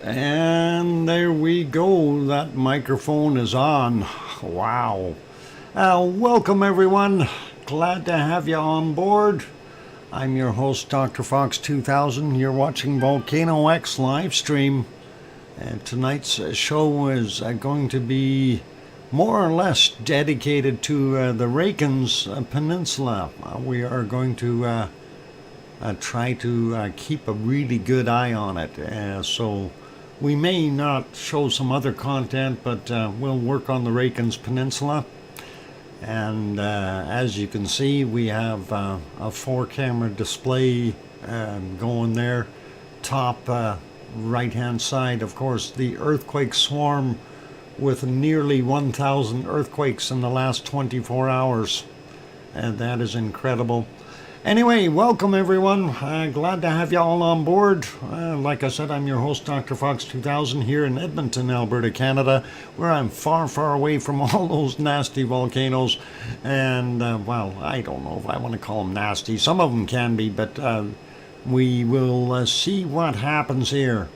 And there we go. That microphone is on. Wow. Welcome, everyone. Glad to have you on board. I'm your host, DrFox2000. You're watching VolcanoX live stream. And tonight's show is going to be more or less dedicated to the Reykjanes Peninsula. We are going to try to keep a really good eye on it. So we may not show some other content, but we'll work on the Reykjanes Peninsula. And as you can see, we have a 4-camera display going there. Top right hand side, of course, the earthquake swarm with nearly 1,000 earthquakes in the last 24 hours. And that is incredible. Anyway, welcome everyone. Glad to have you all on board. Like I said, I'm your host, DrFox2000, here in Edmonton, Alberta, Canada, where I'm far, far away from all those nasty volcanoes. And, well, I don't know if I want to call them nasty. Some of them can be, but we will see what happens here.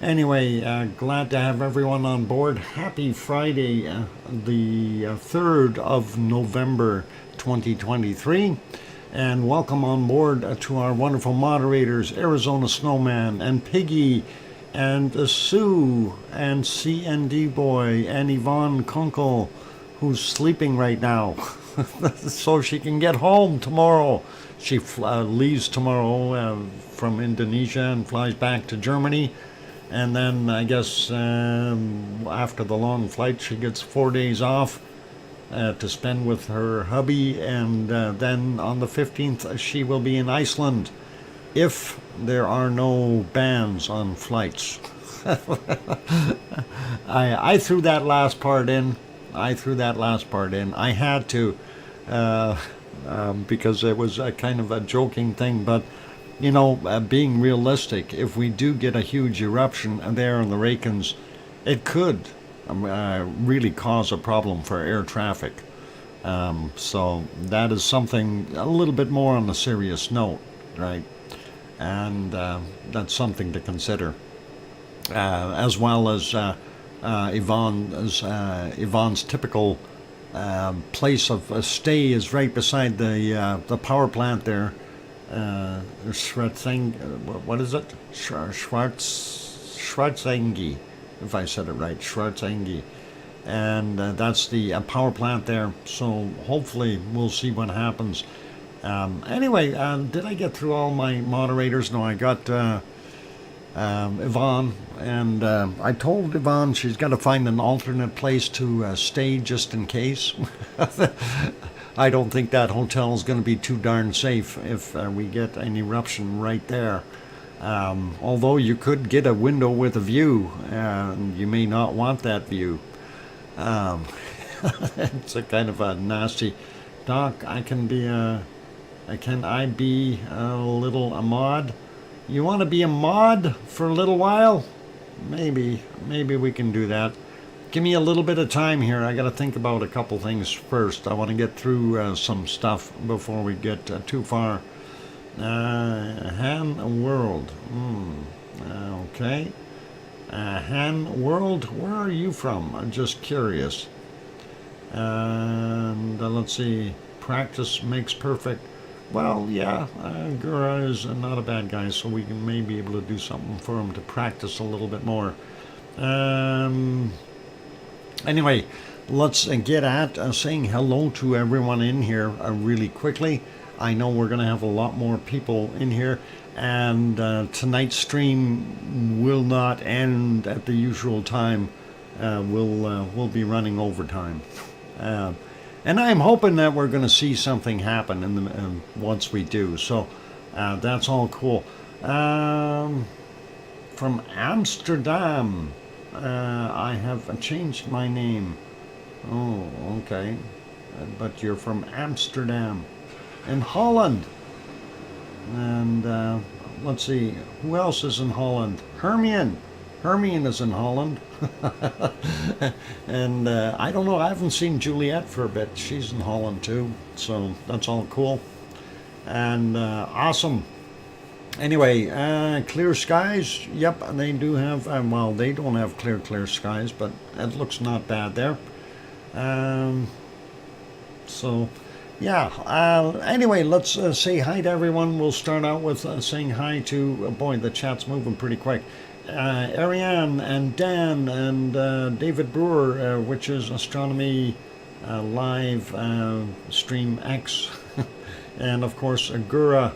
Anyway, glad to have everyone on board. Happy Friday, the 3rd of November, 2023. And welcome on board to our wonderful moderators, Arizona Snowman and Piggy and Sue and CND Boy and Yvonne Kunkel, who's sleeping right now so she can get home tomorrow. She leaves tomorrow from Indonesia and flies back to Germany. And then I guess after the long flight, she gets 4 days off to spend with her hubby, and then on the 15th she will be in Iceland if there are no bans on flights. I threw that last part in. I had to because it was a kind of a joking thing, but you know, being realistic, if we do get a huge eruption there in the Reykjanes, it could really cause a problem for air traffic. So that is something a little bit more on a serious note, right? And that's something to consider. As well as Yvonne's typical place of stay is right beside the power plant there. What is it? Schwarzengi, if I said it right, Schwarzengi. And that's the power plant there. So hopefully we'll see what happens. Anyway, did I get through all my moderators? No, I got Yvonne. And I told Yvonne she's got to find an alternate place to stay just in case. I don't think that hotel is going to be too darn safe if we get an eruption right there. Although you could get a window with a view, and you may not want that view. It's a kind of a nasty. Doc, can I be a mod? You want to be a mod for a little while? Maybe we can do that. Give me a little bit of time here. I got to think about a couple things first. I want to get through some stuff before we get too far. Han World. Okay. Han World, where are you from? I'm just curious. And let's see. Practice makes perfect. Well, yeah, Gura is not a bad guy, so we may be able to do something for him to practice a little bit more. Anyway, let's get at saying hello to everyone in here really quickly. I know we're going to have a lot more people in here, and tonight's stream will not end at the usual time. We'll be running overtime, and I'm hoping that we're going to see something happen once we do. So that's all cool. From Amsterdam. I have changed my name. Oh, okay. But you're from Amsterdam. In Holland. And let's see. Who else is in Holland? Hermione is in Holland. And I don't know. I haven't seen Juliet for a bit. She's in Holland too. So that's all cool. And awesome. Anyway, clear skies. Yep, they do have. Well, they don't have clear skies, but it looks not bad there. Um, so, yeah. Anyway, let's say hi to everyone. We'll start out with saying hi to. Boy, the chat's moving pretty quick. Ariane and Dan and David Brewer, which is Astronomy Live Stream X, and of course Gura.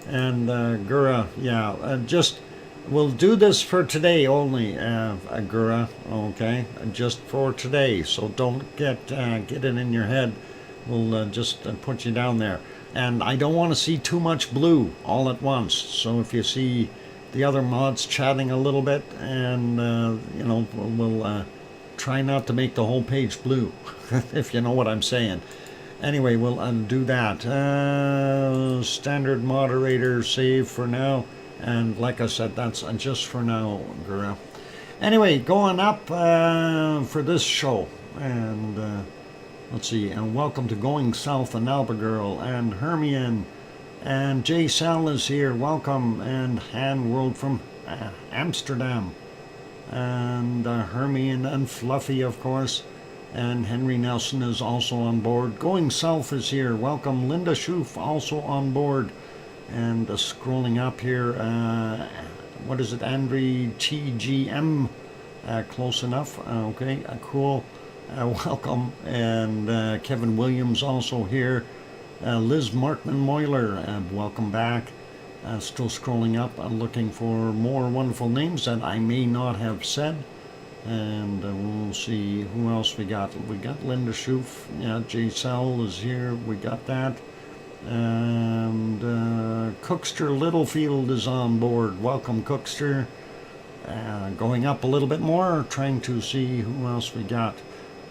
And Gura, yeah, just we'll do this for today only, Gura. Okay, just for today. So don't get it in your head. We'll just put you down there. And I don't want to see too much blue all at once. So if you see the other mods chatting a little bit, and you know, we'll try not to make the whole page blue, if you know what I'm saying. Anyway, we'll undo that. Standard moderator save for now. And like I said, that's just for now, Gura. Anyway, going up for this show. And let's see. And welcome to Going South and Albergirl and Hermione. And Jay Sal is here. Welcome. And Han World from Amsterdam. And Hermione and Fluffy, of course. And Henry Nelson is also on board. Going South is here. Welcome. Linda Schoof also on board. And scrolling up here, what is it? Andre TGM. Close enough. Okay, cool. Welcome. And Kevin Williams also here. Liz Markman Moyler, welcome back. Still scrolling up, looking for more wonderful names that I may not have said. And we'll see who else we got. We got Linda Schoof. Yeah, Jay Sell is here. We got that. And Cookster Littlefield is on board. Welcome, Cookster. Going up a little bit more, trying to see who else we got.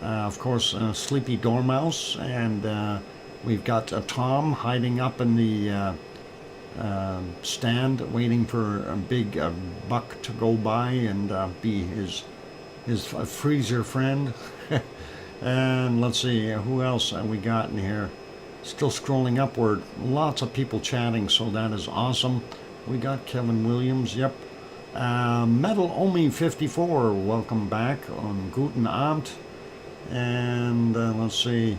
Of course, Sleepy Dormouse. And we've got Tom hiding up in the stand, waiting for a big buck to go by and be his freezer friend. And let's see who else we got in here. Still scrolling upward. Lots of people chatting, so that is awesome. We got Kevin Williams. Yep. Metal Omi 54. Welcome back on Guten Abend. And let's see.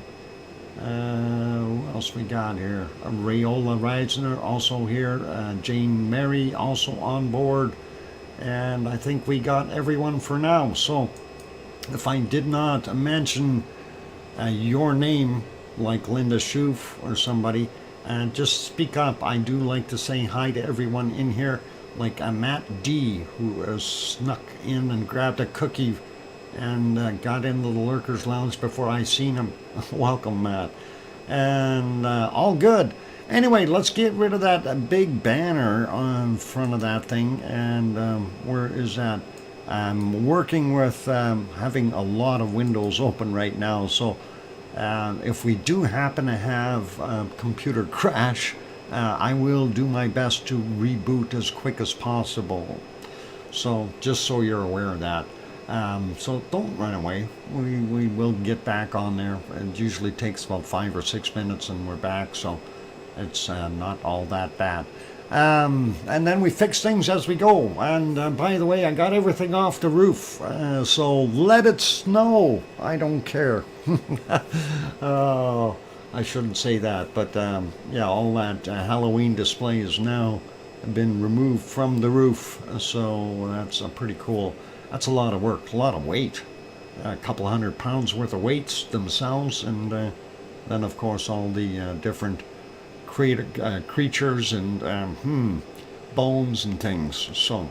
Who else we got here? Rayola Reisner also here. Jane Mary also on board. And I think we got everyone for now. So if I did not mention your name, like Linda Schoof or somebody, just speak up. I do like to say hi to everyone in here, like Matt D, who has snuck in and grabbed a cookie and got into the Lurkers Lounge before I seen him. Welcome, Matt. And all good. Anyway, let's get rid of that big banner on front of that thing. And where is that? I'm working with having a lot of windows open right now. So if we do happen to have a computer crash, I will do my best to reboot as quick as possible. So just so you're aware of that. So don't run away. We will get back on there. It usually takes about 5 or 6 minutes and we're back. So it's not all that bad. And then we fix things as we go. And by the way, I got everything off the roof. So let it snow. I don't care. Oh, I shouldn't say that. But yeah, all that Halloween display is now been removed from the roof. So that's pretty cool. That's a lot of work, a lot of weight. A couple hundred pounds worth of weights themselves. And then, of course, all the different creatures and bones and things. So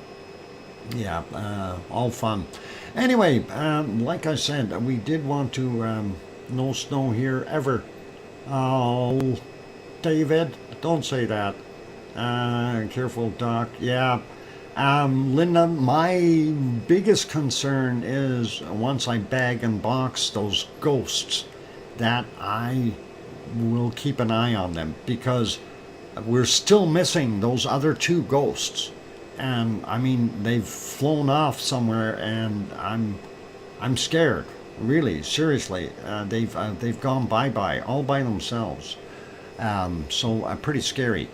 yeah, all fun. Anyway, like I said, we did want to no snow here ever. Oh, David, don't say that. Careful, Doc. Yeah. Linda, my biggest concern is once I bag and box those ghosts, that I will keep an eye on them, because we're still missing those other 2 ghosts. And I mean, they've flown off somewhere, and I'm scared. Really, seriously. They've gone bye-bye all by themselves. So pretty scary.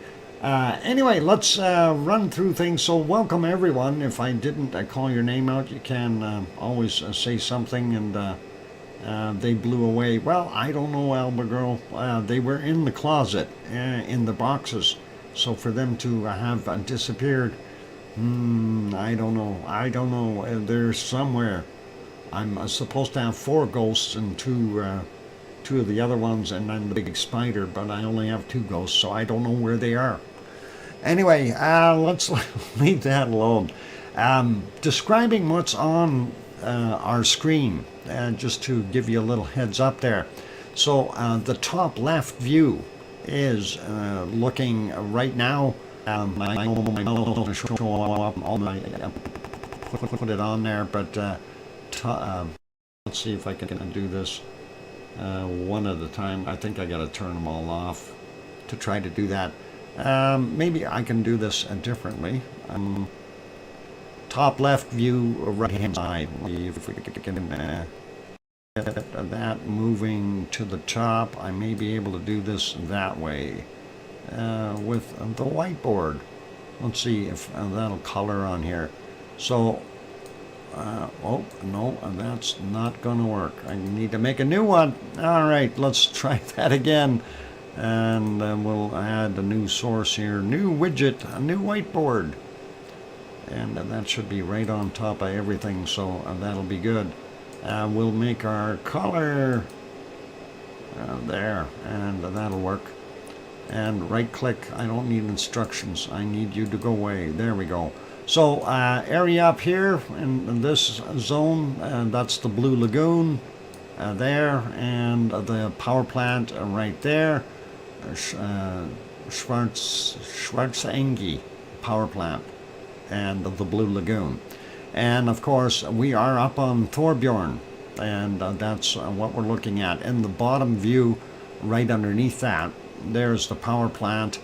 Anyway, let's run through things. So welcome everyone. If I didn't call your name out, you can always say something, and they blew away. Well, I don't know, Alba girl. They were in the closet, in the boxes. So for them to have disappeared, I don't know. I don't know. They're somewhere. I'm supposed to have 4 ghosts and two of the other ones, and then the big spider, but I only have 2 ghosts, so I don't know where they are. Anyway, let's leave that alone. Describing what's on our screen, just to give you a little heads up there. So the top left view is looking right now. I don't show up all my put it on there, but let's see if I can do this one at a time. I think I got to turn them all off to try to do that. Maybe I can do this differently. Top left view, right hand side. If we can get that moving to the top, I may be able to do this that way with the whiteboard. Let's see if that'll color on here. So, oh no, that's not going to work. I need to make a new one. All right, let's try that again. And we'll add a new source here, new widget, a new whiteboard, and that should be right on top of everything, so that'll be good. We'll make our color there, and that'll work. And right click, I don't need instructions, I need you to go away. There we go. So area up here in this zone, that's the Blue Lagoon there, and the power plant right there. Schwarzenegger power plant and the Blue Lagoon. And of course we are up on Thorbjorn, and that's what we're looking at. In the bottom view right underneath that, there's the power plant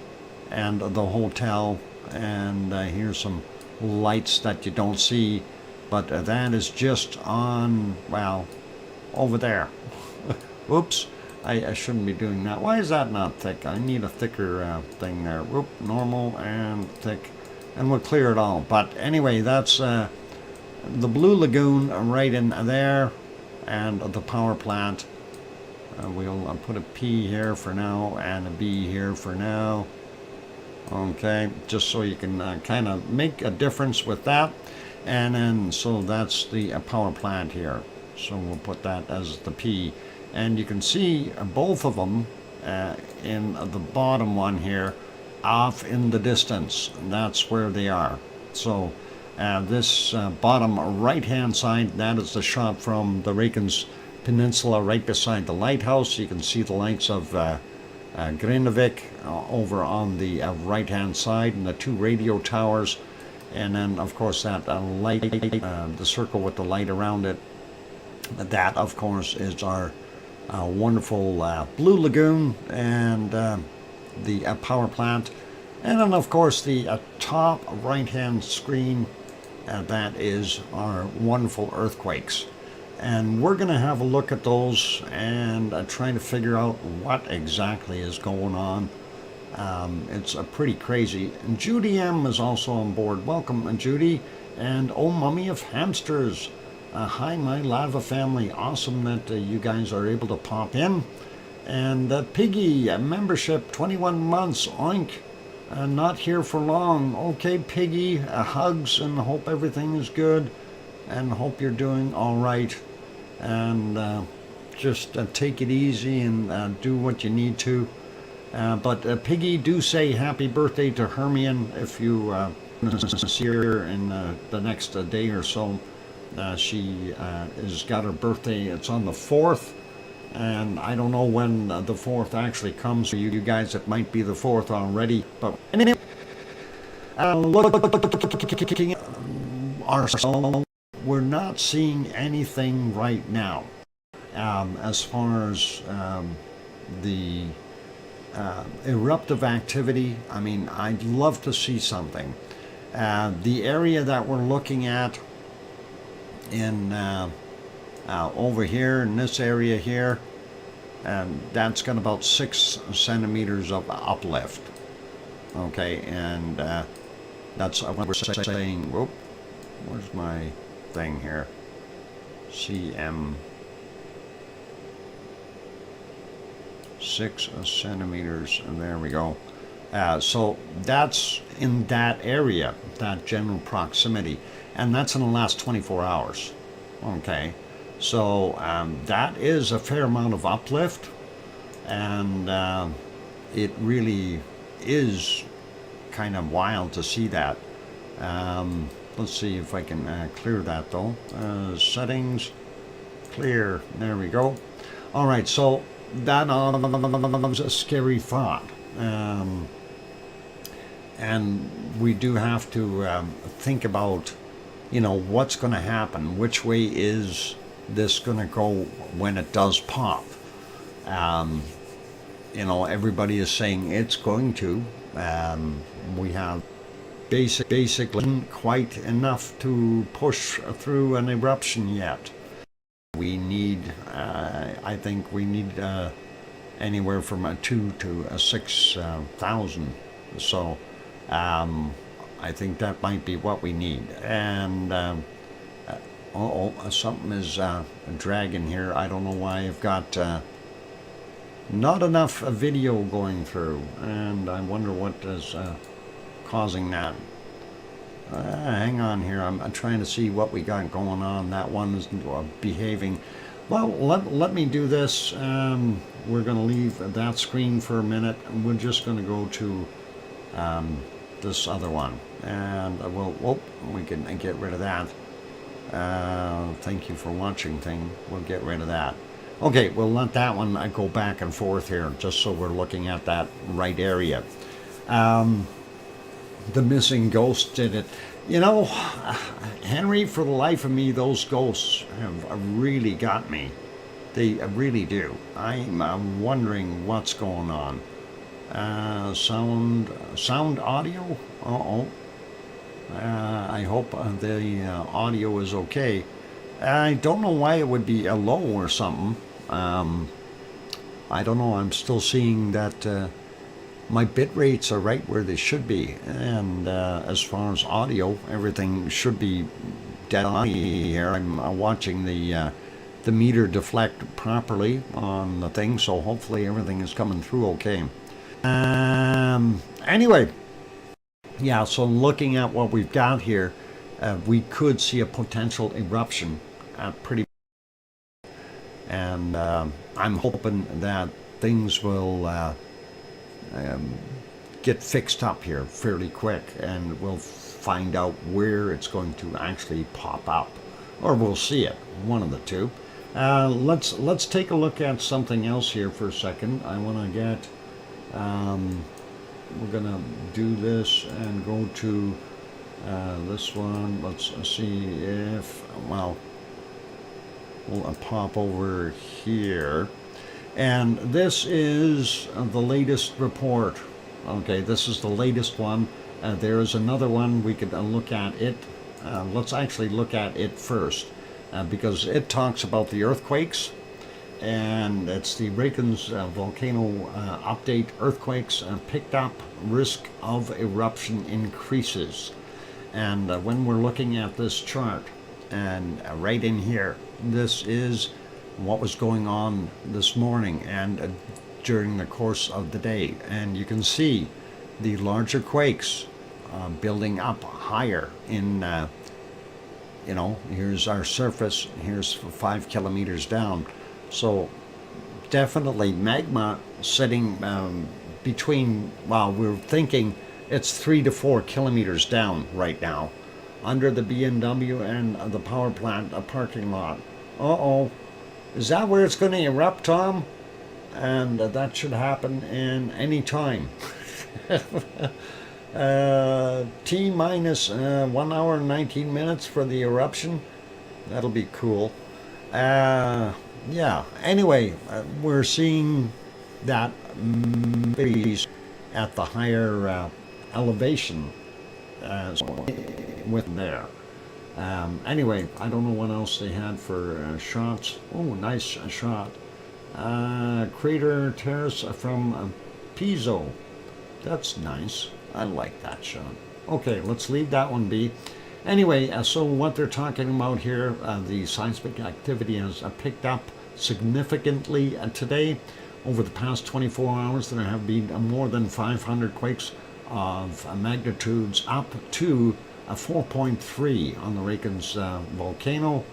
and the hotel, and here's some lights that you don't see, but that is just on, well, over there. Oops. I shouldn't be doing that. Why is that not thick? I need a thicker thing there. Whoop, normal and thick. And we'll clear it all. But anyway, that's the Blue Lagoon right in there, and the power plant. We'll put a P here for now and a B here for now. Okay, just so you can kind of make a difference with that. And then, so that's the power plant here. So we'll put that as the P. And you can see both of them in the bottom one here, off in the distance. That's where they are. So this bottom right hand side, that is the shot from the Reykjanes Peninsula right beside the lighthouse. You can see the lights of Grindavik over on the right hand side, and the 2 radio towers. And then of course that light, the circle with the light around it, that of course is our wonderful Blue Lagoon and the power plant. And then of course the top right hand screen, that is our wonderful earthquakes. And we're going to have a look at those and try to figure out what exactly is going on. It's pretty crazy. And Judy M is also on board. Welcome, Judy. And oh, mummy of hamsters. Hi, my lava family. Awesome that you guys are able to pop in. And Piggy, membership, 21 months. Oink. Not here for long. Okay, Piggy. Hugs, and hope everything is good. And hope you're doing all right. And just take it easy and do what you need to. But Piggy, do say happy birthday to Hermione if you see her in the next day or so. She has got her birthday. It's on the 4th, and I don't know when the 4th actually comes for you guys. It might be the 4th already, but anyway, looking ourselves, we're not seeing anything right now as far as the eruptive activity. I mean, I'd love to see something. The area that we're looking at in over here in this area here, and that's got about 6 centimeters of uplift. Okay, and that's what we're saying. Whoop, where's my thing here? cm 6 centimeters, and there we go. So that's in that area, that general proximity, and that's in the last 24 hours. Okay, so that is a fair amount of uplift, and it really is kind of wild to see that. Let's see if I can clear that though. Settings, clear, there we go. All right, so that was a scary thought. And we do have to think about, you know, what's going to happen. Which way is this going to go when it does pop? You know, everybody is saying it's going to. We have basically quite enough to push through an eruption yet. We need, I think we need anywhere from a 2 to a 6,000. So I think that might be what we need. And something is dragging here. I don't know why I've got not enough video going through, and I wonder what is causing that. Hang on here, I'm trying to see what we got going on. That one is behaving. Well, let me do this. We're going to leave that screen for a minute, and we're just going to go to this other one, and we can get rid of that. Thank you for watching thing. We'll get rid of that. Okay, we'll let that one go back and forth here, just so we're looking at that right area. The missing ghost did it. You know, Henry, for the life of me, those ghosts have really got me. They really do. I'm wondering what's going on. Sound audio? I hope the audio is okay. I don't know why it would be a low or something. I don't know. I'm still seeing that my bit rates are right where they should be, and as far as audio, everything should be dead on here. I'm watching the meter deflect properly on the thing, so hopefully everything is coming through okay. Anyway, yeah, so looking at what we've got here, we could see a potential eruption pretty, and I'm hoping that things will get fixed up here fairly quick, and we'll find out where it's going to actually pop up, or we'll see it, one of the two. Let's take a look at something else here for a second. I want to get we're gonna do this and go to this one. Let's see if, well, we'll pop over here, and this is the latest report. Okay, this is the latest one. There is another one. We could look at it. Let's actually look at it first, because it talks about the earthquakes, and it's the Reykjanes volcano update. Earthquakes picked up, risk of eruption increases. And when we're looking at this chart, and right in here, this is what was going on this morning and during the course of the day. And you can see the larger quakes building up higher in, you know, here's our surface, here's 5 kilometers down. So definitely magma sitting between, well, we're thinking it's 3 to 4 kilometers down right now, under the BMW and the power plant parking lot. Is that where it's going to erupt, Tom? And that should happen in any time. T minus 1 hour and 19 minutes for the eruption. That'll be cool. Yeah, anyway, we're seeing that at the higher elevation with there. Anyway, I don't know what else they had for shots. Oh, nice shot. Crater terrace from Piso. That's nice. I like that shot. Okay, let's leave that one be. Anyway, so what they're talking about here, the seismic activity has picked up significantly today. Over the past 24 hours, there have been more than 500 quakes of magnitudes up to 4.3 on the Reykjanes volcano.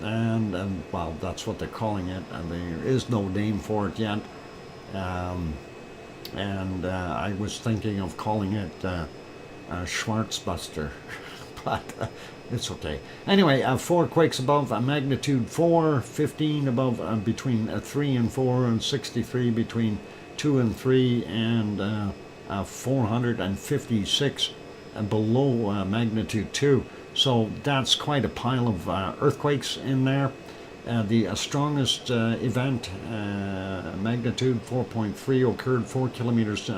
And, well, that's what they're calling it. There is no name for it yet. I was thinking of calling it Schwarzbuster, but it's okay. Anyway, 4 quakes above magnitude 4, 15 above between 3 and 4, and 63 between 2 and 3, and 456 below magnitude 2. So that's quite a pile of earthquakes in there. The strongest event, magnitude 4.3, occurred 4 kilometers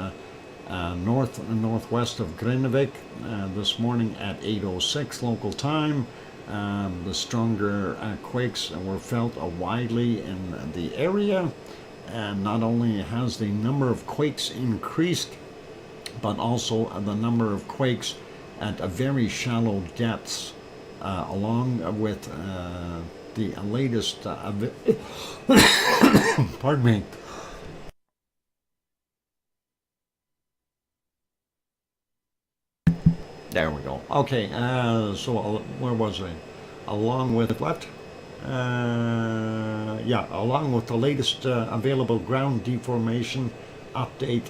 north and northwest of Grindavik this morning at 8:06 local time. The stronger quakes were felt widely in the area, and not only has the number of quakes increased, but also the number of quakes at very shallow depths, along with the latest pardon me. There we go. Okay, so where was I? Along with what? Yeah, along with the latest available ground deformation update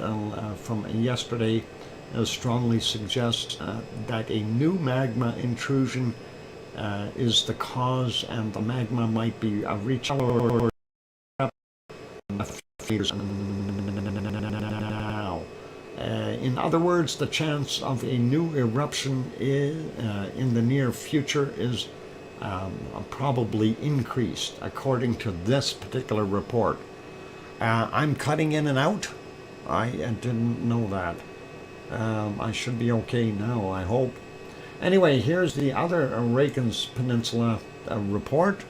from yesterday, strongly suggests that a new magma intrusion is the cause, and the magma might be reaching now. In other words, the chance of a new eruption in the near future is probably increased, according to this particular report. I'm cutting in and out. I didn't know that. I should be okay now, I hope. Anyway, here's the other Reykjanes Peninsula report.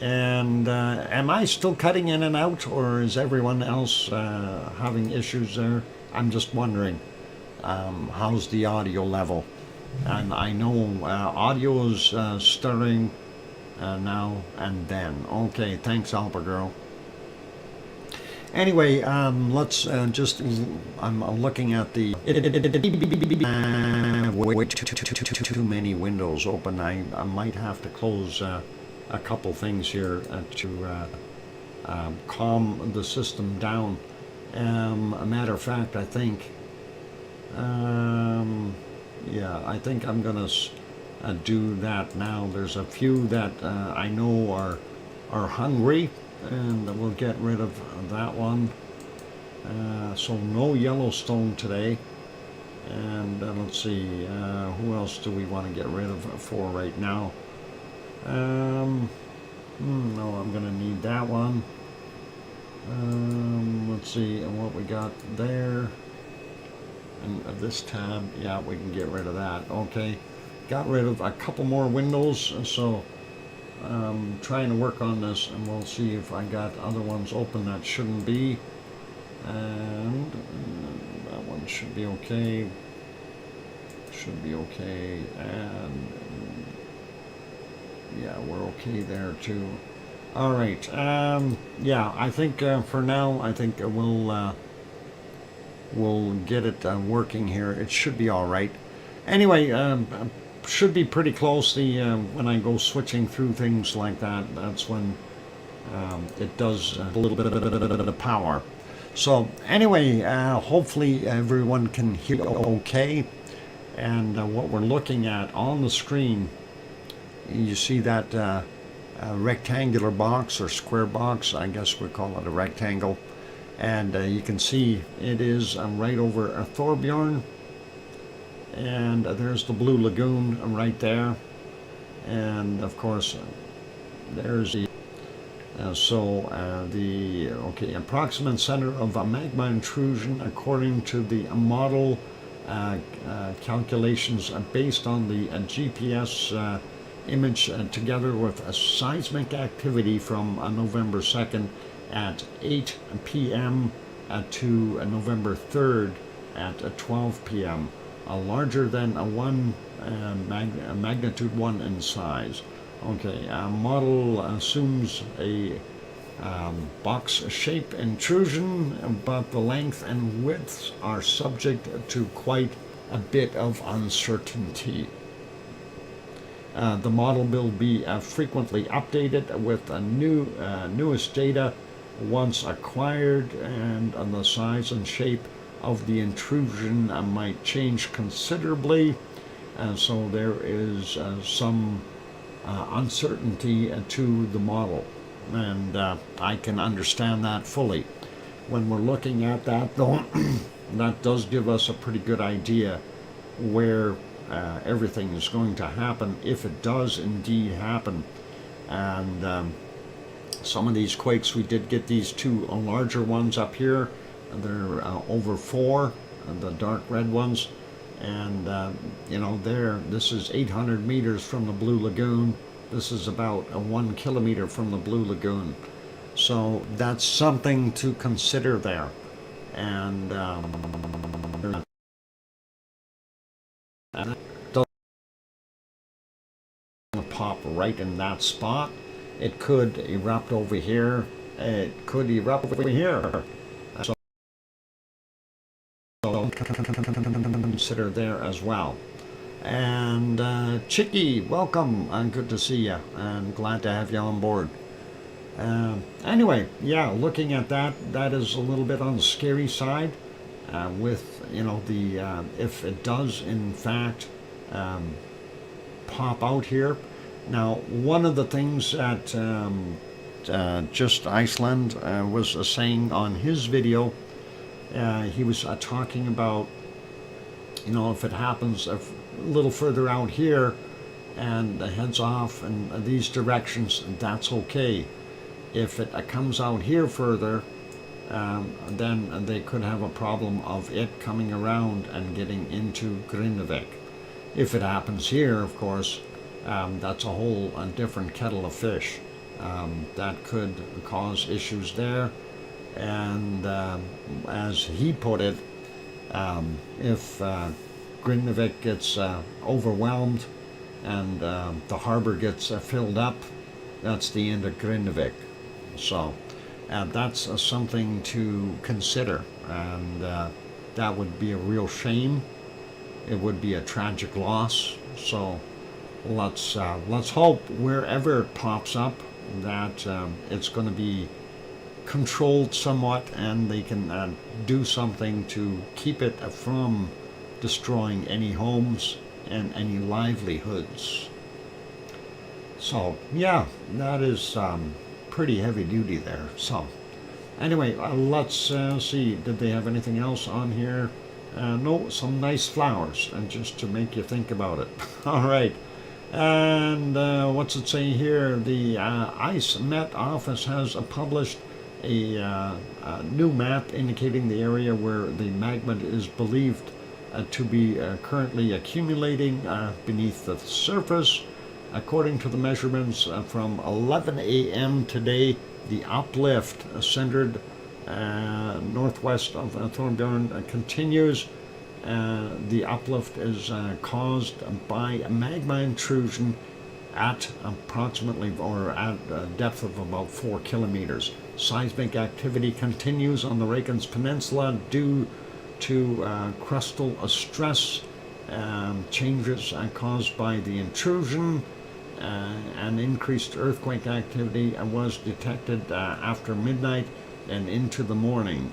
And am I still cutting in and out, or is everyone else having issues there? I'm just wondering, how's the audio level? And I know audio is stirring now and then. Okay, thanks, Alpha Girl. Anyway, let's just, I'm looking at the, way too many windows open. I might have to close a couple things here to calm the system down. A matter of fact, I think, yeah, I think I'm gonna do that now. There's a few that I know are hungry, and we'll get rid of that one. So no Yellowstone today. And let's see, who else do we want to get rid of for right now? No, I'm gonna need that one. Let's see what we got there. And this tab, yeah, we can get rid of that. Okay, got rid of a couple more windows, so trying to work on this, and we'll see if I got other ones open that shouldn't be. And that one should be okay. Should be okay. And yeah, we're okay there too. All right. Yeah, I think for now, I think we'll get it working here. It should be all right. Anyway, should be pretty close. When I go switching through things like that, that's when it does a little bit of power. So anyway, hopefully everyone can hear okay. And what we're looking at on the screen, you see that rectangular box or square box, I guess we call it a rectangle. And you can see it is right over Thorbjorn. And there's the Blue Lagoon right there. And of course, there's the the approximate center of a magma intrusion according to the model calculations based on the GPS image together with a seismic activity from November 2nd at 8 p.m. To November 3rd at 12 p.m. larger than a magnitude 1 in size. Okay, model assumes a box shape intrusion, but the length and widths are subject to quite a bit of uncertainty. The model will be frequently updated with newest data once acquired, and the size and shape of the intrusion might change considerably. So there is some uncertainty to the model, and I can understand that fully. When we're looking at that, though, that does give us a pretty good idea where everything is going to happen, if it does indeed happen. And some of these quakes, we did get these two larger ones up here. They're over 4, the dark red ones. And this is 800 meters from the Blue Lagoon. This is about 1 kilometer from the Blue Lagoon. So that's something to consider there. And doesn't pop right in that spot. It could erupt over here. It could erupt over here. So consider there as well. And Chicky, welcome, and good to see you, and glad to have you on board. Anyway, yeah, looking at that, that is a little bit on the scary side. With if it does in fact pop out here. Now, one of the things that Just Iceland was saying on his video, he was talking about, if it happens a little further out here and heads off in these directions, that's okay. If it comes out here further, then they could have a problem of it coming around and getting into Grindavik. If it happens here, of course, that's a whole different kettle of fish. That could cause issues there. And as he put it, if Grindavik gets overwhelmed and the harbor gets filled up, that's the end of Grindavik. So that's something to consider, and that would be a real shame. It would be a tragic loss. So let's hope wherever it pops up that it's going to be controlled somewhat, and they can do something to keep it from destroying any homes and any livelihoods. So yeah, that is pretty heavy duty there. So anyway, let's see, did they have anything else on here? No, some nice flowers, and just to make you think about it. All right. And what's it say here? The ICE Met office has published a new map indicating the area where the magma is believed to be currently accumulating beneath the surface. According to the measurements from 11 a.m. today, the uplift centered northwest of Thorbjorn continues. The uplift is caused by a magma intrusion at approximately, or at a depth of about 4 kilometers. Seismic activity continues on the Reykjanes Peninsula due to crustal stress changes caused by the intrusion. An increased earthquake activity was detected after midnight and into the morning.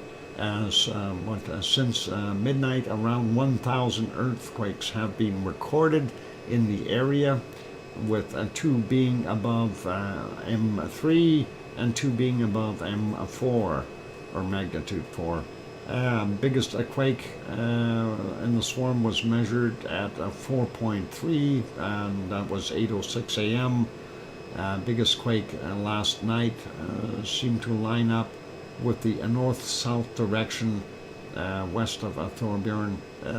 Since midnight, around 1,000 earthquakes have been recorded in the area, with 2 being above M3 and 2 being above M4, or magnitude 4. Biggest quake in the swarm was measured at 4.3, and that was 8:06 a.m. Biggest quake last night seemed to line up with the north-south direction west of Thorbjorn.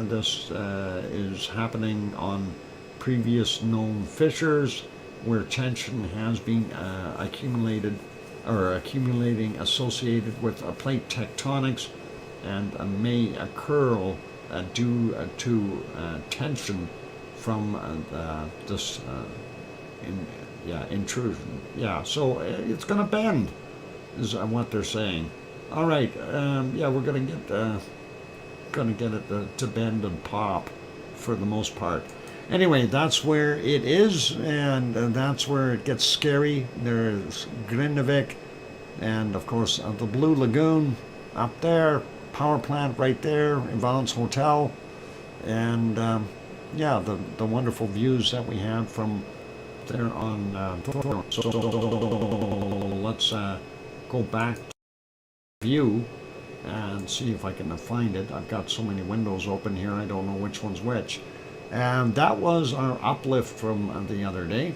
This is happening on previous known fissures where tension has been accumulating associated with plate tectonics, and may occur due to tension from this intrusion. Yeah, so it's going to bend, is what they're saying. All right, yeah, we're going to get it to bend and pop for the most part. Anyway, that's where it is, and that's where it gets scary. There's Grindavik, and of course the Blue Lagoon up there, power plant right there, Yvonne's Hotel, and yeah, the wonderful views that we have from there on so let's go back to view and see if I can find it. I've got so many windows open here, I don't know which one's which. And that was our uplift from the other day,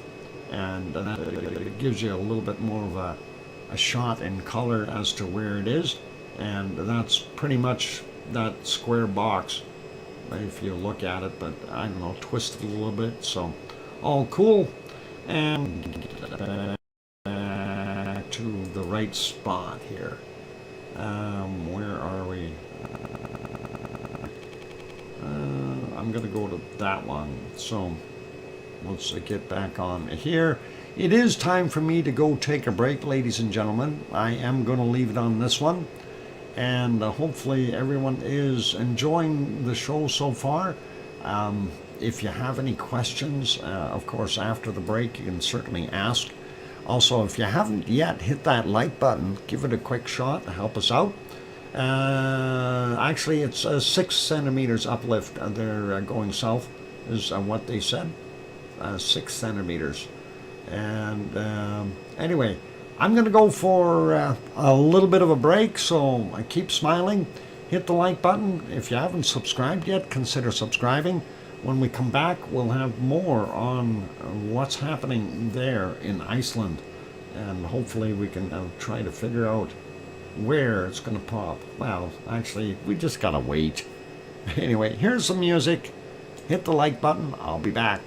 and it gives you a little bit more of a shot in color as to where it is, and that's pretty much that square box if you look at it, but I don't know, twisted a little bit, so all cool. And back to the right spot here. Where are we? I'm going to go to that one. So let's get back on here. It is time for me to go take a break, ladies and gentlemen. I am going to leave it on this one. And hopefully everyone is enjoying the show so far. If you have any questions, of course, after the break, you can certainly ask. Also, if you haven't yet hit that like button, give it a quick shot to help us out. Actually, it's 6 centimeters uplift. They're going south, is what they said. 6 centimeters. And anyway, I'm going to go for a little bit of a break, so I keep smiling. Hit the like button. If you haven't subscribed yet, consider subscribing. When we come back, we'll have more on what's happening there in Iceland. And hopefully we can try to figure out where it's going to pop. Well, actually, we just got to wait. Anyway, here's some music. Hit the like button. I'll be back.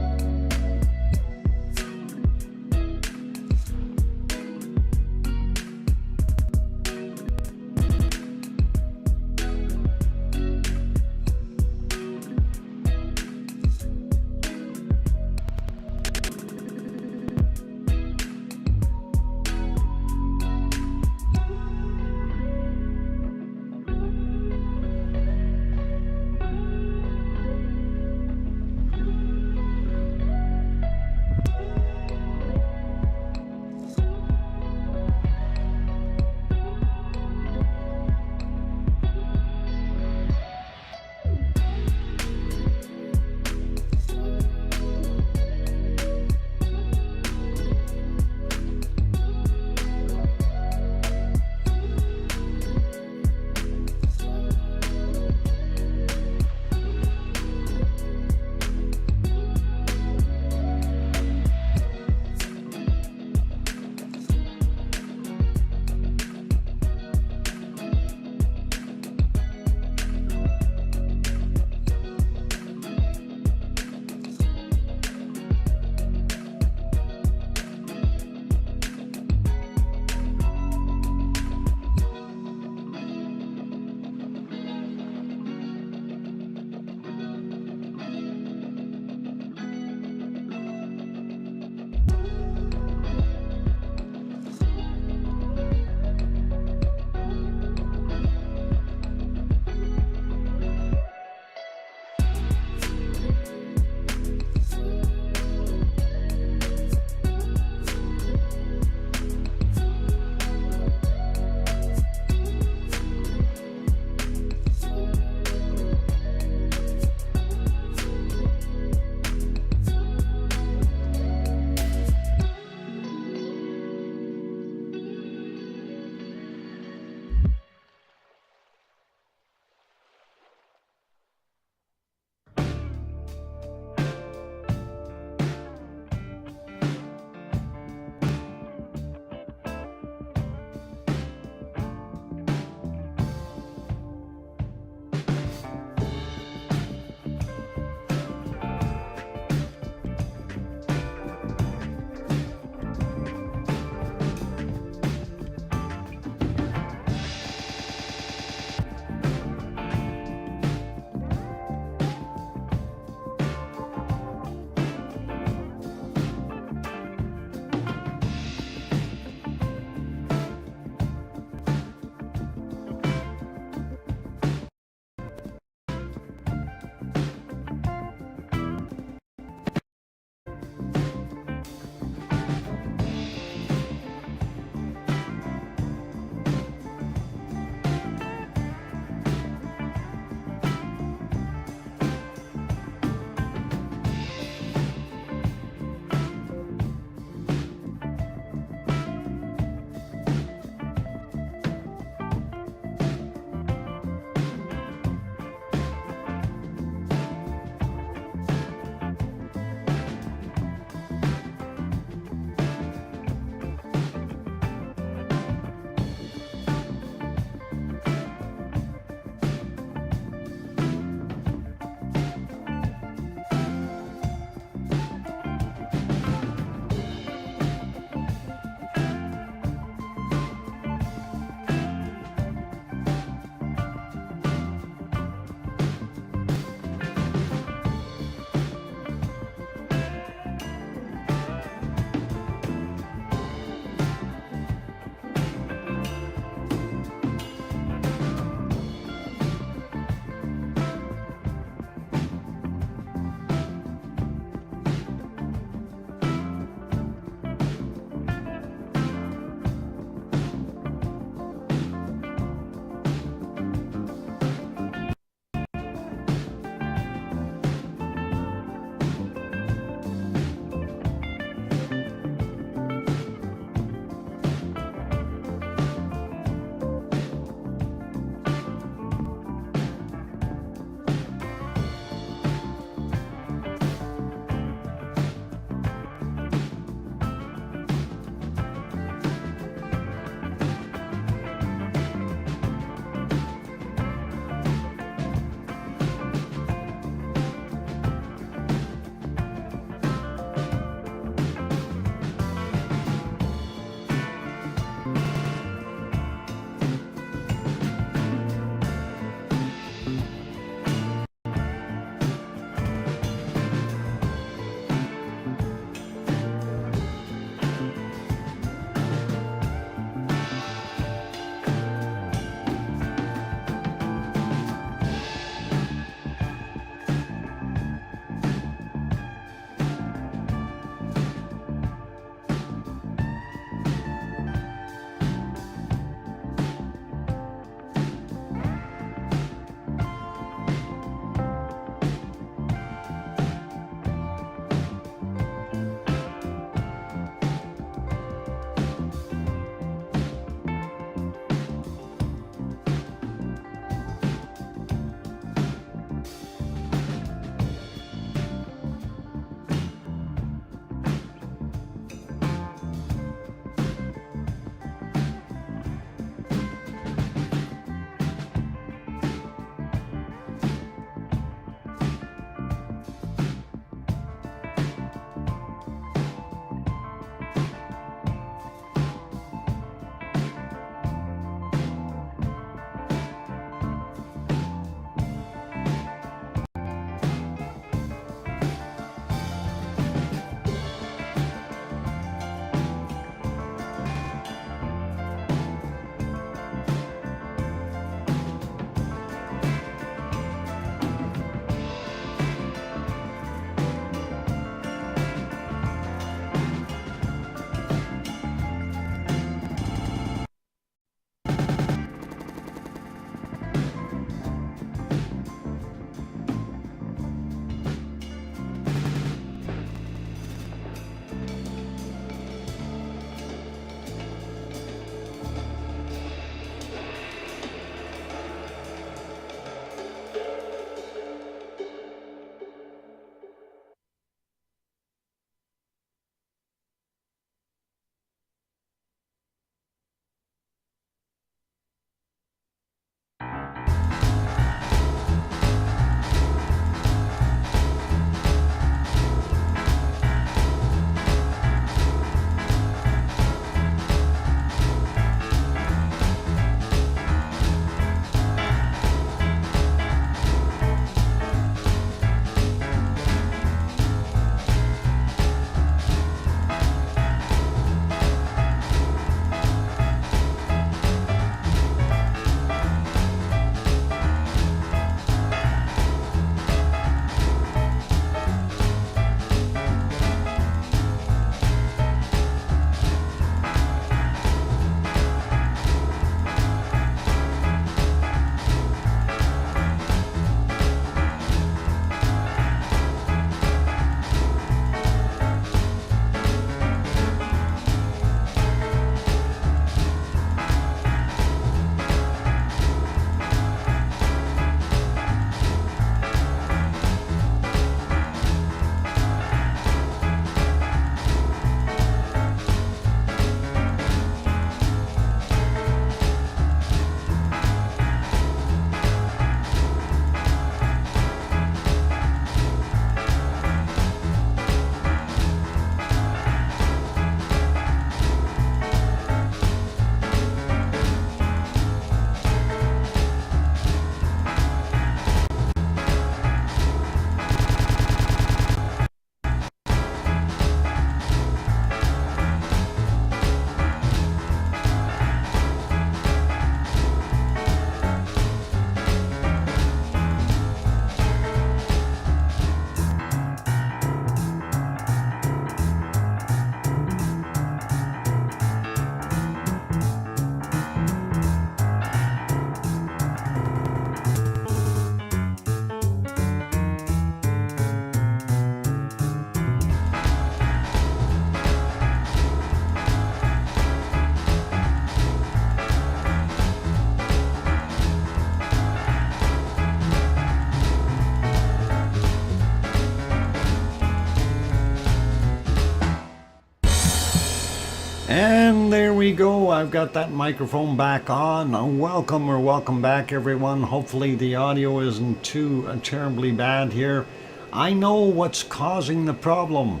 And there we go. I've got that microphone back on. Welcome back, everyone. Hopefully the audio isn't too terribly bad here. I know what's causing the problem.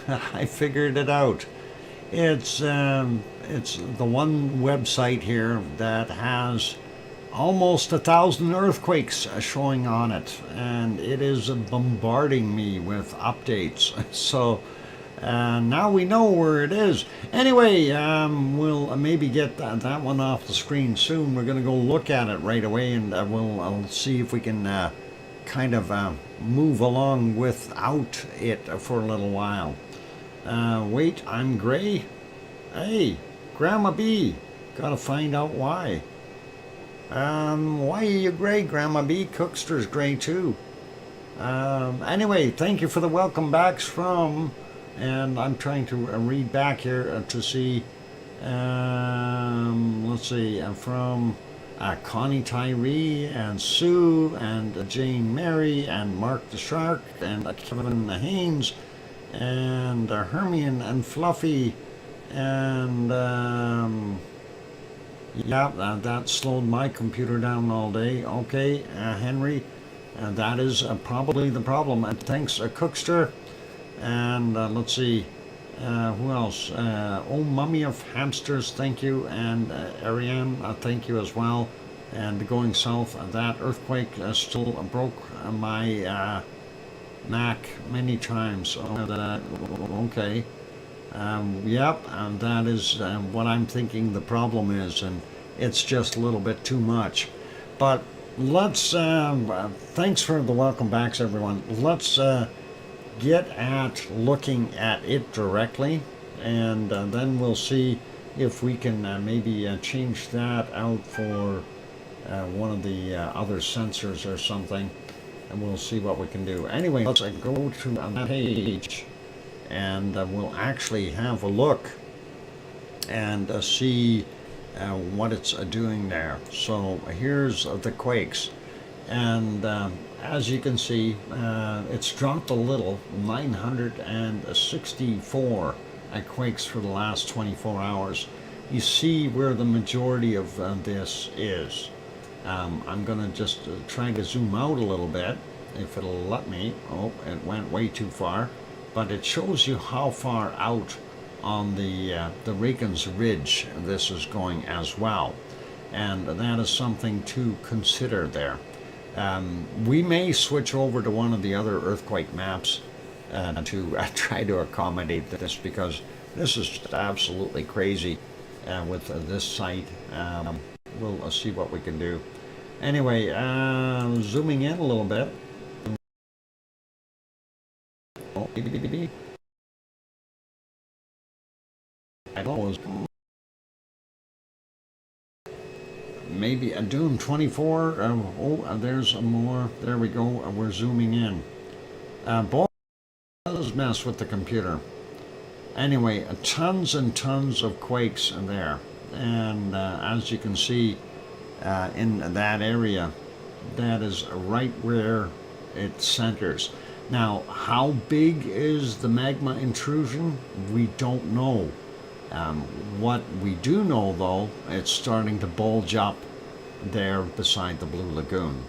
I figured it out. It's the one website here that has almost 1,000 earthquakes showing on it, and it is bombarding me with updates. So now we know where it is. Anyway, we'll maybe get that one off the screen soon. We're going to go look at it right away, and I'll see if we can kind of move along without it for a little while. Wait, I'm gray? Hey, Grandma B, gotta find out why. Why are you gray, Grandma B? Cookster's gray too. Anyway, thank you for the welcome backs from, and I'm trying to read back here to see, let's see, from Connie Tyree and Sue and Jane Mary and Mark the Shark and Kevin Haynes and Hermione and Fluffy and yeah, that slowed my computer down all day. Okay, Henry, that is probably the problem. And thanks, Cookster. And let's see, who else? Oh, Mummy of Hamsters, thank you. And Ariane, thank you as well. And going south, that earthquake still broke my Mac many times. Okay. Yep, that is what I'm thinking the problem is, and it's just a little bit too much. But let's, thanks for the welcome backs, everyone. Let's get at looking at it directly, and then we'll see if we can maybe change that out for one of the other sensors or something, and we'll see what we can do. Anyway, let's go to that page, and we'll actually have a look and see what it's doing there. So here's the quakes, and as you can see, it's dropped a little, 964 quakes for the last 24 hours. You see where the majority of this is. I'm going to just try to zoom out a little bit, if it'll let me. Oh, it went way too far. But it shows you how far out on the Reagan's Ridge this is going as well. And that is something to consider there. We may switch over to one of the other earthquake maps to try to accommodate this, because this is just absolutely crazy with this site. We'll see what we can do. Anyway, zooming in a little bit. Oh, I don't know. Maybe a Doom 24. Oh, there's more. There we go. We're zooming in. Boy, does mess with the computer. Anyway, tons and tons of quakes there, and as you can see in that area, that is right where it centers. Now, how big is the magma intrusion? We don't know. What we do know, though, it's starting to bulge up there beside the Blue Lagoon.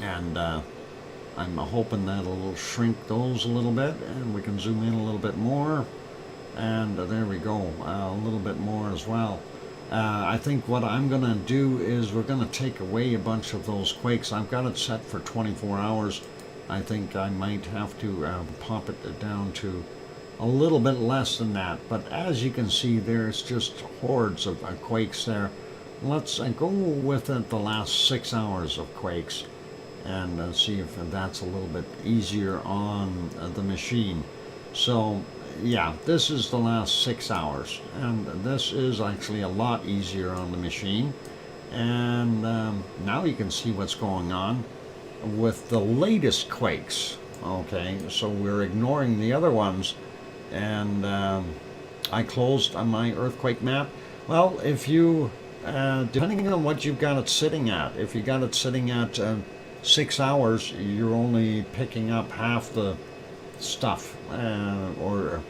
And I'm hoping that'll shrink those a little bit, and we can zoom in a little bit more. And there we go, a little bit more as well. I think what I'm going to do is we're going to take away a bunch of those quakes. I've got it set for 24 hours. I think I might have to pop it down to a little bit less than that. But as you can see, there's just hordes of quakes there. Let's go with the last 6 hours of quakes and see if that's a little bit easier on the machine. So yeah, this is the last 6 hours, and this is actually a lot easier on the machine. And now you can see what's going on with the latest quakes. Okay, so we're ignoring the other ones, and I closed on my earthquake map. Well, if you depending on what you've got it sitting at, if you got it sitting at 6 hours, you're only picking up half the stuff, or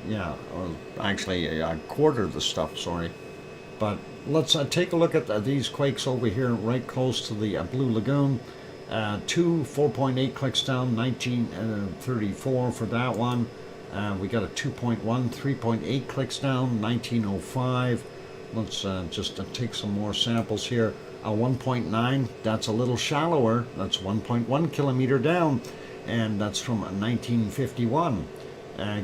actually a quarter of the stuff, sorry. But let's take a look at these quakes over here right close to the Blue Lagoon. 4.8 clicks down, 1934 for that one. We got a 2.1, 3.8 clicks down, 1905. Let's just take some more samples here. 1.9, that's a little shallower. That's 1.1 kilometer down, and that's from 1951.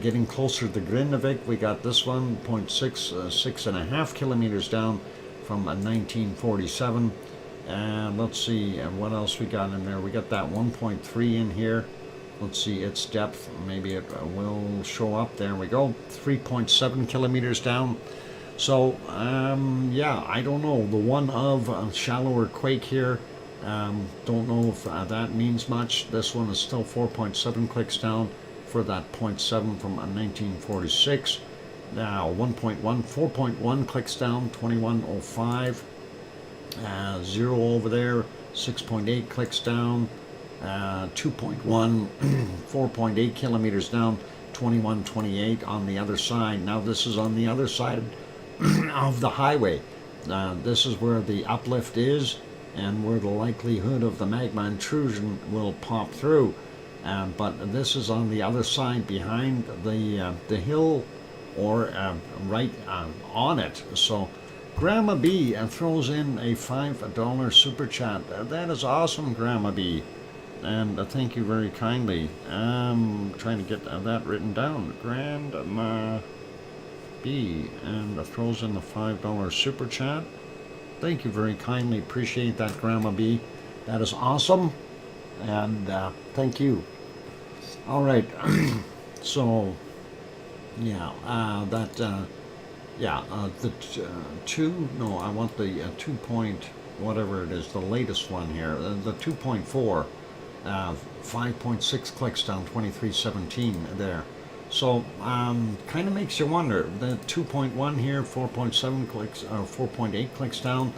Getting closer to Grindavik, we got this one, 0.6, 6.5 kilometers down from 1947. And let's see what else we got in there. We got that 1.3 in here. Let's see its depth. Maybe it will show up. There we go. 3.7 kilometers down. So, yeah, I don't know. The one of a shallower quake here. Don't know if that means much. This one is still 4.7 clicks down for that 0.7 from 1946. Now 1.1, 4.1 clicks down, 2105. 0 over there, 6.8 clicks down. 2.1, 4.8 kilometers down, 2128 on the other side. Now this is on the other side of the highway. This is where the uplift is and where the likelihood of the magma intrusion will pop through. But this is on the other side behind the hill, or right on it. So Grandma B throws in a $5 super chat. That is awesome, Grandma B. And thank you very kindly. I'm trying to get that written down. Grandma B, and throws in the $5 super chat. Thank you very kindly. Appreciate that, Grandma B. That is awesome. And thank you. All right. So, yeah, the no, I want the 2 point, whatever it is, the latest one here, the 2.4, 5.6 clicks down, 2317 there. So, kind of makes you wonder. The 2.1 here, 4.7 clicks, or 4.8 clicks down.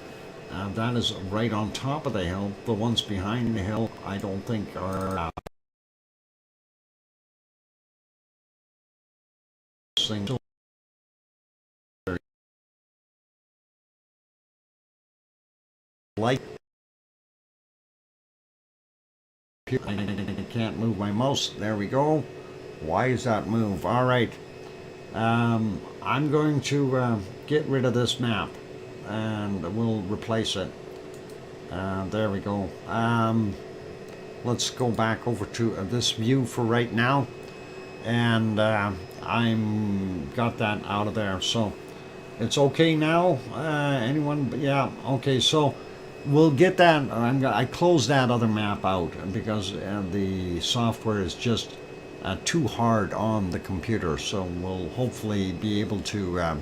That is right on top of the hill. The ones behind the hill, I don't think are like. I can't move my mouse. There we go. Why is that move? All right. I'm going to get rid of this map, and we'll replace it. There we go. Let's go back over to this view for right now, and I'm got that out of there. So it's okay now. Anyone? Yeah. Okay. So we'll get that. I closed that other map out because the software is just too hard on the computer. So we'll hopefully be able to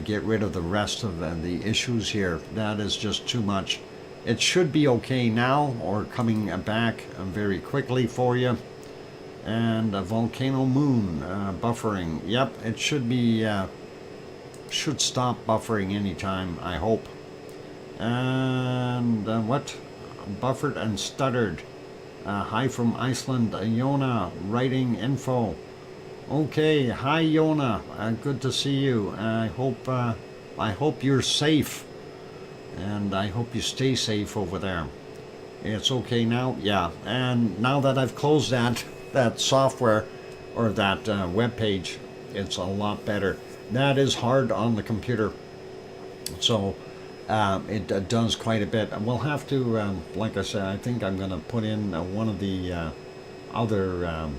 get rid of the rest of the issues here. That is just too much. It should be okay now, or coming back very quickly for you. And volcano moon buffering. Yep, it should be should stop buffering anytime, I hope. And what? Buffered and stuttered. Hi from Iceland, Yona, writing info. Okay, hi Yona, good to see you. I hope you're safe, and I hope you stay safe over there. It's okay now, yeah. And now that I've closed that software, or that web page, it's a lot better. That is hard on the computer, so it does quite a bit. We'll have to, like I said, I think I'm going to put in one of the other,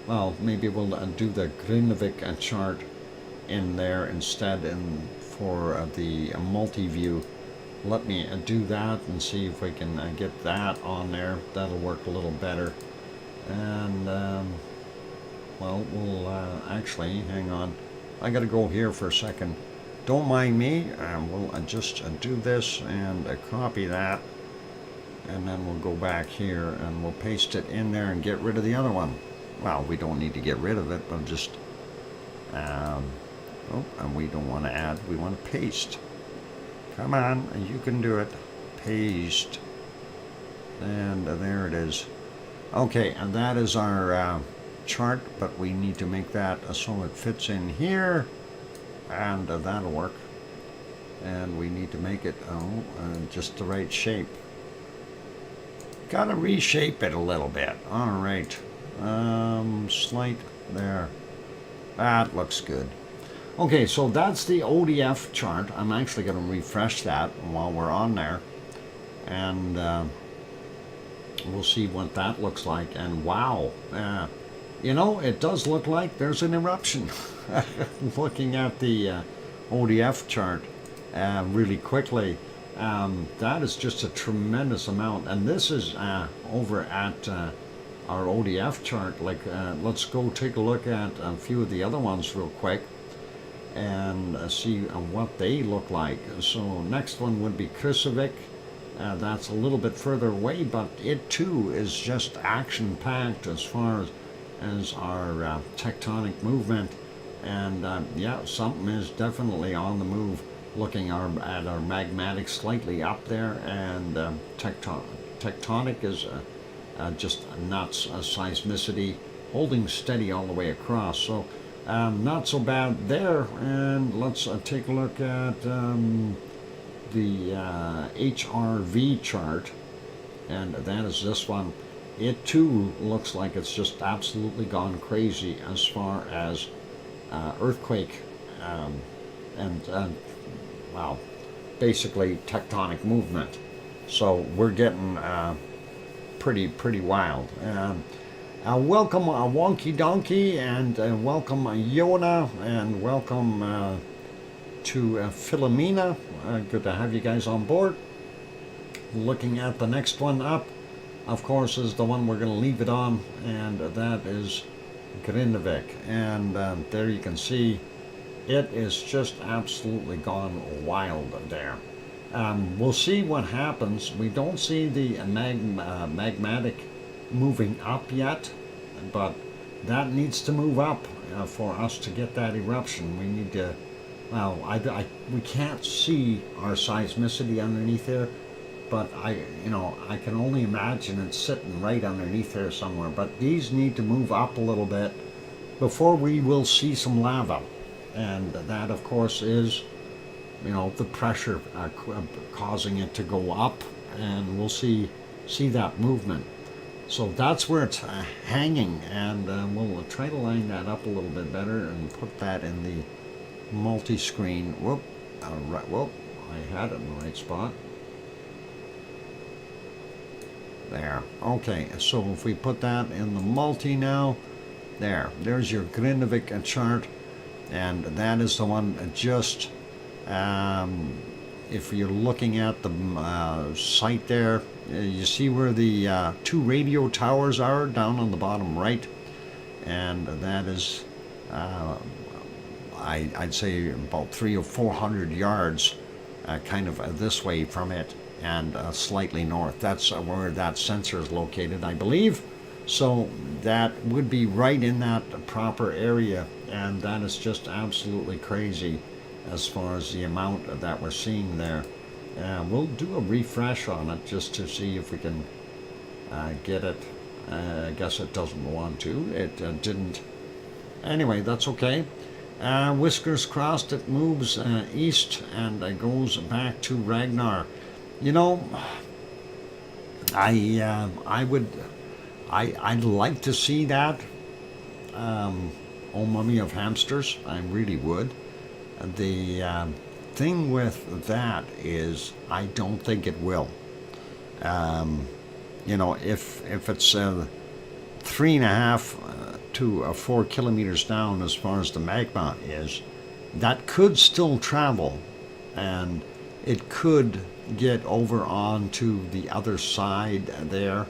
well, maybe we'll do the Grindavik chart in there instead, and for the multi-view. Let me do that and see if we can get that on there. That'll work a little better. And, well, we'll actually, hang on. I got to go here for a second. Don't mind me. We'll just do this and copy that, and then we'll go back here and we'll paste it in there and get rid of the other one. Well, we don't need to get rid of it, but just oh, and we don't want to add, we want to paste. Come on, you can do it. Paste, and there it is. Okay, and that is our chart, but we need to make that so it fits in here, and that'll work. And we need to make it just the right shape. Gotta reshape it a little bit. All right, slight there. That looks good. Okay, so that's the ODF chart. I'm actually going to refresh that while we're on there, and we'll see what that looks like. And wow, you know, it does look like there's an eruption. Looking at the ODF chart really quickly, that is just a tremendous amount. And this is over at our ODF chart. Like, let's go take a look at a few of the other ones real quick and see what they look like. So next one would be Krusevik. That's a little bit further away, but it too is just action-packed as far as our tectonic movement. And yeah, something is definitely on the move. Looking at our magmatic slightly up there, and tectonic is just nuts. Seismicity holding steady all the way across. So not so bad there. And let's take a look at the HRV chart, and that is this one. It too looks like it's just absolutely gone crazy as far as earthquake and well, basically tectonic movement. So we're getting pretty wild. Welcome Wonky Donkey, and welcome Yona, and welcome to Philomena. Good to have you guys on board. Looking at the next one up, of course, is the one we're going to leave it on, and that is Grindavik. And there you can see it is just absolutely gone wild there. We'll see what happens. We don't see the magmatic moving up yet, but that needs to move up for us to get that eruption. We need to, well, we can't see our seismicity underneath there, but I can only imagine it's sitting right underneath there somewhere. But these need to move up a little bit before we will see some lava. And that, of course, is, the pressure causing it to go up, and we'll see that movement. So that's where it's hanging, and we'll try to line that up a little bit better and put that in the multi-screen. Whoop, right, whoop, I had it in the right spot. There. Okay, so if we put that in the multi now, there's your Grindavik chart. And that is the one just, if you're looking at the site there, you see where the two radio towers are down on the bottom right. And that is, I'd say about 300 or 400 yards kind of this way from it, and slightly north. That's where that sensor is located, I believe. So that would be right in that proper area, and that is just absolutely crazy as far as the amount that we're seeing there. We'll do a refresh on it just to see if we can get it. I guess it doesn't want to. It didn't. Anyway, that's okay. Whiskers crossed, it moves east and goes back to Ragnar. I'd like to see that. Oh, mummy of hamsters, I really would. The thing with that is I don't think it will. If it's 3.5 to 4 kilometers down as far as the magma is, that could still travel, and it could get over onto the other side there.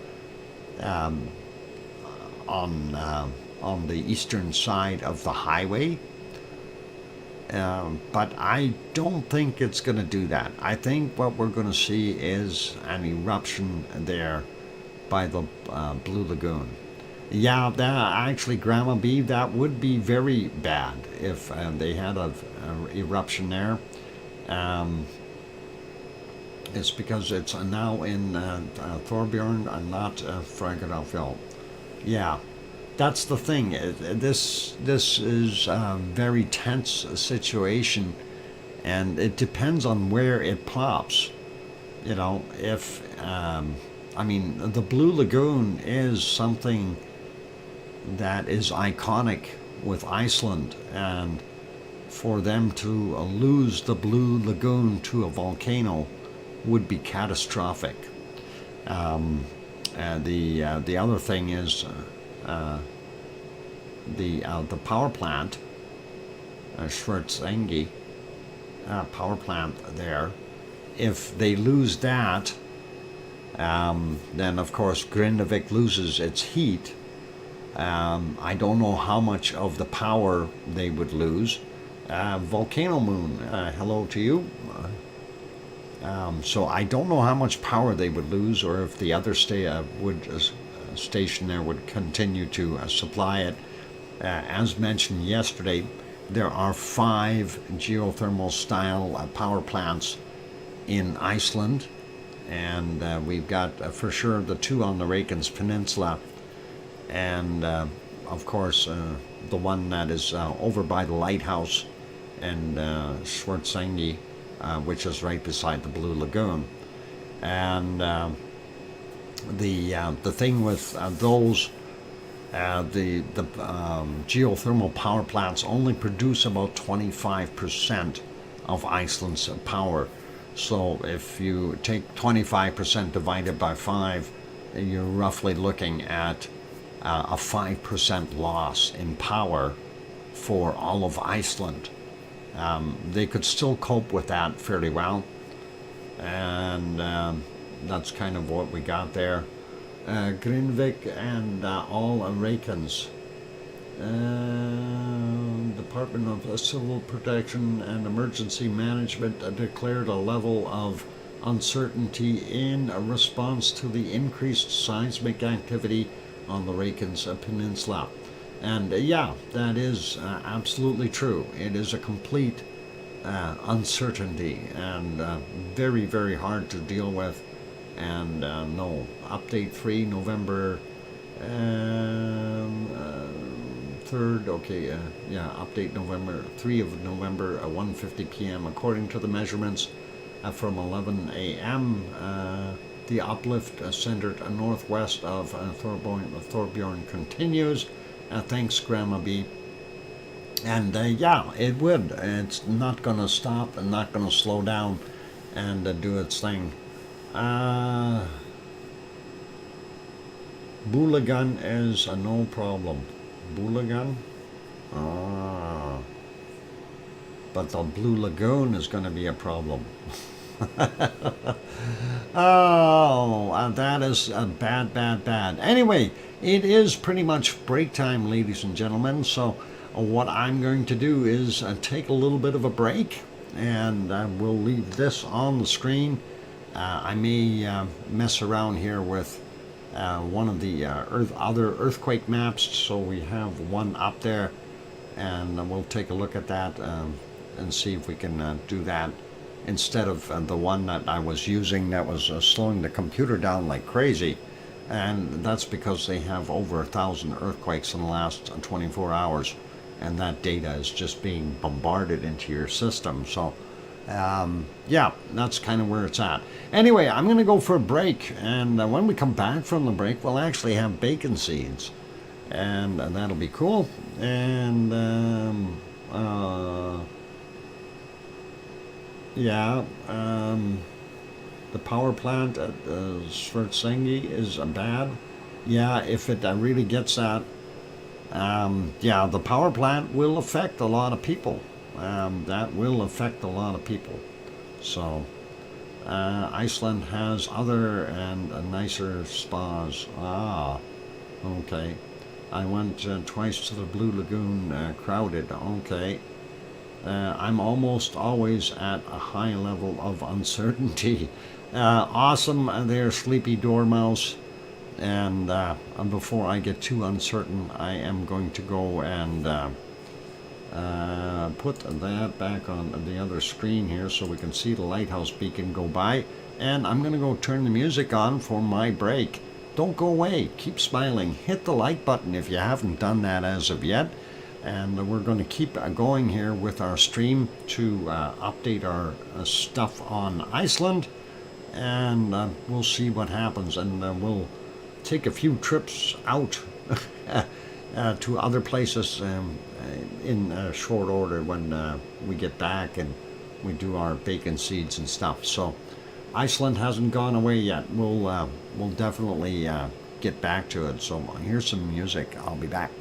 On the eastern side of the highway, but I don't think it's going to do that. I think what we're going to see is an eruption there by the Blue Lagoon. Yeah, that actually, Grandma B, that would be very bad if they had a eruption there. It's because it's now in Thorbjorn and not Frageralfjord. Yeah, that's the thing. This is a very tense situation, and it depends on where it plops. You know, if I mean, the Blue Lagoon is something that is iconic with Iceland, and for them to lose the Blue Lagoon to a volcano would be catastrophic. The other thing is the power plant, Schwarzenegger power plant there. If they lose that, then of course Grindavik loses its heat. I don't know how much of the power they would lose. Volcano Moon, hello to you. So I don't know how much power they would lose, or if the other station there would continue to supply it. As mentioned yesterday, there are 5 geothermal style power plants in Iceland, and we've got for sure the 2 on the Reykjanes Peninsula, and of course the one that is over by the lighthouse and Schwarzenegger, which is right beside the Blue Lagoon. And the thing with those, the geothermal power plants only produce about 25% of Iceland's power. So if you take 25% divided by 5, you're roughly looking at a 5% loss in power for all of Iceland. They could still cope with that fairly well, and that's kind of what we got there. Grindavik and all Reykjanes. Department of Civil Protection and Emergency Management declared a level of uncertainty in response to the increased seismic activity on the Reykjanes Peninsula. And yeah, that is absolutely true. It is a complete uncertainty, and very, very hard to deal with. And no, update 3, November 3rd, okay, yeah, update November 3 of November, 1:50 p.m. According to the measurements from 11 a.m., the uplift centered northwest of Thorbjorn continues. Thanks, Grandma B. And yeah, it would. It's not going to stop and not going to slow down and do its thing. Bulagan is no problem. Bulagan? But the Blue Lagoon is going to be a problem. Oh, that is bad, bad, bad. Anyway, it is pretty much break time, ladies and gentlemen. So what I'm going to do is take a little bit of a break, and we'll leave this on the screen. I may mess around here with one of the other earthquake maps, so we have one up there, and we'll take a look at that and see if we can do that instead of the one that I was using that was slowing the computer down like crazy. And that's because they have over 1,000 earthquakes in the last 24 hours, and that data is just being bombarded into your system. So yeah, that's kind of where it's at. Anyway, I'm going to go for a break, and when we come back from the break, we'll actually have bacon seeds, and that'll be cool. And yeah, the power plant at Schwarzenegger is bad. Yeah, if it really gets that, yeah, the power plant will affect a lot of people. That will affect a lot of people. So Iceland has other and nicer spas. Ah, okay. I went twice to the Blue Lagoon, crowded. Okay. I'm almost always at a high level of uncertainty. Awesome there, Sleepy Dormouse. And before I get too uncertain, I am going to go and put that back on the other screen here so we can see the lighthouse beacon go by. And I'm going to go turn the music on for my break. don't go away. Keep smiling. Hit the like button if you haven't done that as of yet. And we're going to keep going here with our stream to update our stuff on Iceland. And we'll see what happens. And we'll take a few trips out to other places in short order when we get back and we do our bacon seeds and stuff. So Iceland hasn't gone away yet. We'll definitely get back to it. So here's some music. I'll be back.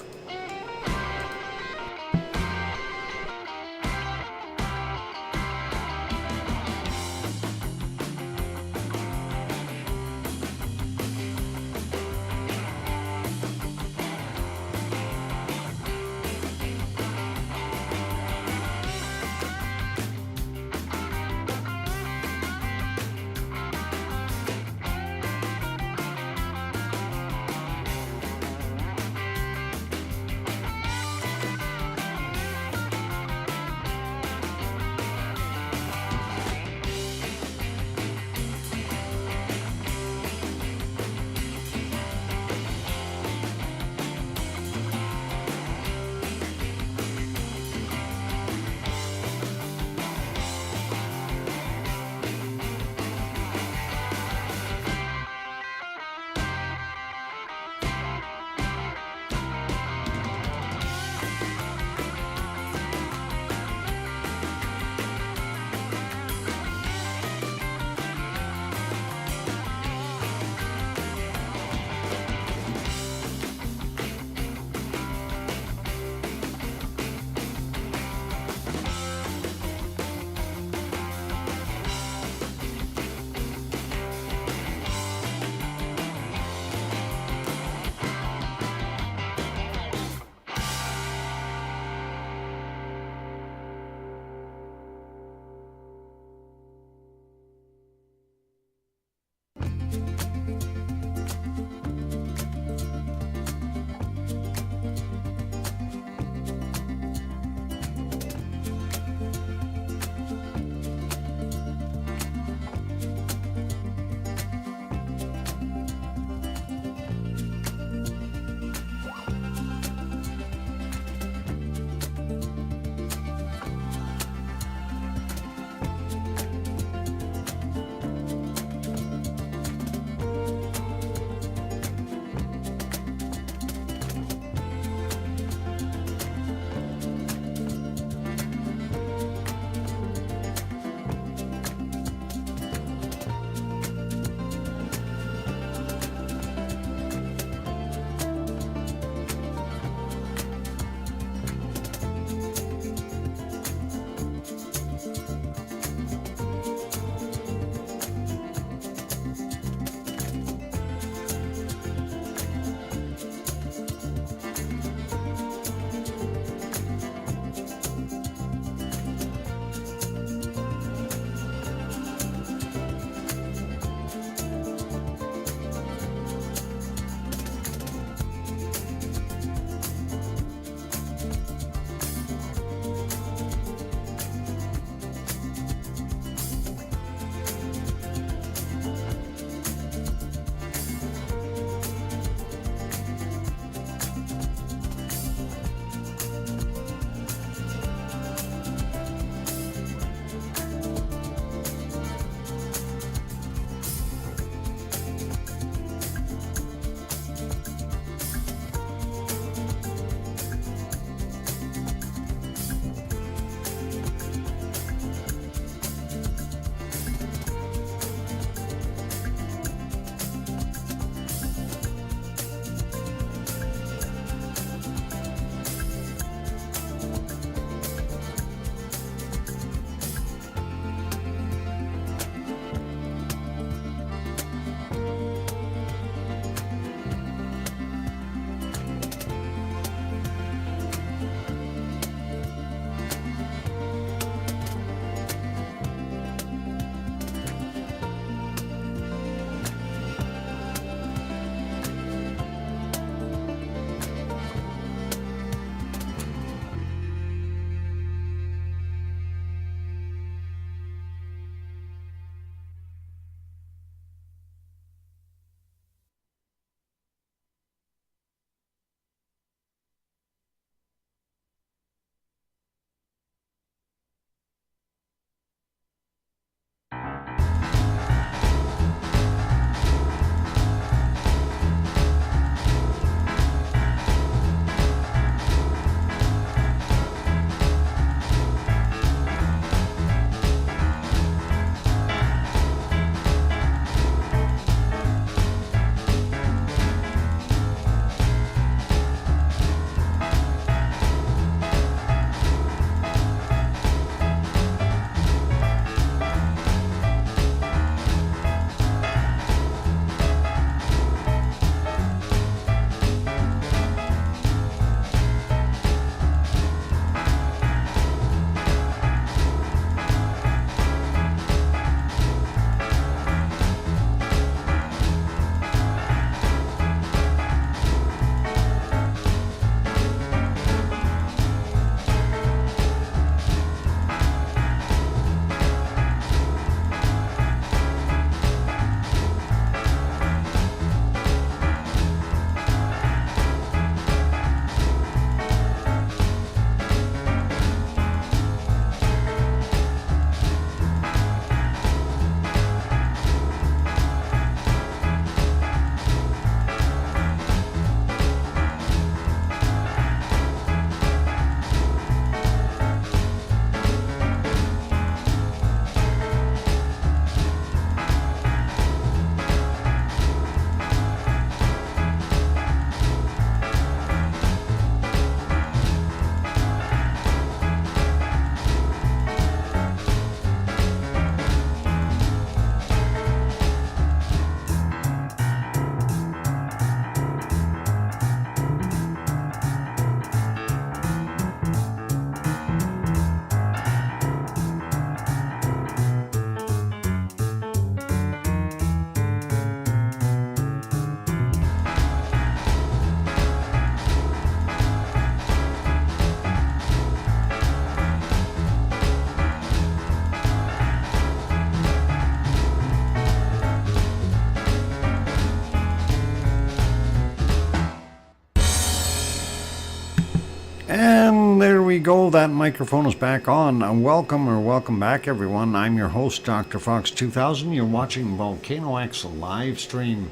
we go. That microphone is back on. Welcome back, everyone. I'm your host, DrFox2000. You're watching VolcanoX live stream.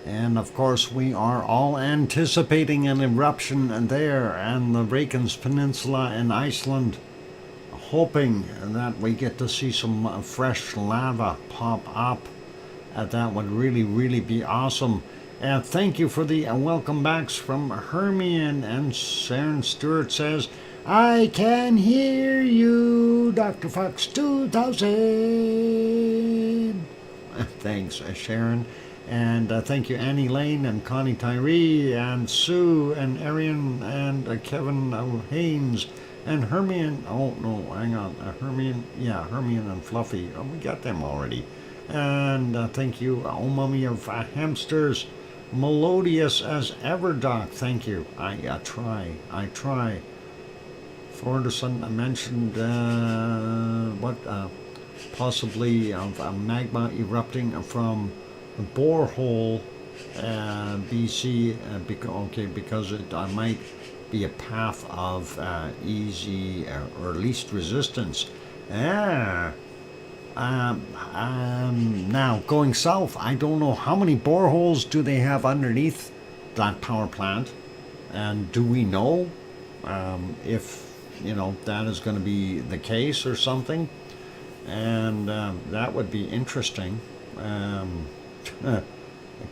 And of course, we are all anticipating an eruption there and the Reykjanes Peninsula in Iceland, hoping that we get to see some fresh lava pop up. That would really be awesome. Thank you for the welcome backs from Hermione, and Sharon Stewart says, I can hear you, Dr. Fox 2000. Thanks, Sharon. And thank you, Annie Lane and Connie Tyree and Sue and Arian and Kevin Haynes and Hermione. Oh, no, hang on. Hermione and Fluffy. Oh, we got them already. And thank you, Oh Mummy of Hamsters. Melodious as ever, Doc. Thank you. I try. Forderson mentioned possibly magma erupting from the borehole, BC. Because it might be a path of easy or least resistance. Now, going south, I don't know how many boreholes do they have underneath that power plant, and do we know if, that is going to be the case or something? And that would be interesting. It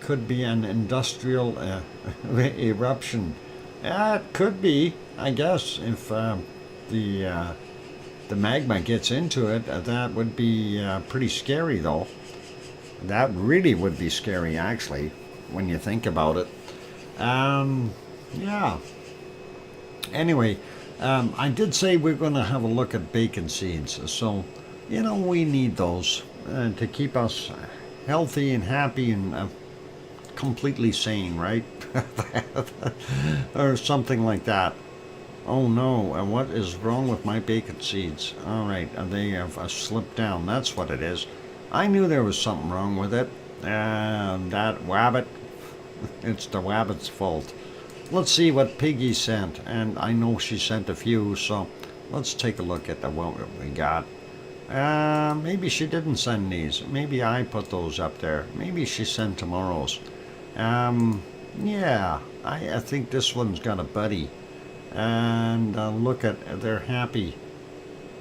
could be an industrial eruption. It could be, I guess, if the magma gets into it. That would be pretty scary, though. That really would be scary, actually, when you think about it. Yeah. Anyway, I did say we're going to have a look at bacon seeds. So, we need those to keep us healthy and happy and completely sane, right? Or something like that. Oh no, what is wrong with my bacon seeds? Alright, they have slipped down. That's what it is. I knew there was something wrong with it. That wabbit, it's the wabbit's fault. Let's see what Piggy sent. And I know she sent a few, so let's take a look at what we got. Maybe she didn't send these. Maybe I put those up there. Maybe she sent tomorrow's. Yeah, I think this one's got a buddy. And look at, they're happy,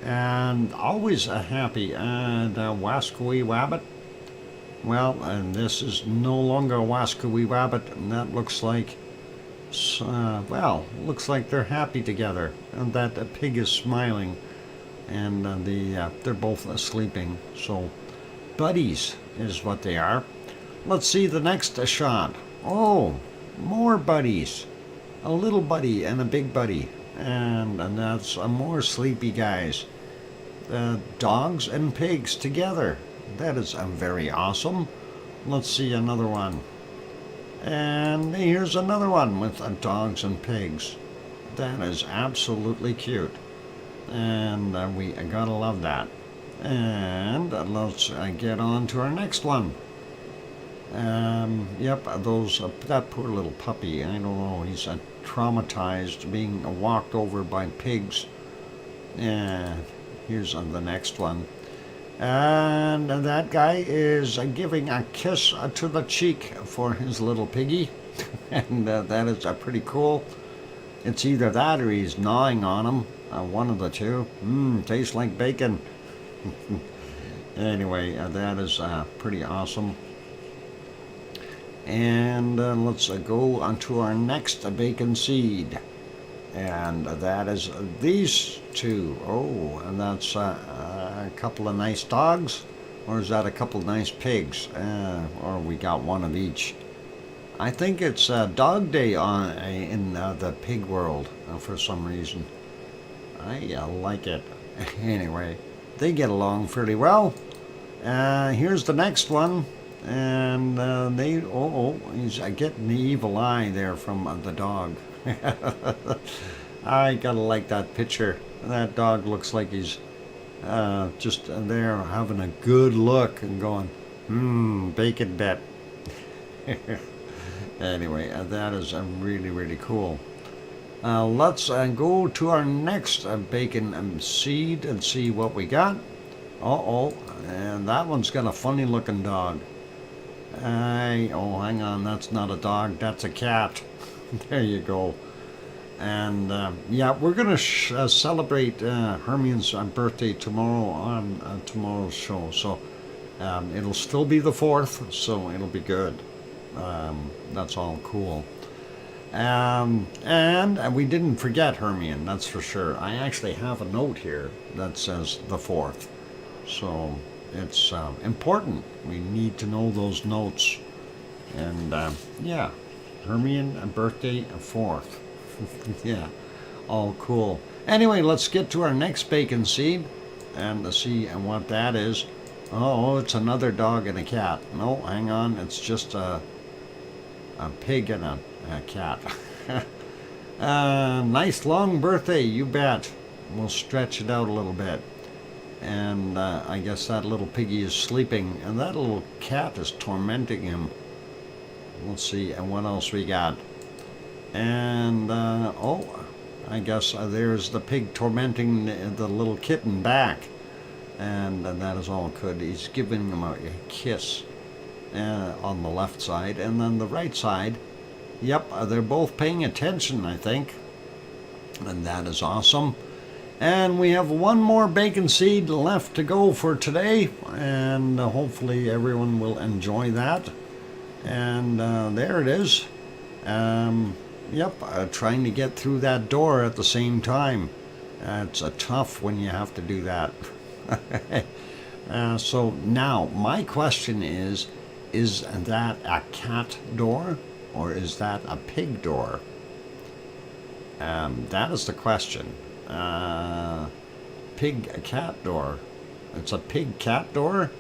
and always happy. And Wascowee Wabbit, well, and this is no longer a Wascowee Wabbit, and that looks like, looks like they're happy together, and that the pig is smiling, and they're both sleeping. So buddies is what they are. Let's see the next shot. Oh, more buddies. A little buddy and a big buddy, and that's more sleepy guys. Dogs and pigs together. That is very awesome. Let's see another one. And here's another one with dogs and pigs. That is absolutely cute, and we gotta love that. And let's get on to our next one. Yep, that poor little puppy, I don't know, he's traumatized, being walked over by pigs. And here's the next one. And that guy is giving a kiss to the cheek for his little piggy. And that is pretty cool. It's either that or he's gnawing on him, one of the two. Tastes like bacon. Anyway, that is pretty awesome. And let's go on to our next bacon seed. And that is these two. Oh, and that's a couple of nice dogs. Or is that a couple of nice pigs? Or we got one of each. I think it's Dog Day in the pig world for some reason. I like it. Anyway, they get along fairly well. Here's the next one. And he's getting the evil eye there from the dog. I gotta like that picture. That dog looks like he's just there having a good look and going, bacon bit. Anyway, that is really cool. Let's go to our next bacon seed and see what we got. Uh-oh, and that one's got a funny looking dog. Oh, hang on, that's not a dog, that's a cat. There you go. And yeah, we're going to celebrate Hermion's birthday tomorrow on tomorrow's show. So it'll still be the 4th, so it'll be good. That's all cool. And we didn't forget Hermion, that's for sure. I actually have a note here that says the 4th. So it's important. We need to know those notes. And yeah, Hermion, birthday 4th. Yeah, all cool. Anyway, let's get to our next bacon seed and see what that is. Oh, it's another dog and a cat. No, hang on, it's just a pig and a cat. Nice long birthday, you bet. We'll stretch it out a little bit. And I guess that little piggy is sleeping, and that little cat is tormenting him. Let's see, and what else we got? And oh, I guess there's the pig tormenting the little kitten back, and that is all good. He's giving him a kiss on the left side, and then the right side. Yep, they're both paying attention, I think, and that is awesome. And we have one more bacon seed left to go for today, and hopefully everyone will enjoy that. And there it is. Yep, trying to get through that door at the same time. It's tough when you have to do that. So now, my question is that a cat door or is that a pig door? That is the question. Pig cat door. It's a pig cat door?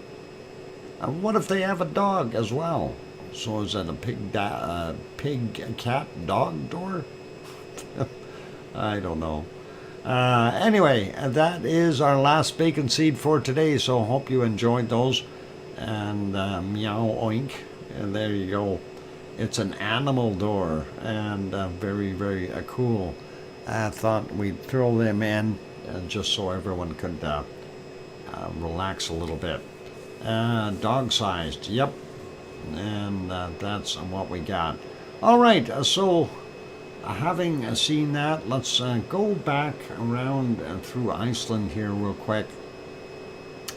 What if they have a dog as well? So is that a pig cat dog door? I don't know. Anyway, that is our last bacon seed for today, so hope you enjoyed those. And meow oink, and there you go. It's an animal door, and very, very cool. I thought we'd throw them in just so everyone could relax a little bit. Dog-sized, yep. And that's what we got. All right, so having seen that, let's go back around through Iceland here real quick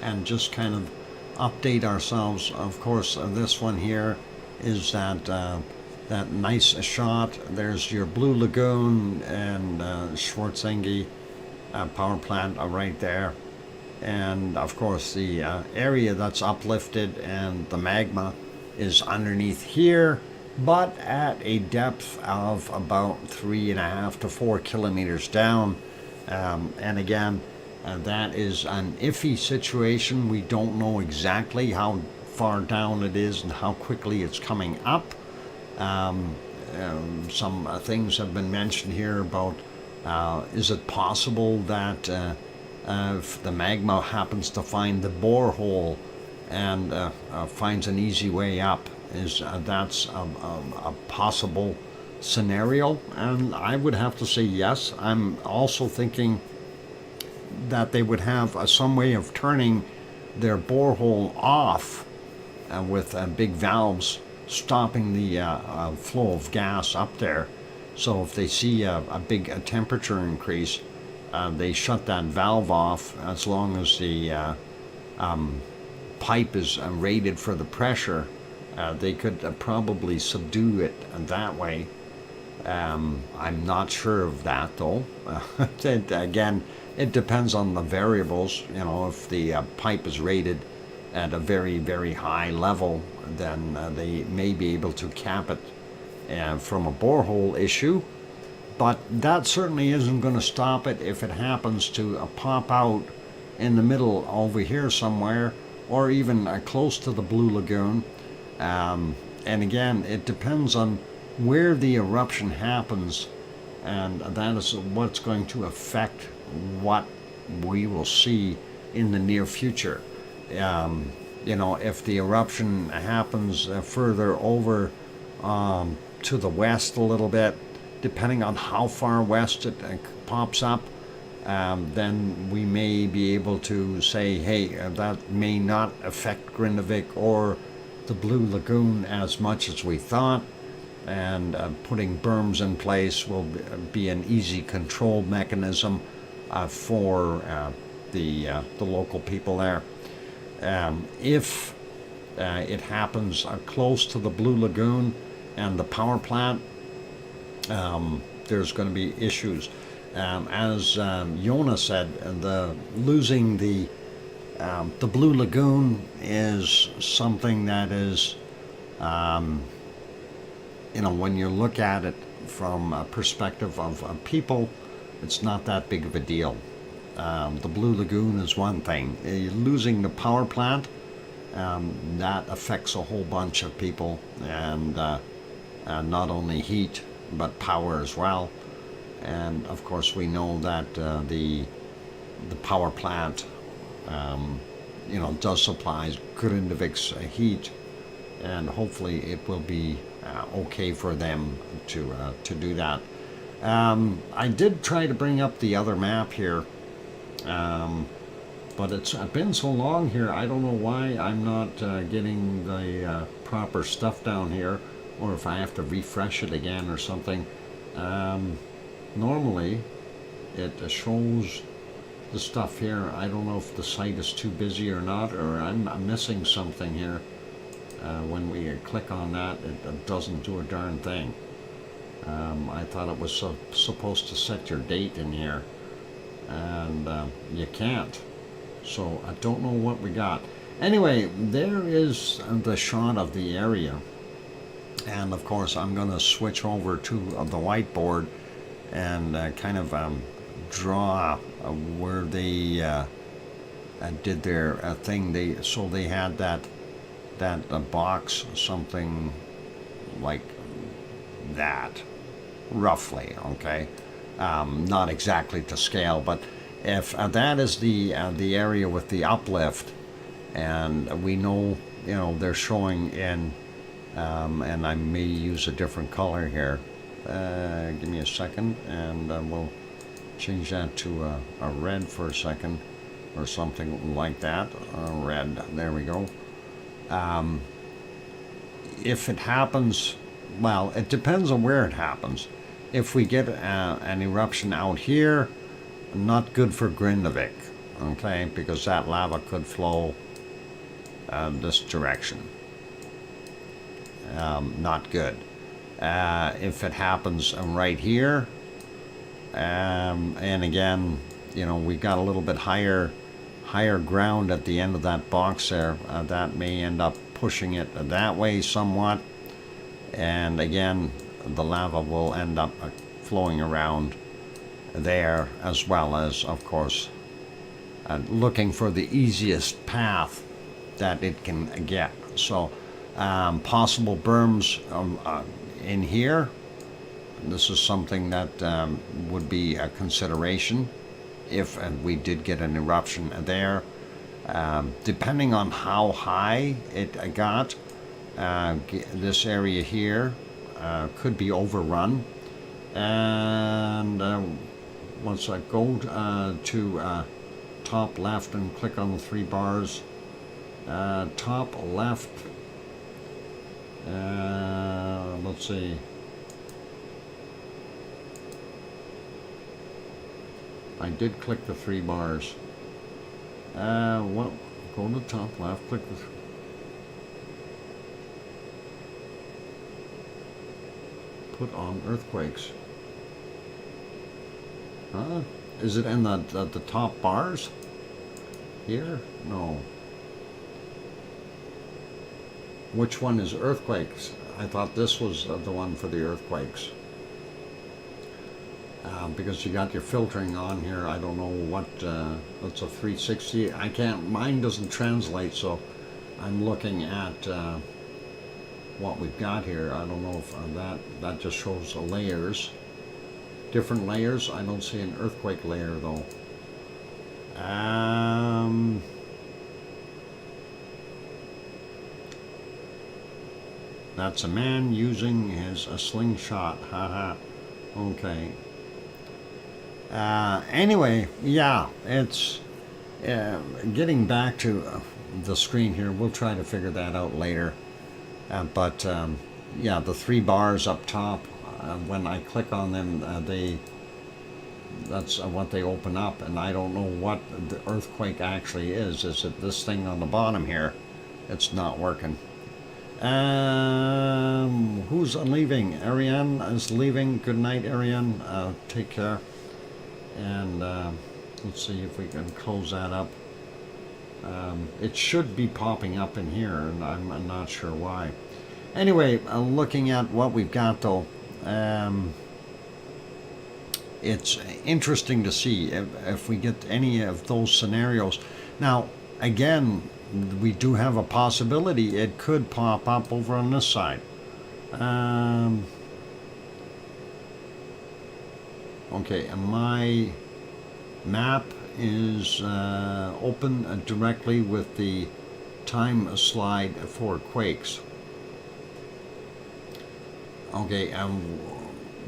and just kind of update ourselves. Of course, this one here is that nice shot. There's your Blue Lagoon and Schwarzenegger power plant right there. And of course the area that's uplifted and the magma is underneath here, but at a depth of about 3.5 to 4 kilometers down. And again, that is an iffy situation. We don't know exactly how far down it is and how quickly it's coming up. Some things have been mentioned here about is it possible that if the magma happens to find the borehole and finds an easy way up, that's a possible scenario? And I would have to say yes. I'm also thinking that they would have some way of turning their borehole off with big valves stopping the flow of gas up there. So if they see a big temperature increase, they shut that valve off as long as the pipe is rated for the pressure. They could probably subdue it that way. I'm not sure of that though. Again, it depends on the variables. You know, if the pipe is rated at a very, very high level, then they may be able to cap it from a borehole issue. But that certainly isn't going to stop it if it happens to pop out in the middle over here somewhere, or even close to the Blue Lagoon. And again, it depends on where the eruption happens, and that is what's going to affect what we will see in the near future. You know, if the eruption happens further over to the west a little bit, depending on how far west it pops up, then we may be able to say, hey, that may not affect Grindavik or the Blue Lagoon as much as we thought, and putting berms in place will be an easy control mechanism for the local people there. If it happens close to the Blue Lagoon and the power plant, there's going to be issues. As Yona said, losing the Blue Lagoon is something that is, when you look at it from a perspective of people, it's not that big of a deal. The Blue Lagoon is one thing. Losing the power plant, that affects a whole bunch of people, and not only heat but power as well. And of course, we know that the power plant, does supply Grindavik's heat, and hopefully it will be okay for them to do that. I did try to bring up the other map here, but it's been so long here. I don't know why I'm not getting the proper stuff down here, or if I have to refresh it again or something. Normally it shows the stuff here. I don't know if the site is too busy or not, or I'm missing something here. When we click on that, it doesn't do a darn thing. I thought it was supposed to set your date in here, and you can't. So I don't know what we got. Anyway, there is the shot of the area, and of course I'm going to switch over to the whiteboard and kind of draw where they did their thing. They had that box, something like that, roughly. Okay, not exactly to scale, but if that is the area with the uplift, and we know, they're showing in, and I may use a different color here. Give me a second, and we'll change that to a red for a second, or something like that. Red, there we go. If it happens, well, it depends on where it happens. If we get an eruption out here, not good for Grindavik, okay, because that lava could flow this direction. Not good. If it happens right here, and again, we got a little bit higher ground at the end of that box there, that may end up pushing it that way somewhat, and again, the lava will end up flowing around there, as well as, of course, looking for the easiest path that it can get. So possible berms in here. This is something that would be a consideration if we did get an eruption there. Depending on how high it got, this area here could be overrun. And once I go to top left and click on the three bars, top left, let's see, I did click the three bars. Well, go to the top left, click the put on earthquakes. Is it in the top bars here? No. Which one is earthquakes? I thought this was the one for the earthquakes. Because you got your filtering on here. I don't know what, it's a 360. I can't, mine doesn't translate, so I'm looking at what we've got here. I don't know if that just shows the layers. Different layers. I don't see an earthquake layer though. That's a man using a slingshot. Haha. Okay. Anyway, yeah, it's getting back to the screen here. We'll try to figure that out later. But yeah, the three bars up top, when I click on them, that's what they open up, and I don't know what the earthquake actually is. Is it this thing on the bottom here? It's not working. Who's leaving? Ariane is leaving. Good night, Ariane. Take care. And let's see if we can close that up. It should be popping up in here, and I'm not sure why. Anyway, looking at what we've got though, it's interesting to see if we get any of those scenarios. Now, again, we do have a possibility it could pop up over on this side. Okay, and my map is open directly with the time slide for quakes. Okay,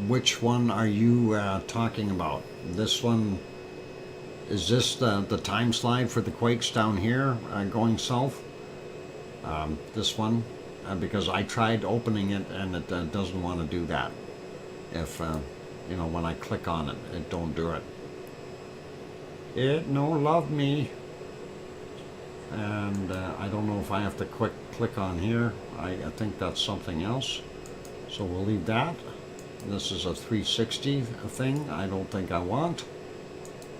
which one are you talking about? This one, is this the time slide for the quakes down here going south? This one, because I tried opening it and it doesn't want to do that. If you know, when I click on it, it don't do it. It no love me. And I don't know if I have to click on here. I think that's something else. So we'll leave that. This is a 360 thing I don't think I want.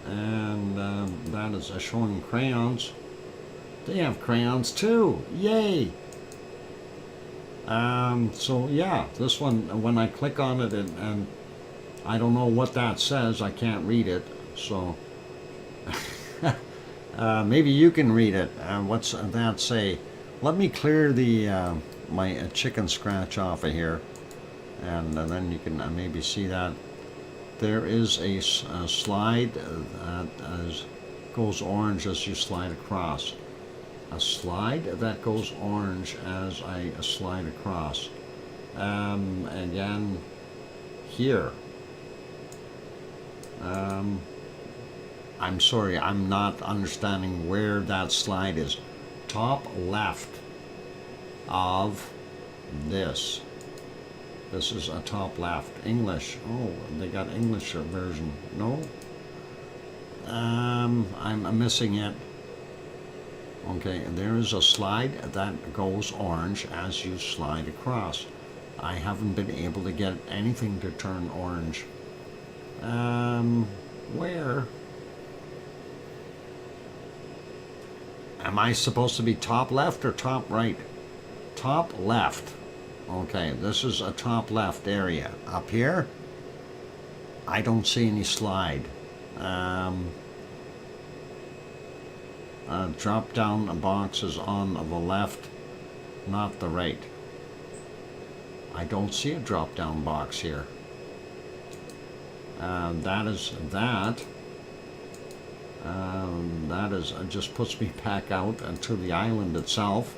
And that is showing crayons. They have crayons too. Yay! So yeah, this one, when I click on it and I don't know what that says, I can't read it. So maybe you can read it. What's that say? Let me clear the my chicken scratch off of here, and then you can maybe see that there is a slide that goes orange as you slide across. A slide that goes orange as I slide across. Again, here. I'm sorry, I'm not understanding where that slide is. Top left of this. This is a top left. English. Oh, they got English version. No? I'm missing it. Okay, and there is a slide that goes orange as you slide across. I haven't been able to get anything to turn orange. Where? Am I supposed to be top left or top right? Top left. Okay, this is a top left area. Up here, I don't see any slide. Drop down boxes on the left, not the right. I don't see a drop down box here. That is that. That is just puts me back out to the island itself.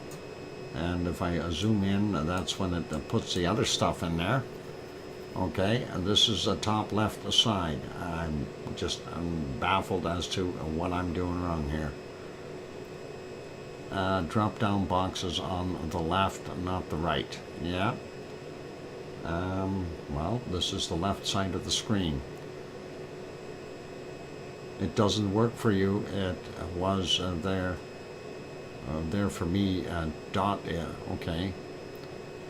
And if I zoom in, that's when it puts the other stuff in there. Okay, and this is the top left side. I'm baffled as to what I'm doing wrong here. Drop down boxes on the left, not the right. Yeah. Well, this is the left side of the screen. It doesn't work for you. It was there for me. Dot. Okay.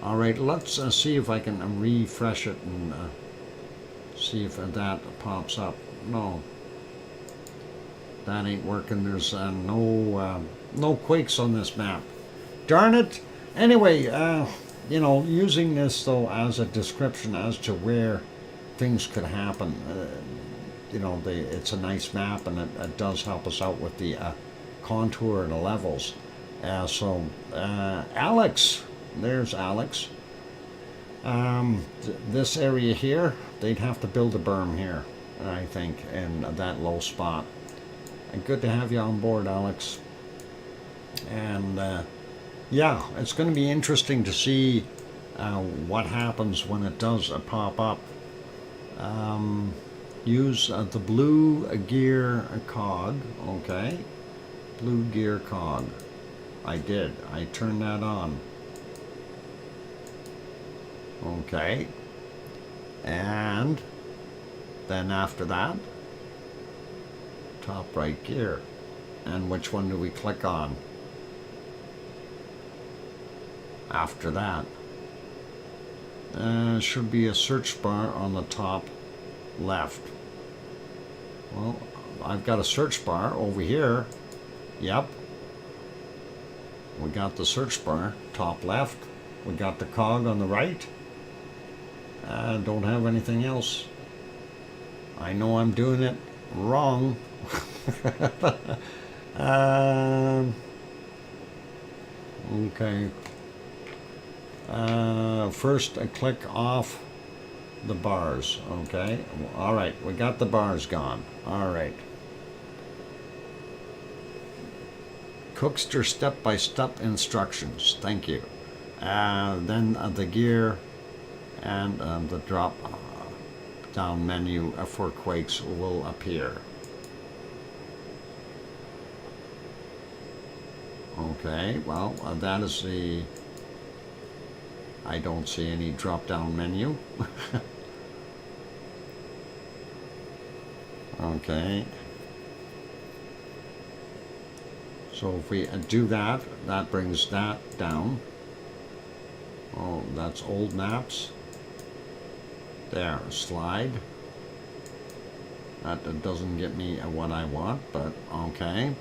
All right. Let's see if I can refresh it and see if that pops up. No. That ain't working. There's no quakes on this map. Darn it. Anyway, you know, using this though as a description as to where things could happen. You know, it's a nice map, and it does help us out with the contour and the levels. So Alex, there's Alex. This area here, they'd have to build a berm here, I think, in that low spot. And good to have you on board, Alex. And yeah, it's going to be interesting to see what happens when it does pop up. use the blue gear cog, okay? Blue gear cog. I did. I turned that on. Okay. And then after that, top right gear. And which one do we click on? After that. Should be a search bar on the top left. Well, I've got a search bar over here. Yep. We got the search bar, top left. We got the cog on the right. Don't have anything else. I know I'm doing it wrong. Okay. First, I click off the bars. Okay. All right. We got the bars gone. All right. Cookster step-by-step instructions. Thank you. Then the gear and the drop down menu for quakes will appear. Okay, well, that is the... I don't see any drop-down menu. Okay. So if we do that, that brings that down. Oh, that's old maps. There, slide. That doesn't get me what I want, but okay.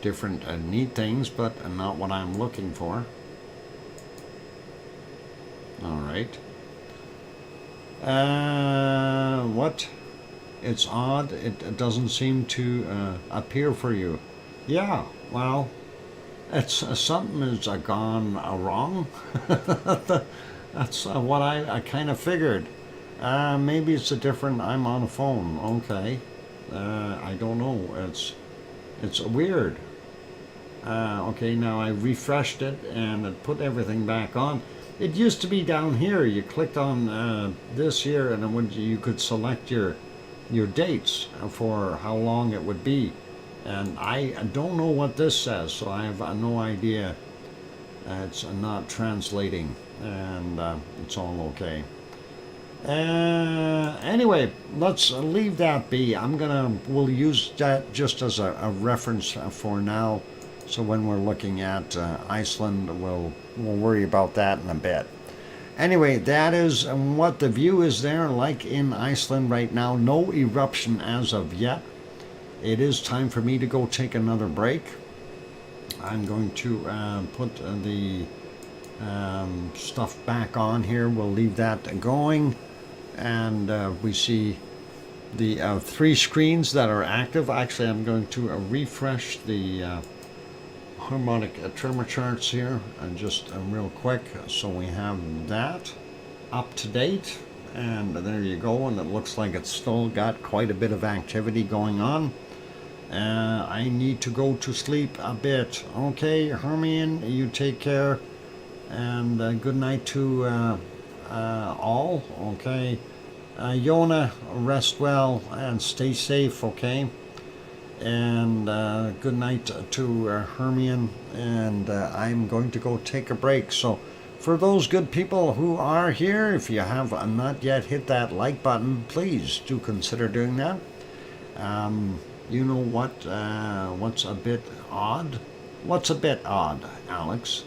Different neat things, but not what I'm looking for. All right. What? It's odd. It doesn't seem to appear for you. Yeah. Well, it's something has gone wrong. That's what I kind of figured. Maybe it's a different. I'm on a phone. Okay. I don't know. It's weird. Okay. Now I refreshed it and it put everything back on. It used to be down here. You clicked on this here, and then you could select your dates for how long it would be. And I don't know what this says, so I have no idea. It's not translating, and it's all okay. Anyway, let's leave that be. We'll use that just as a reference for now. So when we're looking at Iceland, we'll worry about that in a bit. Anyway, that is what the view is there like in Iceland right now. No eruption as of yet. It is time for me to go take another break. I'm going to put the stuff back on here. We'll leave that going. And we see the 3 screens that are active. Actually, I'm going to refresh the harmonic tremor charts here and just real quick, so we have that up to date, and there you go. And it looks like it's still got quite a bit of activity going on. I need to go to sleep a bit. Okay, Hermione, you take care, and good night to all. Okay, Yona, rest well and stay safe. Okay. And good night to Hermione, and I'm going to go take a break. So for those good people who are here, if you have not yet hit that like button, please do consider doing that. You know what? What's a bit odd? What's a bit odd, Alex?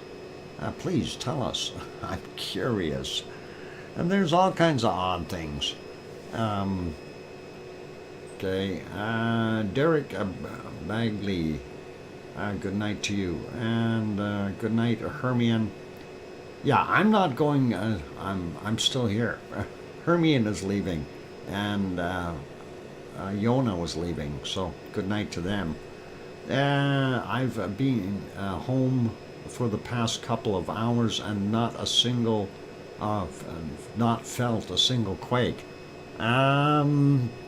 Please tell us. I'm curious. And there's all kinds of odd things. Okay, Derek Bagley, good night to you, and good night, Hermione. Yeah, I'm not going. I'm still here. Hermione is leaving, and Yona was leaving. So good night to them. I've been home for the past couple of hours and not felt a single quake.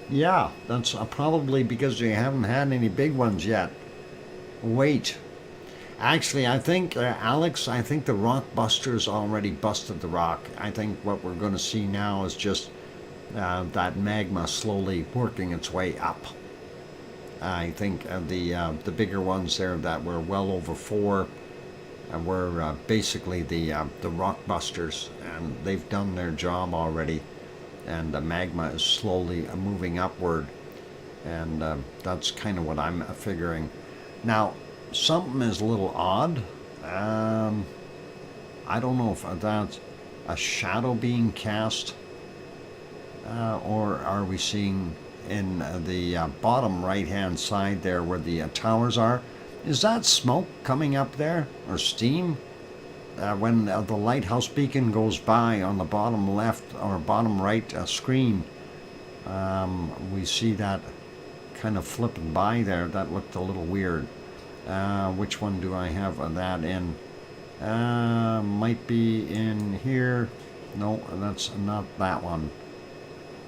Yeah, that's probably because you haven't had any big ones yet. Wait. Actually, I think, Alex, I think the rock busters already busted the rock. I think what we're going to see now is just that magma slowly working its way up. I think the bigger ones there that were well over 4 were basically the rock busters, and they've done their job already. And the magma is slowly moving upward, and that's kind of what I'm figuring. Now, something is a little odd. I don't know if that's a shadow being cast, or are we seeing in the bottom right hand side there where the towers are, is that smoke coming up there, or steam? When the lighthouse beacon goes by on the bottom left or bottom right screen, we see that kind of flipping by there. That looked a little weird. Which one do I have that in? Might be in here. No, that's not that one.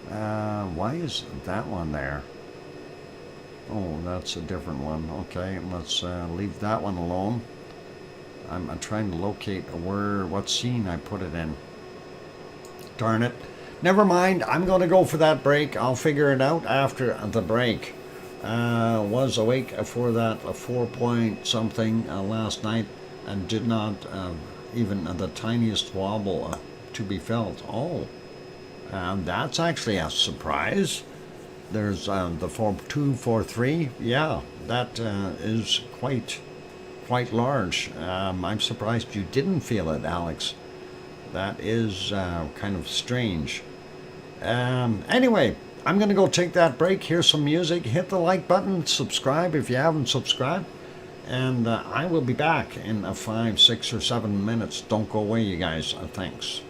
Why is that one there? Oh, that's a different one. Okay, let's leave that one alone. I'm trying to locate what scene I put it in. Darn it. Never mind. I'm going to go for that break. I'll figure it out after the break. Was awake for that 4 point something last night and did not even the tiniest wobble to be felt. Oh, that's actually a surprise. There's the 4243. Yeah, that is quite large. I'm surprised you didn't feel it, Alex. That is kind of strange. Anyway, I'm going to go take that break, hear some music, hit the like button, subscribe if you haven't subscribed, and I will be back in 5, 6, or 7 minutes. Don't go away, you guys. Thanks.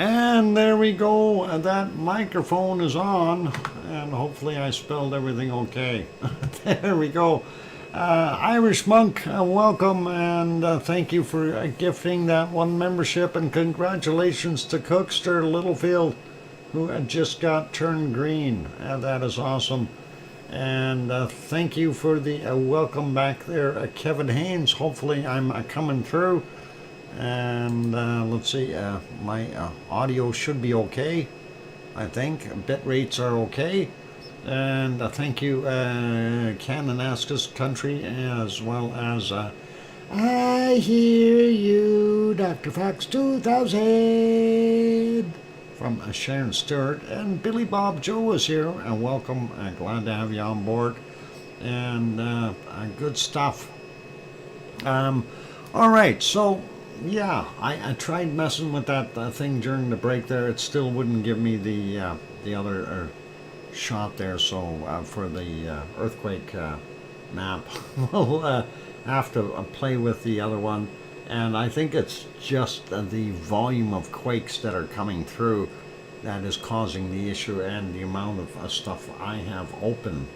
And there we go. That microphone is on, and hopefully I spelled everything okay. There we go. Irish Monk, welcome, and thank you for gifting that one membership, and congratulations to Cookster Littlefield, who had just got turned green. That is awesome. And thank you for the welcome back there, Kevin Haynes. Hopefully I'm coming through. And let's see, my audio should be okay, I think. Bit rates are okay. And thank you, Kananaskis Country, as well as I Hear You, DrFox2000 from Sharon Stewart. And Billy Bob Joe is here, and welcome. Glad to have you on board. And good stuff. All right, so yeah, I tried messing with that thing during the break there. It still wouldn't give me the other shot there. So for the earthquake map, we'll have to play with the other one. And I think it's just the volume of quakes that are coming through that is causing the issue, and the amount of stuff I have open.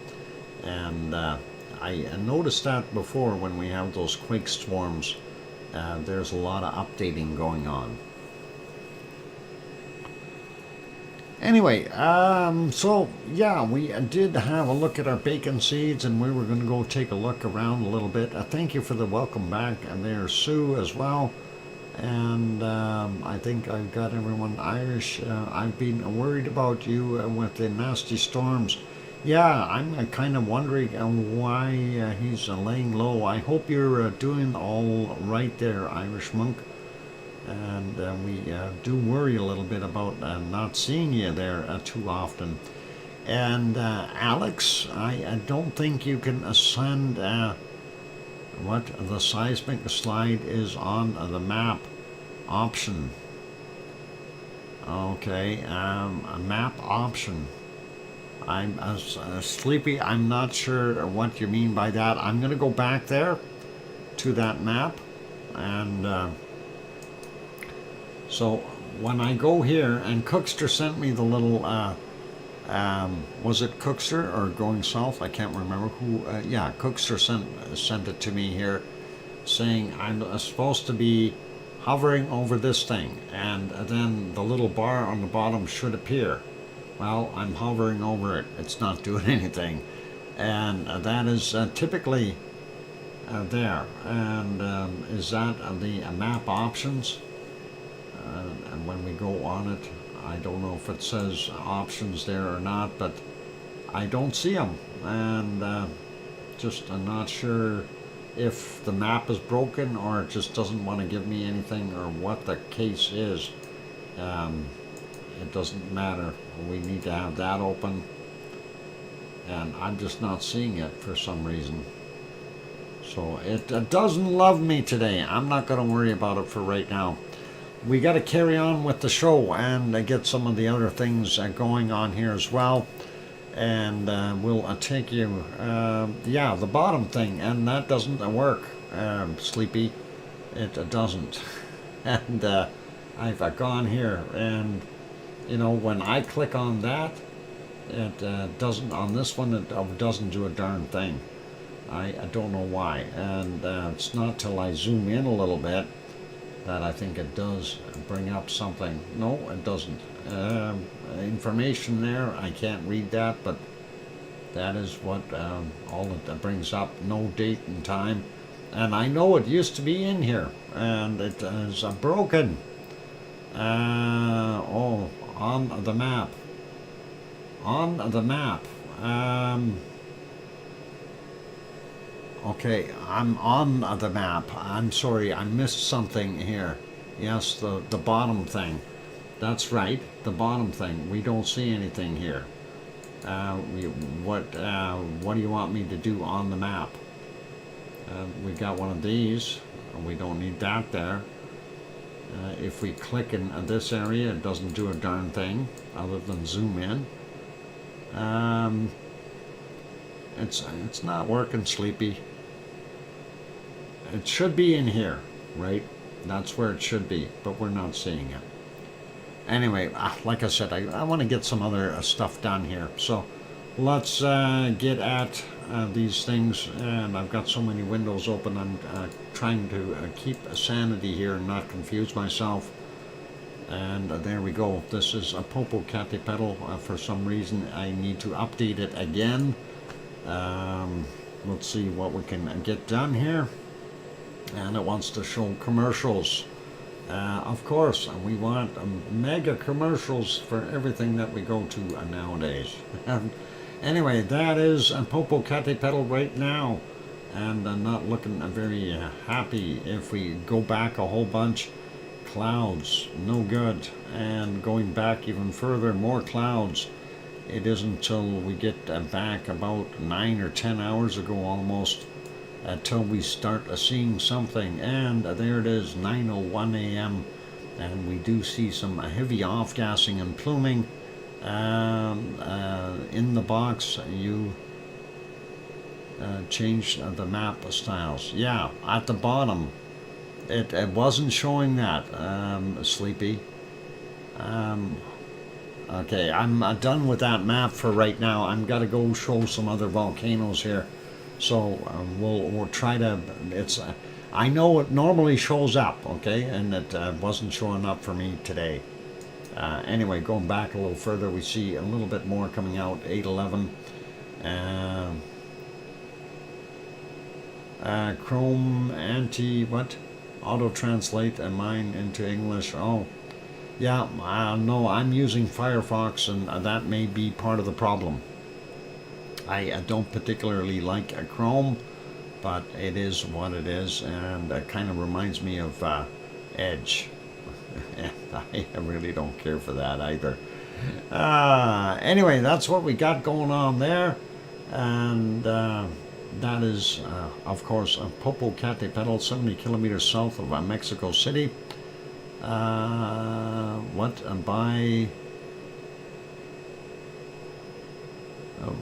And I noticed that before when we have those quake swarms. There's a lot of updating going on. Anyway, so yeah, we did have a look at our bacon seeds, and we were going to go take a look around a little bit. Thank you for the welcome back, and there's Sue as well. And I think I've got everyone Irish. I've been worried about you with the nasty storms. Yeah, I'm kind of wondering why he's laying low. I hope you're doing all right there, Irish Monk. And we do worry a little bit about not seeing you there too often. And Alex, I don't think you can send what the seismic slide is on the map option. Okay, a map option. I'm sleepy. I'm not sure what you mean by that. I'm going to go back there to that map. And so when I go here, and Cookster sent me the little, was it Cookster or Going South? I can't remember who. Yeah, Cookster sent it to me here saying I'm supposed to be hovering over this thing. And then the little bar on the bottom should appear. Well, I'm hovering over it. It's not doing anything. And that is typically there. And is that the map options? And when we go on it, I don't know if it says options there or not, but I don't see them. And just I'm not sure if the map is broken or it just doesn't want to give me anything, or what the case is. It doesn't matter. We need to have that open, and I'm just not seeing it for some reason. So it doesn't love me today. I'm not going to worry about it for right now. We got to carry on with the show and get some of the other things going on here as well. And we'll take you, yeah, the bottom thing, and that doesn't work, Sleepy. It doesn't. And I've gone here, and you know, when I click on that, it doesn't, on this one, it doesn't do a darn thing. I don't know why. And it's not till I zoom in a little bit that I think it does bring up something. No, it doesn't. Information there, I can't read that, but that is what all it brings up. No date and time. And I know it used to be in here, and it is broken. Oh, on the map. On the map. Okay, I'm on the map. I'm sorry, I missed something here. Yes, the bottom thing. That's right, the bottom thing. We don't see anything here. What do you want me to do on the map? We got one of these. We don't need that there. If we click in this area, it doesn't do a darn thing other than zoom in. It's not working, Sleepy. It should be in here, right? That's where it should be, but we're not seeing it. Anyway, like I said, I want to get some other stuff done here. So let's get at these things. And I've got so many windows open. I'm trying to keep sanity here and not confuse myself. And there we go. This is a Popocatépetl. For some reason, I need to update it again. Let's see what we can get done here. And it wants to show commercials. Of course, we want mega commercials for everything that we go to nowadays. Anyway, that is Popocatépetl right now, and not looking very happy. If we go back a whole bunch, clouds, no good, and going back even further, more clouds. It isn't until we get back about 9 or 10 hours ago almost until we start seeing something. And there it is, 9:01 a.m. and we do see some heavy off-gassing and pluming. In the box you changed the map styles. Yeah, at the bottom it wasn't showing that, Sleepy. Okay, I'm done with that map for right now. I'm got to go show some other volcanoes here. So we'll try to, I know it normally shows up, okay, and it wasn't showing up for me today. Anyway, going back a little further, we see a little bit more coming out, 811. Chrome what? Auto translate and mine into English. Oh, yeah, no, I'm using Firefox, and that may be part of the problem. I don't particularly like Chrome, but it is what it is, and it kind of reminds me of Edge. I really don't care for that either. Anyway, that's what we got going on there, and that is, of course, Popocatépetl, 70 kilometers south of Mexico City. By...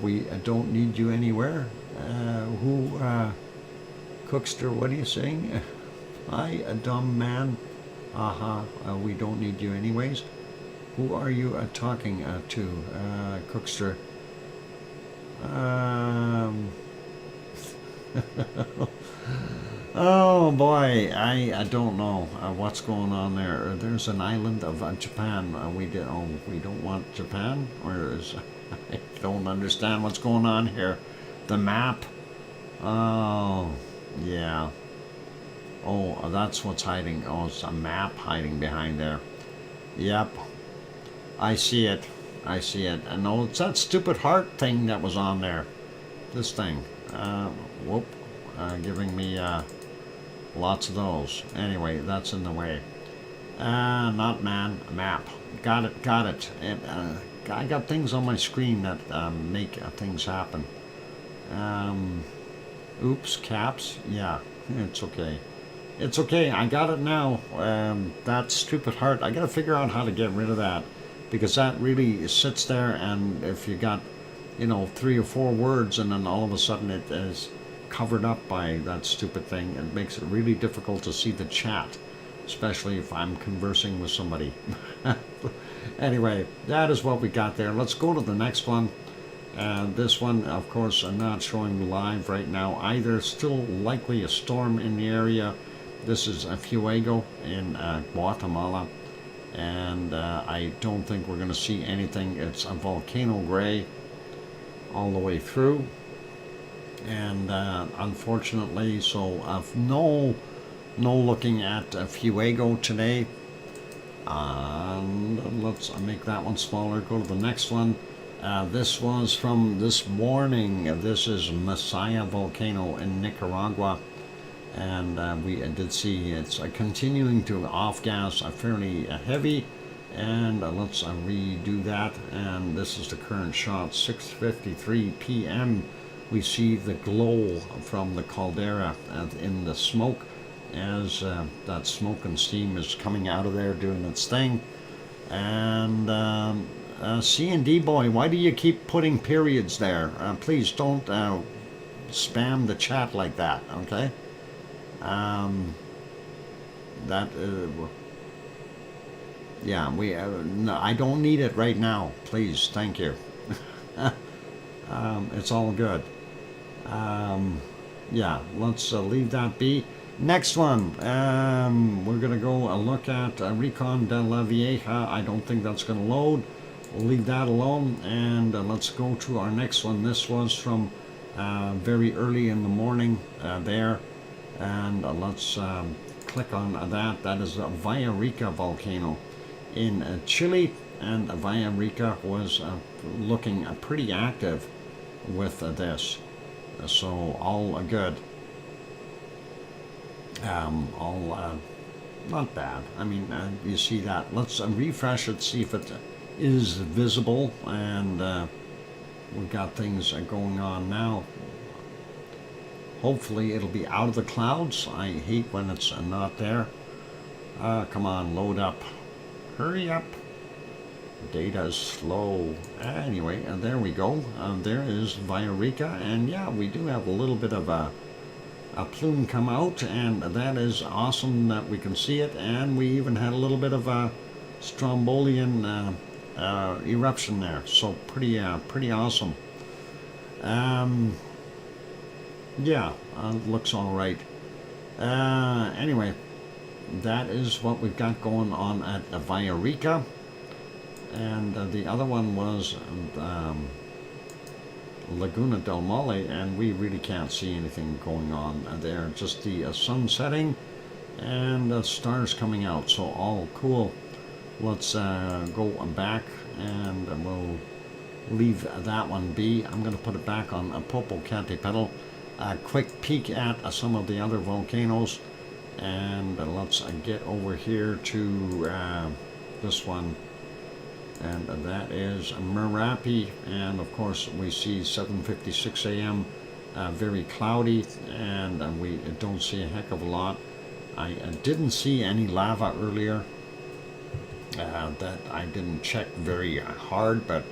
we don't need you anywhere. Cookster, what are you saying? Hi, a dumb man. We don't need you anyways. Who are you talking to, Cookster? Oh boy, I don't know what's going on there. There's an island of Japan. We don't want Japan, or is... I don't understand what's going on here. The map. Oh, yeah. Oh, that's what's hiding. Oh, it's a map hiding behind there. Yep. I see it. I see it. And no, it's that stupid heart thing that was on there. This thing. Whoop. Giving me lots of those. Anyway, that's in the way. Not man. Map. Got it. Got it. I got things on my screen that make things happen. Oops, caps. Yeah, it's okay. It's okay. I got it now. That stupid heart. I got to figure out how to get rid of that, because that really sits there, and if you got, 3 or 4 words, and then all of a sudden it is covered up by that stupid thing, it makes it really difficult to see the chat, especially if I'm conversing with somebody. Anyway, that is what we got there. Let's go to the next one. This one, of course, I'm not showing live right now either. Still likely a storm in the area. This is a Fuego in Guatemala, and I don't think we're going to see anything. It's a volcano gray all the way through, and unfortunately, so no looking at Fuego today. And let's make that one smaller. Go to the next one. This was from this morning. This is Masaya volcano in Nicaragua, and we did see it's continuing to off-gas fairly heavy. And let's redo that. And this is the current shot, 6:53 p.m. We see the glow from the caldera in the smoke, as that smoke and steam is coming out of there doing its thing. And C&D boy, why do you keep putting periods there? Please don't spam the chat like that, okay? Yeah, no, I don't need it right now. Please, thank you. It's all good. Yeah, let's leave that be. Next one, we're going to go look at Recon de la Vieja. I don't think that's going to load. We'll leave that alone, and let's go to our next one. This was from very early in the morning there, and let's click on that. That is the Villarrica volcano in Chile, and Villarrica was looking pretty active with this, so all good. All not bad. I mean, you see that. Let's refresh it, see if it is visible, and we've got things going on now. Hopefully it'll be out of the clouds. I hate when it's not there. Come on, load up. Hurry up. Data is slow. Anyway, there we go. There is Villarrica, and yeah, we do have a little bit of a plume come out, and that is awesome that we can see it. And we even had a little bit of a Strombolian eruption there, so pretty awesome. Yeah, looks all right. Anyway, that is what we've got going on at Villarrica, and the other one was Laguna del Mole, and we really can't see anything going on there, just the sun setting and the stars coming out, so all cool. Let's go back, and we'll leave that one be. I'm going to put it back on Popocatépetl. A quick peek at some of the other volcanoes, and let's get over here to this one, and that is Merapi, and of course we see 7:56 a.m. Very cloudy, and we don't see a heck of a lot. I didn't see any lava earlier. That I didn't check very hard, but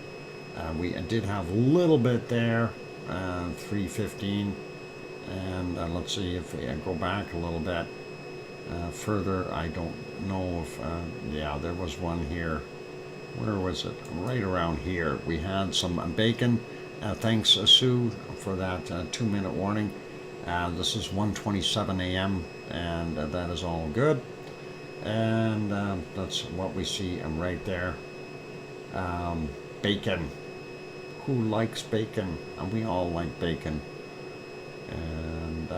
we did have a little bit there, 3:15, and let's see if we go back a little bit further. I don't know if yeah, there was one here. Where was it? Right around here. We had some bacon. Thanks, Sue, for that 2-minute warning. This is 1:27 a.m. and that is all good. And that's what we see right there. Bacon. Who likes bacon? And we all like bacon. And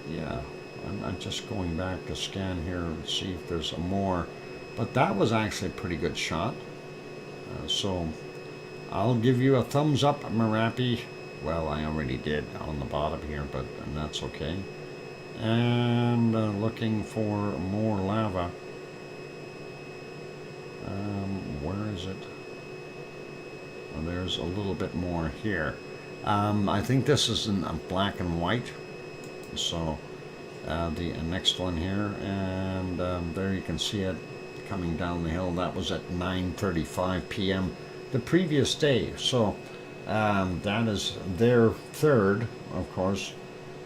yeah, I'm just going back to scan here and see if there's more. But that was actually a pretty good shot. So I'll give you a thumbs up, Merapi. Well, I already did on the bottom here, but that's okay. And looking for more lava. Where is it? Well, there's a little bit more here. I think this is in black and white. So the next one here, and there you can see it coming down the hill. That was at 9:35 p.m. the previous day. So that is their third, of course,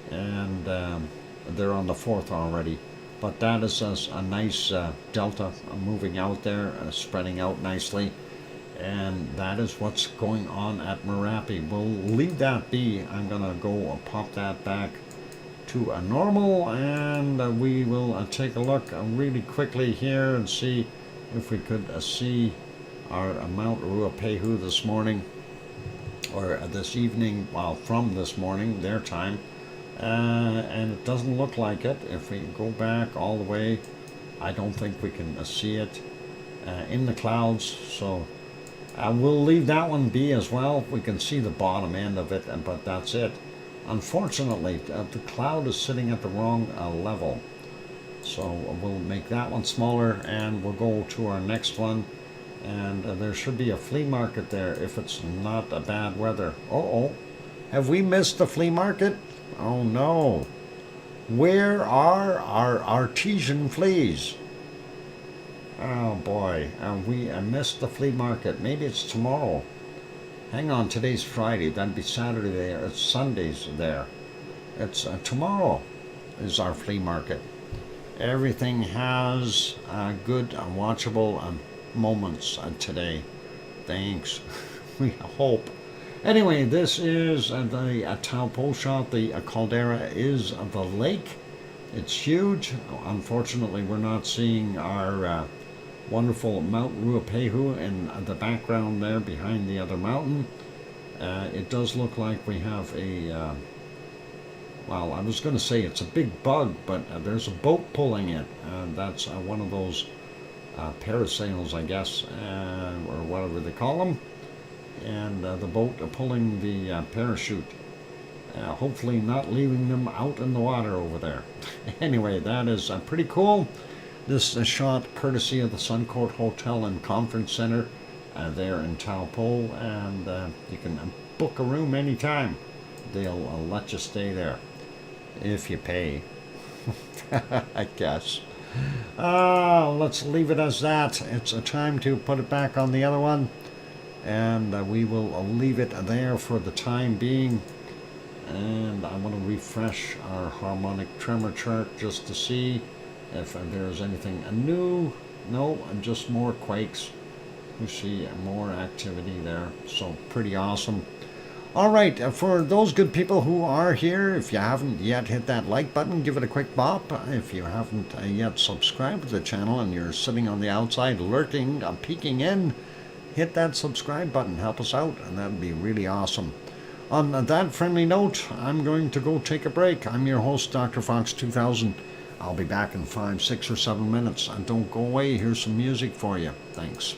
and they're on the fourth already. But that is a nice delta moving out there, spreading out nicely. And that is what's going on at Merapi. We'll leave that be. I'm going to go pop that back to a normal, and we will take a look really quickly here and see if we could see our Mount Ruapehu this morning, or this evening, well, from this morning, their time. And it doesn't look like it. If we go back all the way, I don't think we can see it in the clouds. So we'll leave that one be as well. We can see the bottom end of it, but that's it. Unfortunately, the cloud is sitting at the wrong level. So we'll make that one smaller, and we'll go to our next one. And there should be a flea market there if it's not a bad weather. Uh-oh. Have we missed the flea market? Oh no. Where are our artesian fleas? Oh boy, we missed the flea market. Maybe it's tomorrow. Hang on, today's Friday. That'd be Saturday there. It's Sundays there. It's tomorrow is our flea market. Everything has good, watchable moments today. Thanks. We hope. Anyway, this is the Taupo shot. The caldera is the lake. It's huge. Unfortunately, we're not seeing our wonderful Mount Ruapehu in the background there behind the other mountain. It does look like we have a, well, I was going to say it's a big bug, but there's a boat pulling it. That's one of those parasails, I guess, or whatever they call them. And the boat pulling the parachute. Hopefully not leaving them out in the water over there. Anyway, that is pretty cool. This is shot courtesy of the Suncourt Hotel and Conference Center there in Taupo, and you can book a room anytime. They'll let you stay there if you pay, I guess. Let's leave it as that. It's a time to put it back on the other one, and we will leave it there for the time being. And I want to refresh our harmonic tremor chart just to see if there's anything new. No, just more quakes. We see more activity there, so pretty awesome. All right, for those good people who are here, if you haven't yet hit that like button, give it a quick bop. If you haven't yet subscribed to the channel and you're sitting on the outside lurking, peeking in, hit that subscribe button. Help us out, and that'd be really awesome. On that friendly note, I'm going to go take a break. I'm your host, DrFox2000. I'll be back in 5, 6, or 7 minutes. And don't go away. Here's some music for you. Thanks.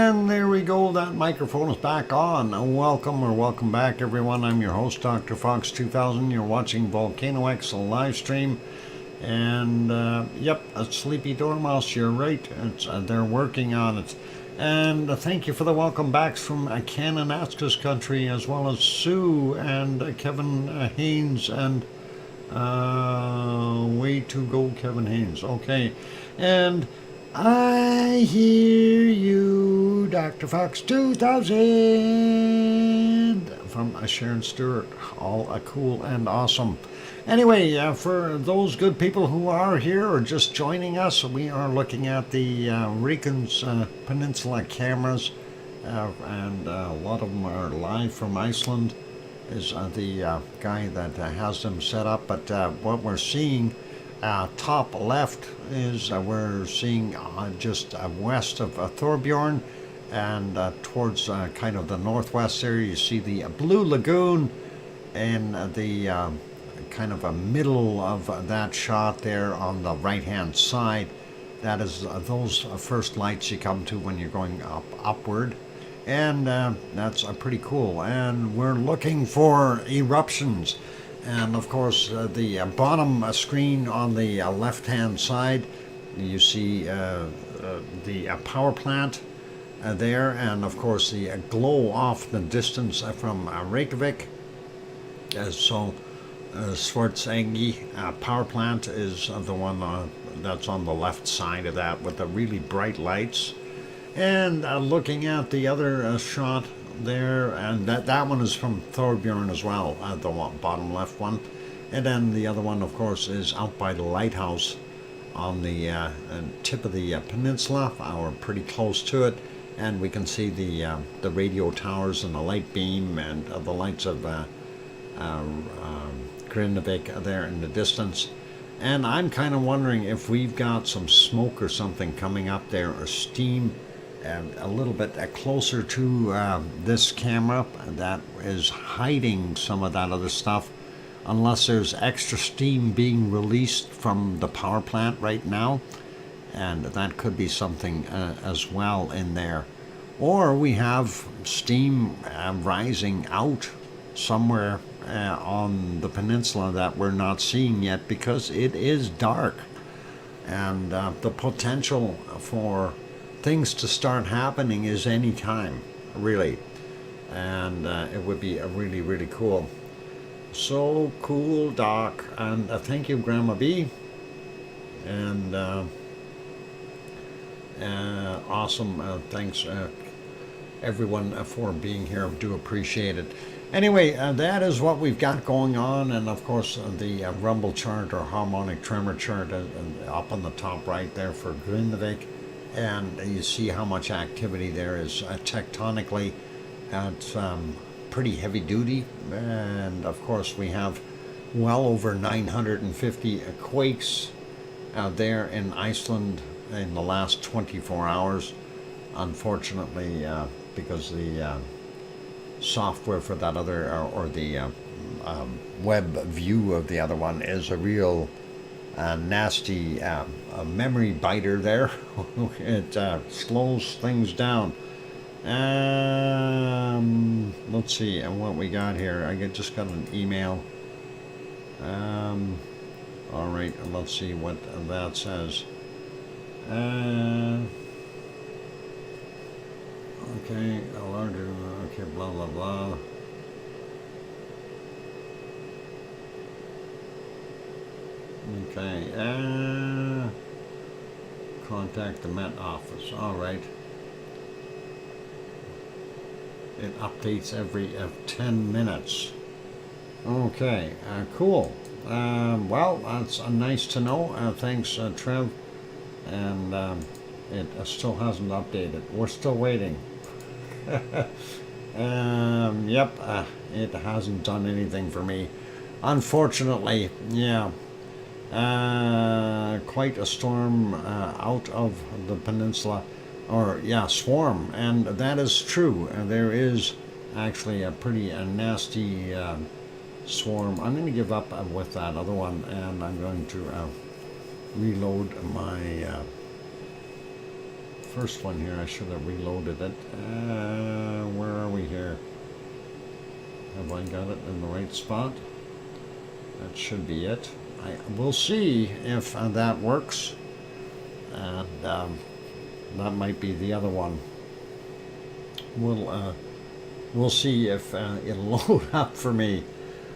And there we go, that microphone is back on. Welcome back everyone. I'm your host, DrFox2000. You're watching VolcanoX live stream. And yep, a sleepy dormouse, you're right. They're working on it. And thank you for the welcome backs from Cananaska's country, as well as Sue and Kevin Haynes and way to go, Kevin Haynes. Okay, and I hear you, Dr. Fox 2000 from Sharon Stewart. All cool and awesome. Anyway, for those good people who are here or just joining us, we are looking at the Reykjanes Peninsula cameras, and a lot of them are live from Iceland. Is the guy that has them set up. But what we're seeing, top left, is we're seeing just west of Thorbjorn, and towards kind of the northwest area, you see the Blue Lagoon, and the kind of a middle of that shot there on the right hand side. That is those first lights you come to when you're going upward, and that's pretty cool. And we're looking for eruptions, and of course the bottom screen on the left hand side, you see the power plant there, and of course the glow off the distance from Reykjavik. So Svartsengi power plant is the one that's on the left side of that with the really bright lights. And looking at the other shot there, and that one is from Thorbjorn as well, the bottom left one. And then the other one, of course, is out by the lighthouse on the tip of the peninsula. We're pretty close to it, and we can see the radio towers and the light beam and the lights of Grindavik there in the distance. And I'm kind of wondering if we've got some smoke or something coming up there, or steam, a little bit closer to this camera that is hiding some of that other stuff, unless there's extra steam being released from the power plant right now, and that could be something as well in there. Or we have steam rising out somewhere on the peninsula that we're not seeing yet because it is dark, and the potential for things to start happening is any time, really, and it would be really, really cool. So cool, Doc, and thank you, Grandma B, and awesome. Thanks everyone for being here. Do appreciate it. Anyway, that is what we've got going on, and of course the rumble chart or harmonic tremor chart up on the top right there for Grindavik, and you see how much activity there is tectonically. It's pretty heavy duty, and of course we have well over 950 quakes there in Iceland in the last 24 hours. Unfortunately, because the software for that other, or the web view of the other one, is a real nasty memory biter there. It slows things down. Let's see what we got here. I just got an email. All right, let's see what that says. Okay, a larger, okay, blah, blah, blah. Okay, contact the Met office. All right. It updates every 10 minutes. Okay, cool. Well, that's nice to know. Thanks, Trev. And it still hasn't updated. We're still waiting. Yep, it hasn't done anything for me, unfortunately. Yeah, quite a storm out of the peninsula, or yeah, swarm, and that is true. There is actually a pretty nasty swarm. I'm going to give up with that other one, and I'm going to reload my first one here. I should have reloaded it. Where are we here? Have I got it in the right spot? That should be it. We'll see if that works. And that might be the other one. We'll see if it'll load up for me.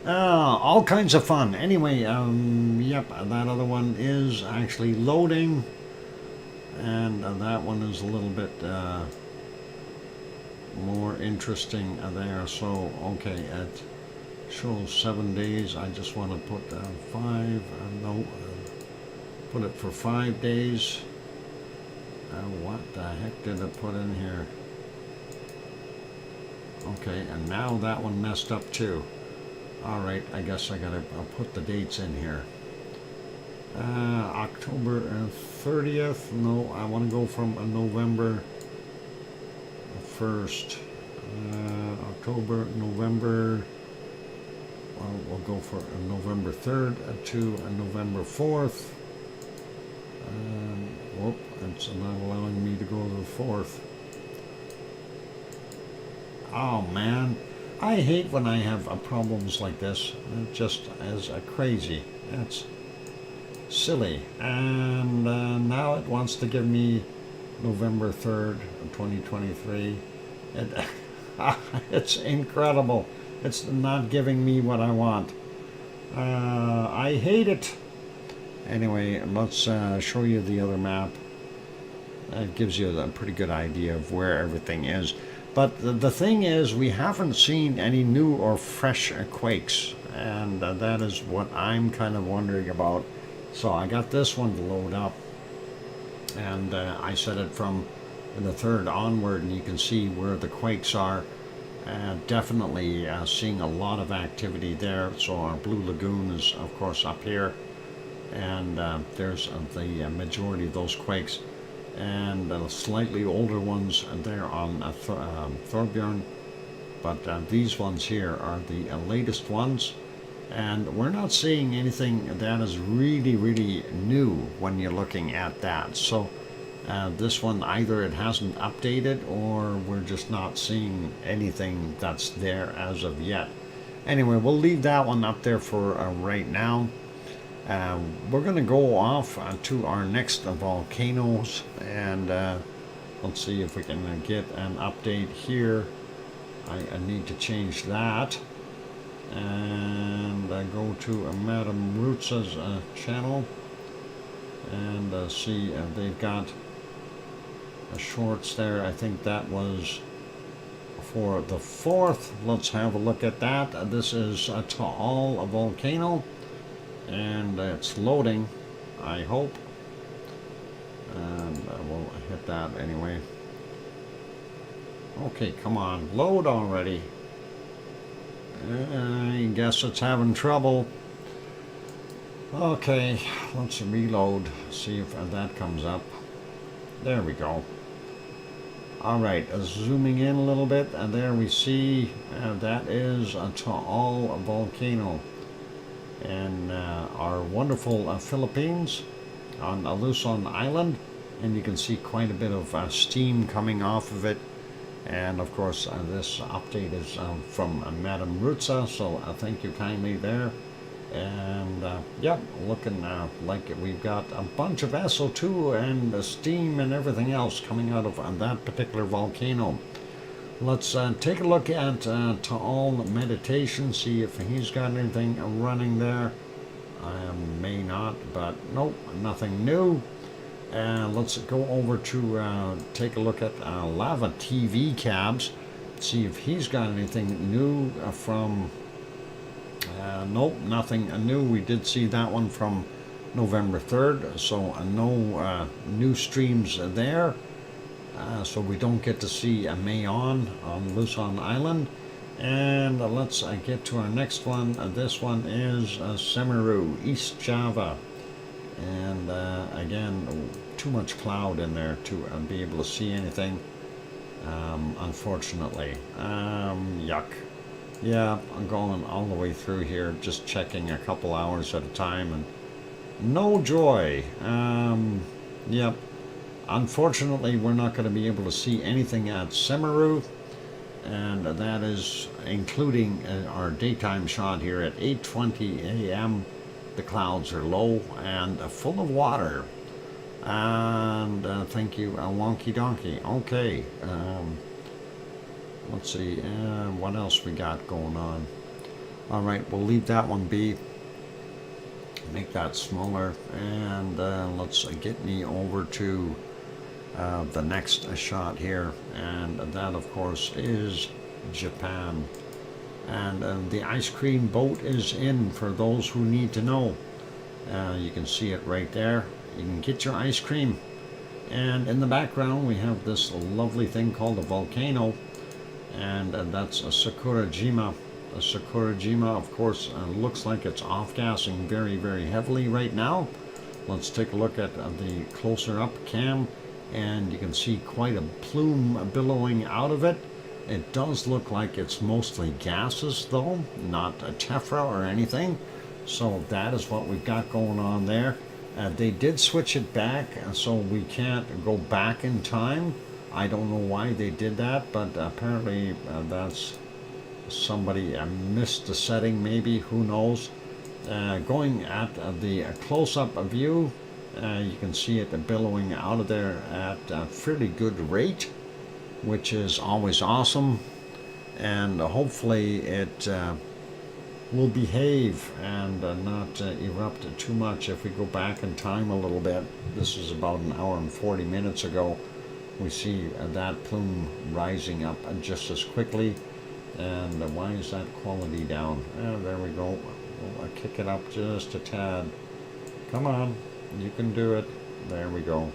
All kinds of fun. Anyway, yep, that other one is actually loading. And that one is a little bit more interesting there. So, okay, it shows 7 days. I just want to put 5, put it for 5 days. What the heck did it put in here? Okay, and now that one messed up too. Alright, I guess I gotta put the dates in here. October 30th. No, I want to go from November 1st. October, November. Well, we'll go for November 3rd to November 4th. Whoop, it's not allowing me to go to the 4th. Oh man, I hate when I have problems like this. It just is crazy. It's silly. And now it wants to give me November 3rd, 2023. It's incredible. It's not giving me what I want. I hate it. Anyway, let's show you the other map. It gives you a pretty good idea of where everything is. But the thing is, we haven't seen any new or fresh quakes. And that is what I'm kind of wondering about. So I got this one to load up. And I set it from the 3rd onward, and you can see where the quakes are. Definitely seeing a lot of activity there. So our Blue Lagoon is, of course, up here. And there's the majority of those quakes. And the slightly older ones there on Thorbjorn. But these ones here are the latest ones. And we're not seeing anything that is really, really new when you're looking at that. So this one, either it hasn't updated or we're just not seeing anything that's there as of yet. Anyway, we'll leave that one up there for right now. We're going to go off to our next volcanoes, and let's see if we can get an update here. I need to change that, and go to Madame Roots's channel, and see they've got shorts there. I think that was for the 4th. Let's have a look at that. This is Taal volcano. And it's loading, I hope. And we'll hit that anyway. Okay, come on, load already. I guess it's having trouble. Okay, let's reload, see if that comes up. There we go. Alright, zooming in a little bit, and there we see that is a Taal volcano. And our wonderful Philippines on Luzon Island, and you can see quite a bit of steam coming off of it. And of course this update is from Madame Rutsa, so thank you kindly there. And yeah, looking like we've got a bunch of SO2 and steam and everything else coming out of that particular volcano. Let's take a look at Taal Meditation, see if he's got anything running there. I may not, but nope, nothing new. Let's go over to take a look at Lava TV Cabs, see if he's got anything new from... nope, nothing new. We did see that one from November 3rd, so no new streams there. So we don't get to see a Mayon on Luzon Island. And let's get to our next one. This one is Semeru, East Java. And again, too much cloud in there to be able to see anything, unfortunately. Yuck. Yeah, I'm going all the way through here, just checking a couple hours at a time, and no joy. Yep. Unfortunately, we're not going to be able to see anything at Semeru, and that is including our daytime shot here at 8:20 a.m. The clouds are low and full of water. And thank you, Wonky Donkey. Okay, let's see, what else we got going on. All right, we'll leave that one be. Make that smaller, and let's get me over to the next shot here, and that of course is Japan. And the ice cream boat is in for those who need to know. You can see it right there. You can get your ice cream, and in the background we have this lovely thing called a volcano, and that's a Sakurajima. A Sakurajima, of course, looks like it's off-gassing very, very heavily right now. Let's take a look at the closer up cam, and you can see quite a plume billowing out of it. It does look like it's mostly gases, though, not a tephra or anything. So that is what we've got going on there. They did switch it back, so we can't go back in time. I don't know why they did that, but apparently that's somebody missed the setting, maybe, who knows. Going at the close-up view, you can see it billowing out of there at a fairly good rate, which is always awesome, and hopefully it will behave and not erupt too much. If we go back in time a little bit, this is about an hour and 40 minutes ago, we see that plume rising up just as quickly. And why is that quality down? There we go. I'll kick it up just a tad. Come on, you can do it. There we go.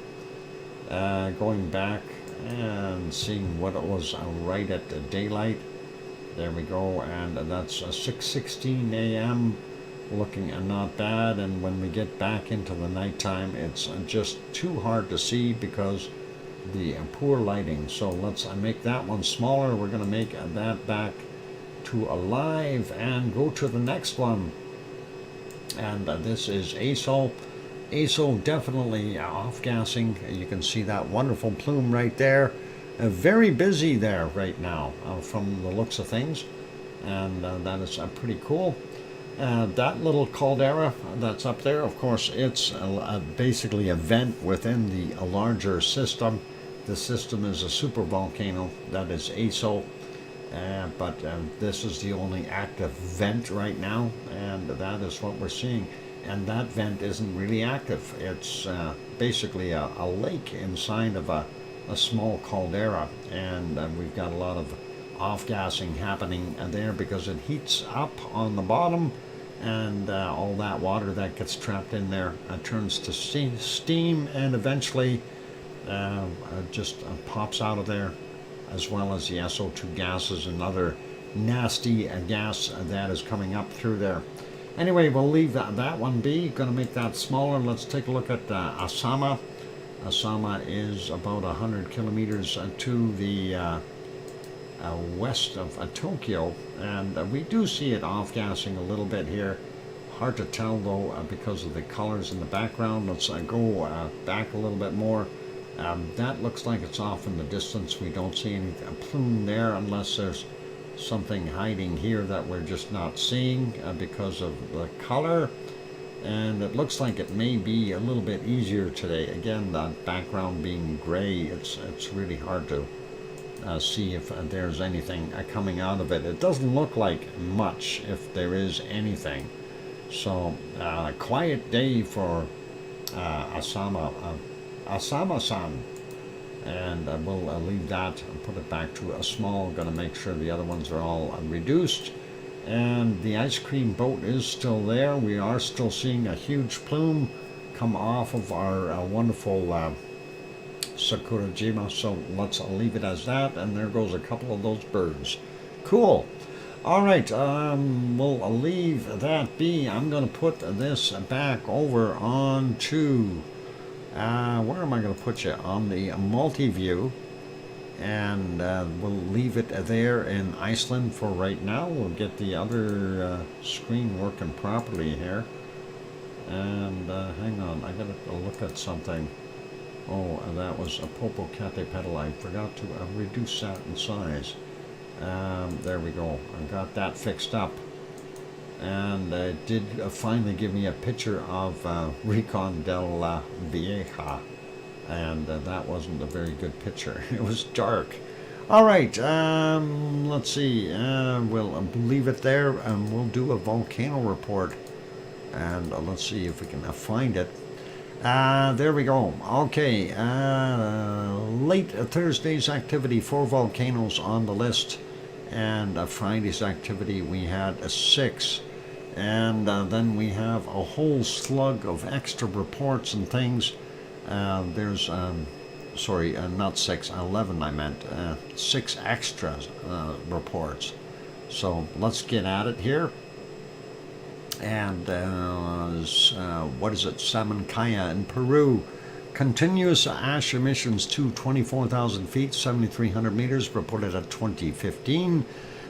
Going back and seeing what it was right at the daylight. There we go, and that's 6:16 a.m. looking not bad. And when we get back into the nighttime, it's just too hard to see because the poor lighting. So let's make that one smaller. We're going to make that back to alive and go to the next one. And this is ASO. ASO definitely off-gassing. You can see that wonderful plume right there. Very busy there right now from the looks of things. And that is pretty cool. That little caldera that's up there, of course, it's basically a vent within the larger system. The system is a supervolcano, that is ASO, but this is the only active vent right now, and that is what we're seeing. And that vent isn't really active. It's basically a lake inside of a small caldera, and we've got a lot of off-gassing happening there because it heats up on the bottom, and all that water that gets trapped in there turns to steam, and eventually just pops out of there, as well as the SO2 gases and other nasty gas that is coming up through there. Anyway, we'll leave that one be. Going to make that smaller. Let's take a look at Asama. Asama is about 100 kilometers to the west of Tokyo, and we do see it off-gassing a little bit here. Hard to tell, though, because of the colors in the background. Let's go back a little bit more. That looks like it's off in the distance. We don't see any plume there unless there's something hiding here that we're just not seeing because of the color. And it looks like it may be a little bit easier today. Again, that background being gray, it's really hard to see if there's anything coming out of it. It doesn't look like much if there is anything. So, quiet day for Asama-san. And we'll leave that and put it back to a small. Going to make sure the other ones are all reduced. And the ice cream boat is still there. We are still seeing a huge plume come off of our wonderful Sakurajima. So let's leave it as that. And there goes a couple of those birds. Cool. All right, we'll leave that be. I'm going to put this back over onto, where am I going to put you? On the multi-view. And we'll leave it there in Iceland for right now. We'll get the other screen working properly here. And hang on, I got to look at something. Oh, and that was a Popocatépetl. I forgot to reduce that in size. There we go. I got that fixed up. And it did finally give me a picture of Rincon de la Vieja. And that wasn't a very good picture. It was dark. All right, let's see. We'll leave it there, and we'll do a volcano report. And let's see if we can find it. There we go. Okay, late Thursday's activity, 4 volcanoes on the list. And Friday's activity, we had 6. And then we have a whole slug of extra reports and things. There's, sorry, not 6, 11 I meant. 6 extra reports. So let's get at it here. And what is it? Samancaya in Peru. Continuous ash emissions to 24,000 feet, 7,300 meters, reported at 2015.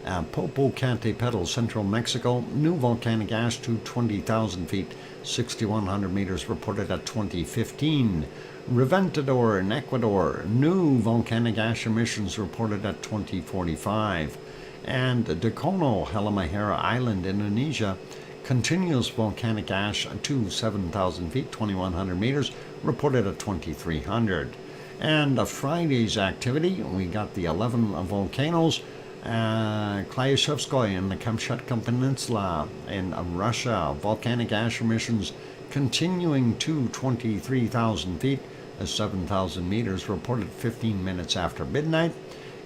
Popocatépetl, central Mexico. New volcanic ash to 20,000 feet, 6,100 meters, reported at 2015. Reventador in Ecuador. New volcanic ash emissions reported at 2045. And Dakono, Halmahera Island, Indonesia. Continuous volcanic ash to 7,000 feet, 2,100 meters, reported at 2,300. And Friday's activity, we got the 11 volcanoes. Klyashevskoye in the Kamchatka Peninsula in Russia. Volcanic ash emissions continuing to 23,000 feet, 7,000 meters, reported 15 minutes after midnight.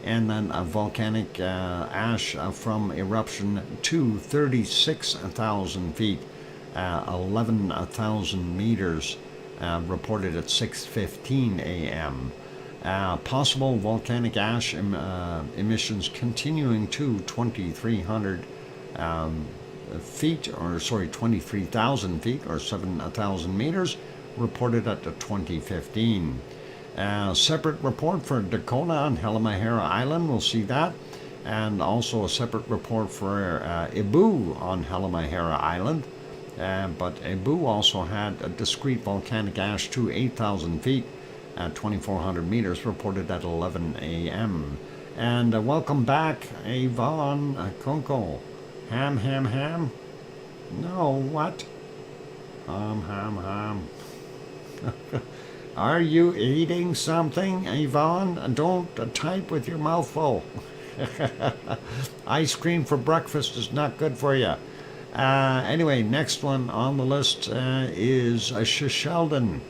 And then a volcanic ash from eruption to 36,000 feet, 11,000 meters, reported at 6:15 a.m. Possible volcanic ash emissions continuing to 2,300 feet, or sorry, 23,000 feet, or 7,000 meters, reported at 2015. Separate report for Dakono and Halmahera Island, we'll see that. And also a separate report for Ibu on Halmahera Island. But Ibu also had a discrete volcanic ash to 8,000 feet at 2,400 meters, reported at 11 a.m. And welcome back, Yvonne Konko. Ham. No, what? Ham. Are you eating something, Yvonne? Don't type with your mouth full. Ice cream for breakfast is not good for you. Anyway, next one on the list is Shishaldin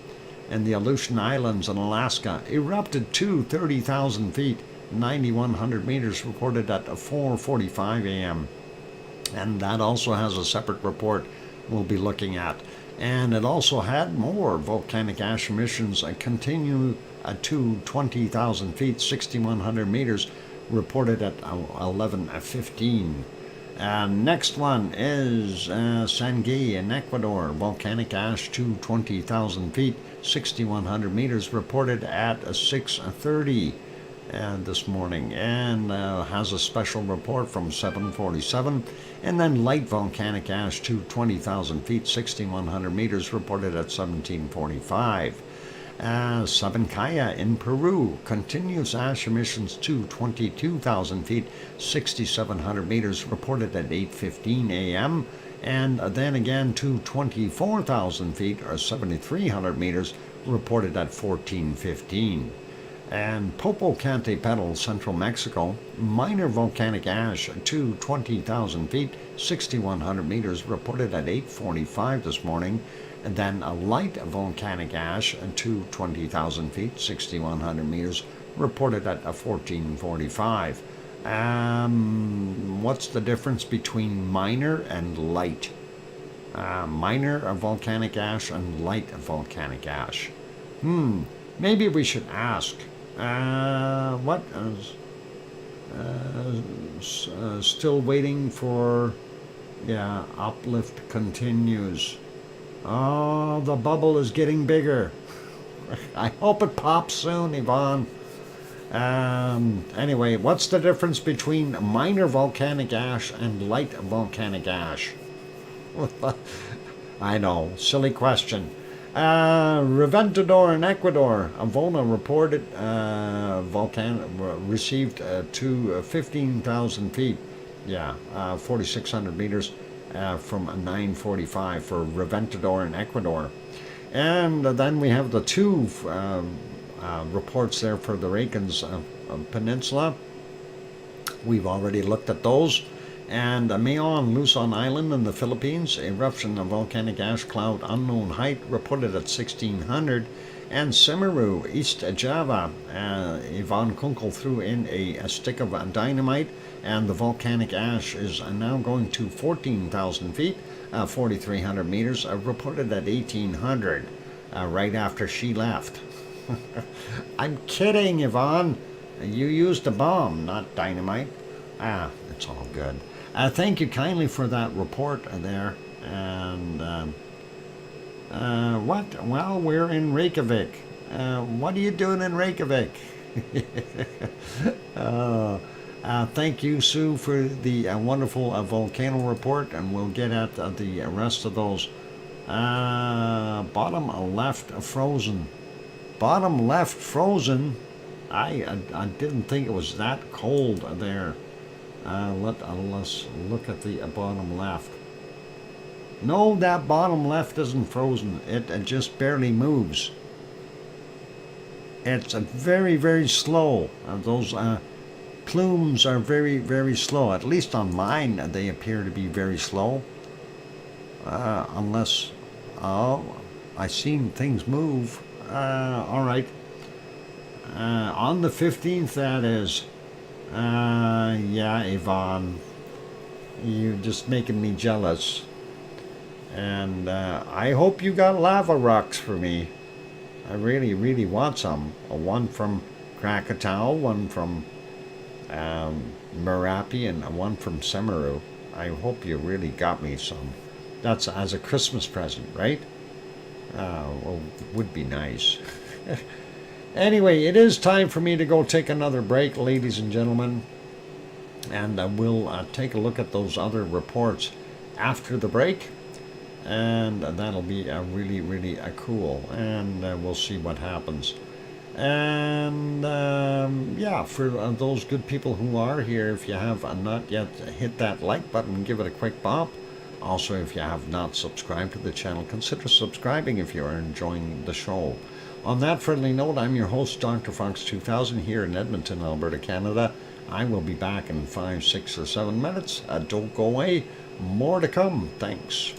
in the Aleutian Islands in Alaska. Erupted to 30,000 feet, 9,100 meters, reported at 4:45 a.m. And that also has a separate report we'll be looking at. And it also had more volcanic ash emissions continue to 20,000 feet, 6,100 meters, reported at 11:15. Next one is Sangay in Ecuador. Volcanic ash to 20,000 feet, 6,100 meters, reported at 6:30 this morning, and has a special report from 7:47. And then light volcanic ash to 20,000 feet, 6,100 meters, reported at 17:45. Sabancaya in Peru. Continuous ash emissions to 22,000 feet, 6,700 meters, reported at 8:15 a.m. And then again to 24,000 feet, or 7,300 meters, reported at 14:15. And Popocatépetl, central Mexico. Minor volcanic ash to 20,000 feet, 6,100 meters, reported at 8:45 this morning. And then a light volcanic ash to 20,000 feet, 6,100 meters, reported at 14:45. What's the difference between minor and light? Minor volcanic ash and light volcanic ash. Maybe we should ask. What is still waiting for? Yeah, uplift continues. Oh, the bubble is getting bigger. I hope it pops soon, Yvonne. Anyway, what's the difference between minor volcanic ash and light volcanic ash? I know, silly question. Reventador in Ecuador. Avona reported received to 15,000 feet. Yeah, 4,600 meters from 945 for Reventador in Ecuador. And then we have the two reports there for the Reykjanes Peninsula. We've already looked at those. And Mayon, Luzon Island in the Philippines, eruption of volcanic ash cloud, unknown height, reported at 1600. And Semeru, East Java, Yvonne Kunkel threw in a stick of dynamite, and the volcanic ash is now going to 14,000 feet, 4,300 meters, reported at 1800, right after she left. I'm kidding, Yvonne. You used a bomb, not dynamite. It's all good. Thank you kindly for that report there. And what? Well, we're in Reykjavik. What are you doing in Reykjavik? Thank you, Sue, for the wonderful volcano report, and we'll get at the rest of those. Bottom left frozen. Bottom left frozen. I didn't think it was that cold there. Let's look at the bottom left. No, that bottom left isn't frozen. It just barely moves. It's very, very slow. Those plumes are very, very slow. At least on mine, they appear to be very slow. Unless, I've seen things move. All right. On the 15th, that is. Yeah, Yvonne. You're just making me jealous. And I hope you got lava rocks for me. I really, really want some. One from Krakatoa, one from Merapi, and one from Semeru. I hope you really got me some. That's as a Christmas present, right? Well, would be nice. Anyway, it is time for me to go take another break, ladies and gentlemen. And we'll take a look at those other reports after the break. And that'll be really, really cool. And we'll see what happens. And yeah, for those good people who are here, if you have not yet hit that like button, give it a quick bop. Also, if you have not subscribed to the channel, consider subscribing if you are enjoying the show. On that friendly note, I'm your host, DrFox2000, here in Edmonton, Alberta, Canada. I will be back in 5, 6, or 7 minutes. Don't go away. More to come. Thanks.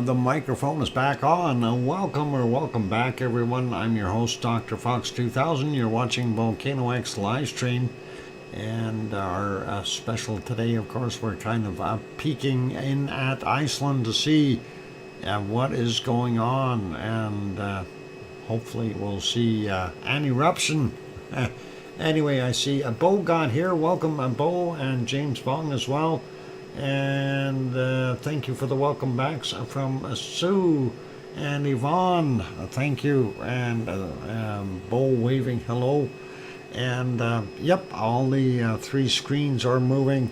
the microphone is back on. Welcome back, everyone. I'm your host, DrFox2000. You're watching VolcanoX live stream. And our special today, of course, we're kind of peeking in at Iceland to see what is going on. And hopefully we'll see an eruption. Anyway, I see Bo got here. Welcome, Bo, and James Bong as well. And thank you for the welcome backs from Sue and Yvonne. Thank you. And Bo waving hello. And yep, all the three screens are moving.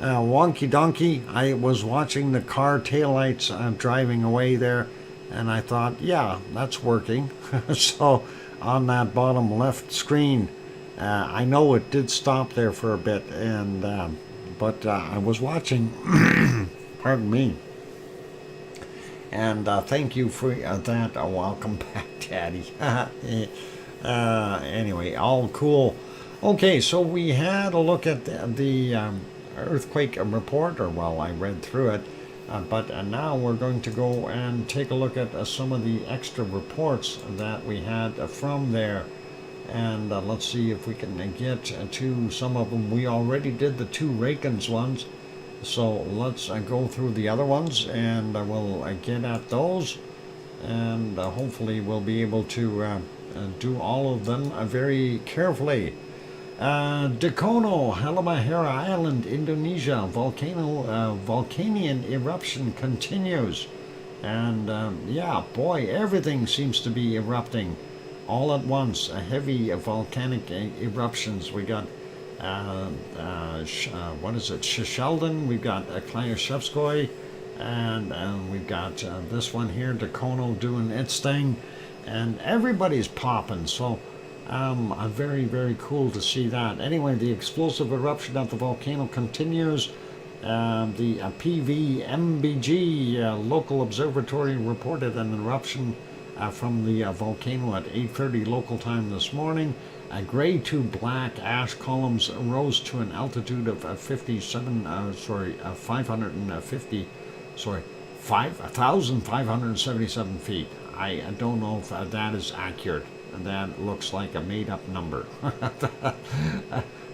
Wonky donkey. I was watching the car taillights driving away there, and I thought, yeah, that's working. So on that bottom left screen, I know it did stop there for a bit, and but I was watching. Pardon me. And thank you for that. Welcome back, Daddy. Anyway, all cool. Okay, so we had a look at the earthquake report, or well, I read through it, but now we're going to go and take a look at some of the extra reports that we had from there. And let's see if we can get to some of them. We already did the two Reykjanes ones, so let's go through the other ones, and we'll get at those, and hopefully we'll be able to do all of them very carefully. Dakono, Halmahera Island, Indonesia, volcanian eruption continues. And yeah, boy, everything seems to be erupting all at once. Heavy volcanic eruptions. We got, what is it, Sheldon, we've got Klyashevskoy, and we've got this one here, Dakono, doing its thing. And everybody's popping, so very, very cool to see that. Anyway, the explosive eruption at the volcano continues. The PVMBG local observatory reported an eruption from the volcano at 8:30 local time this morning. Gray to black ash columns rose to an altitude of 5,577 feet. I don't know if that is accurate. That looks like a made-up number.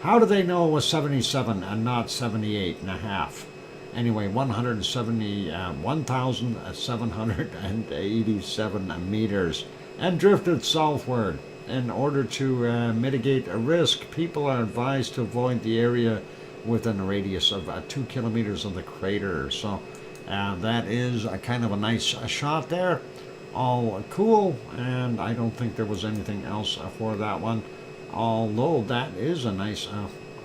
How do they know it was 77 and not 78 and a half? Anyway, 171,787 meters, and drifted southward. In order to mitigate a risk, people are advised to avoid the area within a radius of 2 kilometers of the crater. So that is a kind of a nice shot there. All cool, and I don't think there was anything else for that one, although that is a nice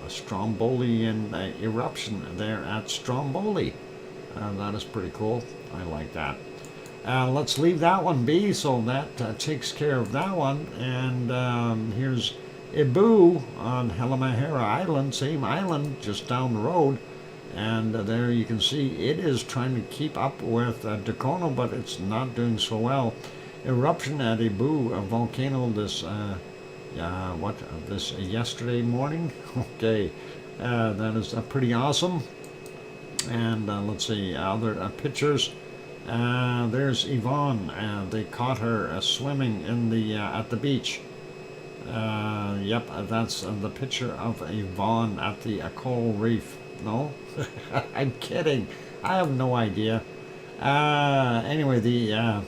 Strombolian eruption there at Stromboli. That is pretty cool. I like that. Let's leave that one be, so that takes care of that one. And here's Ibu on Halmahera Island, same island, just down the road. And there you can see it is trying to keep up with Dakono, but it's not doing so well. Eruption at Ibu, a volcano this yesterday morning. Okay, that is pretty awesome. And let's see other pictures. There's Yvonne. They caught her swimming in the at the beach. Yep, that's the picture of Yvonne at the coral reef. No, I'm kidding. I have no idea. Anyway, the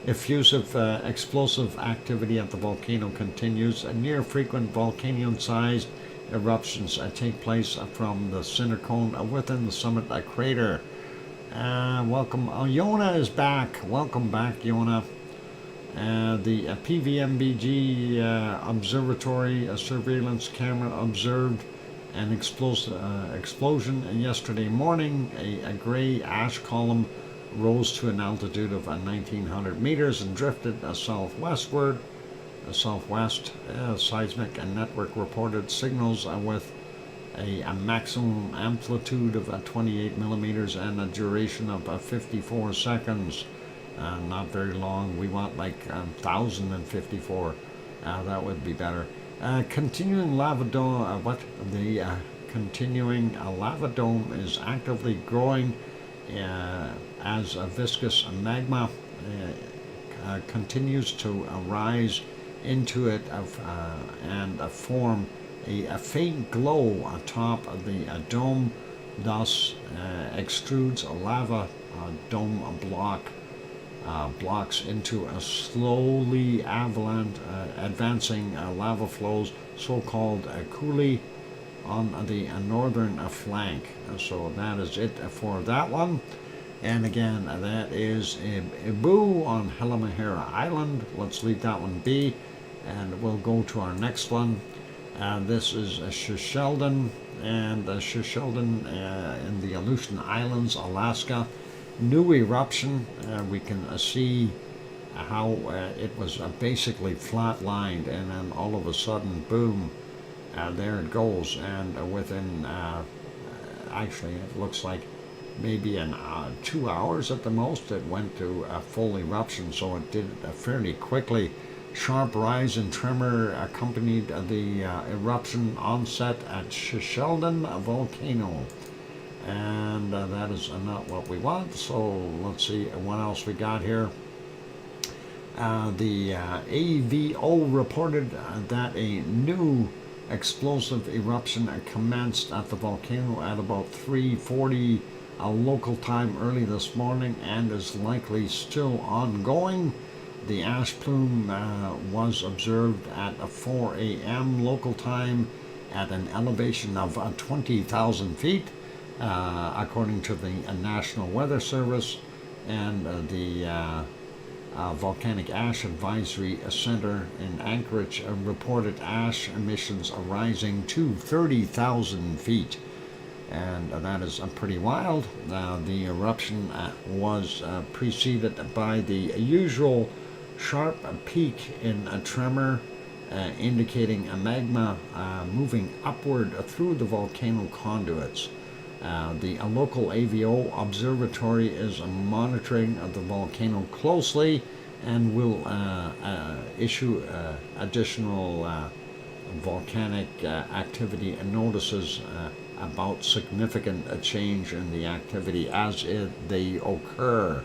effusive explosive activity at the volcano continues. Near frequent volcano-sized eruptions take place from the cinder cone within the summit crater. Welcome. Yona is back. Welcome back, Yona. The PVMBG observatory surveillance camera observed an explosion yesterday morning. A gray ash column rose to an altitude of 1,900 meters and drifted southwestward. Southwest seismic network reported signals with a maximum amplitude of 28 millimeters and a duration of 54 seconds. Not very long. We want like 1,054. That would be better. Continuing lava dome. Continuing lava dome is actively growing as a viscous magma continues to rise into it and form a faint glow atop of the dome, thus extrudes a lava dome blocks into a slowly advancing lava flows, so-called coulee, on the northern flank. So that is it for that one. And again, that is Ibu on Halmahera Island. Let's leave that one be, and we'll go to our next one. This is Shusheldon, and Shusheldon in the Aleutian Islands, Alaska. New eruption. We can see how it was basically flat-lined, and then all of a sudden, boom, there it goes. And within, actually, it looks like maybe 2 hours at the most, it went to a full eruption. So it did fairly quickly. Sharp rise in tremor accompanied the eruption onset at Shusheldon volcano. And that is not what we want. So let's see what else we got here. The AVO reported that a new explosive eruption commenced at the volcano at about 3:40 local time early this morning and is likely still ongoing. The ash plume was observed at 4 a.m. local time at an elevation of 20,000 feet. According to the National Weather Service, and the Volcanic Ash Advisory Center in Anchorage reported ash emissions rising to 30,000 feet. And that is pretty wild. The eruption was preceded by the usual sharp peak in a tremor, indicating a magma moving upward through the volcano conduits. The local AVO observatory is monitoring the volcano closely and will issue additional volcanic activity notices about significant change in the activity as they occur.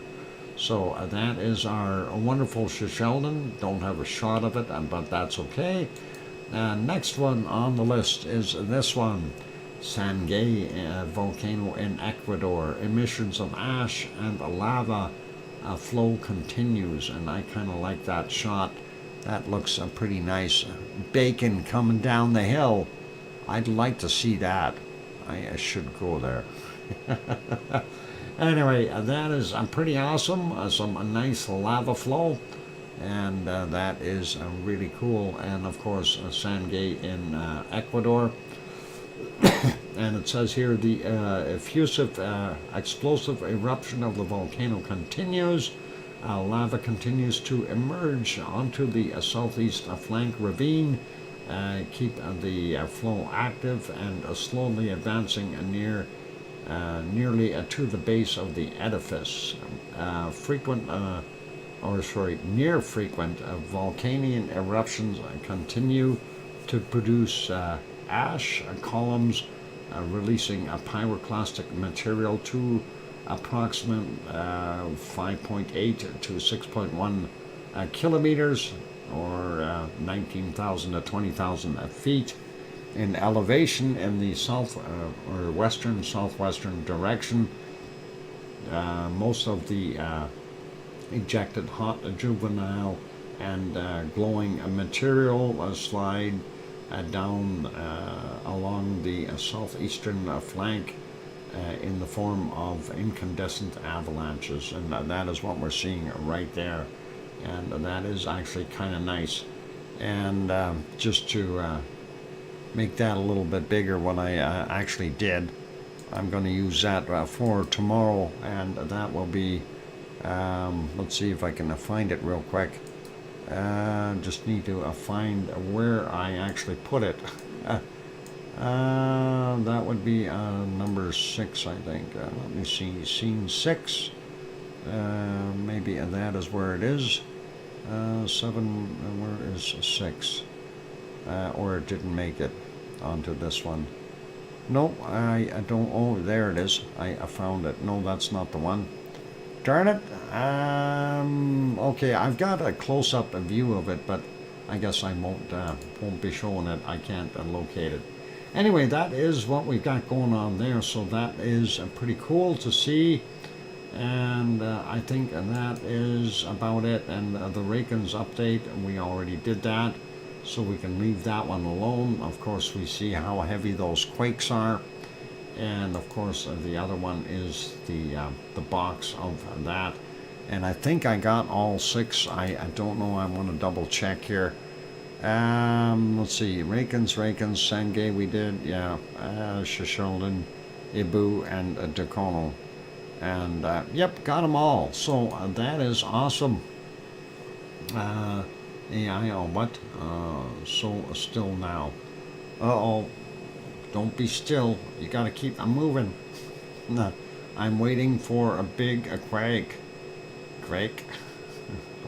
So that is our wonderful Shusheldon. Don't have a shot of it, but that's okay. Next one on the list is this one. Sangay volcano in Ecuador. Emissions of ash and lava flow continues, and I kind of like that shot. That looks pretty nice. Bacon coming down the hill. I'd like to see that. I should go there. Anyway, that is pretty awesome. Some nice lava flow, and that is really cool. And of course, Sangay in Ecuador. And it says here the effusive explosive eruption of the volcano continues. Lava continues to emerge onto the southeast flank ravine. Keep the flow active and slowly advancing nearly to the base of the edifice. Near frequent volcanic eruptions continue to produce ash columns, releasing a pyroclastic material to approximate 5.8 to 6.1 kilometers, or 19,000 to 20,000 feet in elevation in the south or western southwestern direction. Most of the ejected hot juvenile and glowing material slide down along the southeastern flank in the form of incandescent avalanches, and that is what we're seeing right there. And that is actually kind of nice. And just to make that a little bit bigger, what I actually did, I'm going to use that for tomorrow, and that will be, let's see if I can find it real quick. Just need to find where I actually put it. That would be number 6, I think. Let me see, scene 6. Maybe that is where it is. 7, where is 6? Or it didn't make it onto this one. No, I don't. Oh, there it is. I found it. No, that's not the one. Darn it. Okay, I've got a close-up view of it, but I guess I won't be showing it. I can't locate it. Anyway, that is what we've got going on there. So that is pretty cool to see. And I think that is about it. And the Reykjanes update, we already did that. So we can leave that one alone. Of course, we see how heavy those quakes are. And of course, the other one is the box of that. And I think I got all 6. I don't know. I want to double check here. Let's see. Reykjanes, Sangay we did. Yeah. Shishaldin, Ibu, and Dakono. And yep, got them all. So that is awesome. Yeah, what? So still now. Uh-oh. Don't be still. You gotta keep moving. No, I'm waiting for a big quake. Quake?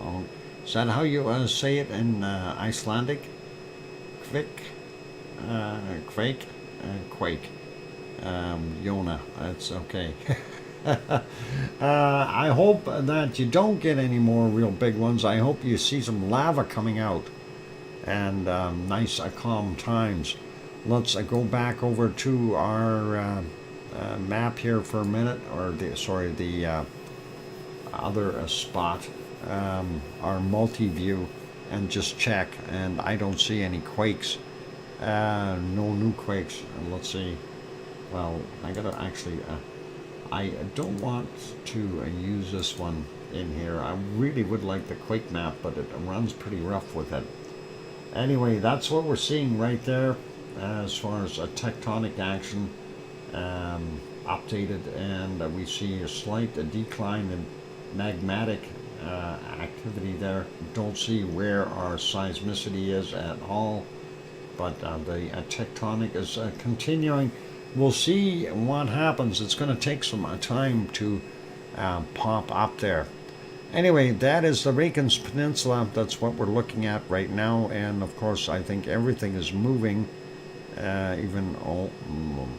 Oh, is that how you say it in Icelandic? Quake? Quake? Quake. Yona. That's okay. I hope that you don't get any more real big ones. I hope you see some lava coming out. And nice calm times. Let's go back over to our map here for a minute, or the other spot, our multi-view, and just check. And I don't see any quakes, no new quakes. And let's see. Well, I gotta actually. I don't want to use this one in here. I really would like the quake map, but it runs pretty rough with it. Anyway, that's what we're seeing right there. As far as a tectonic action updated, and we see a slight decline in magmatic activity there. Don't see where our seismicity is at all, but the tectonic is continuing. We'll see what happens. It's going to take some time to pop up there. Anyway, that is the Reykjanes Peninsula. That's what we're looking at right now, and of course I think everything is moving. Even,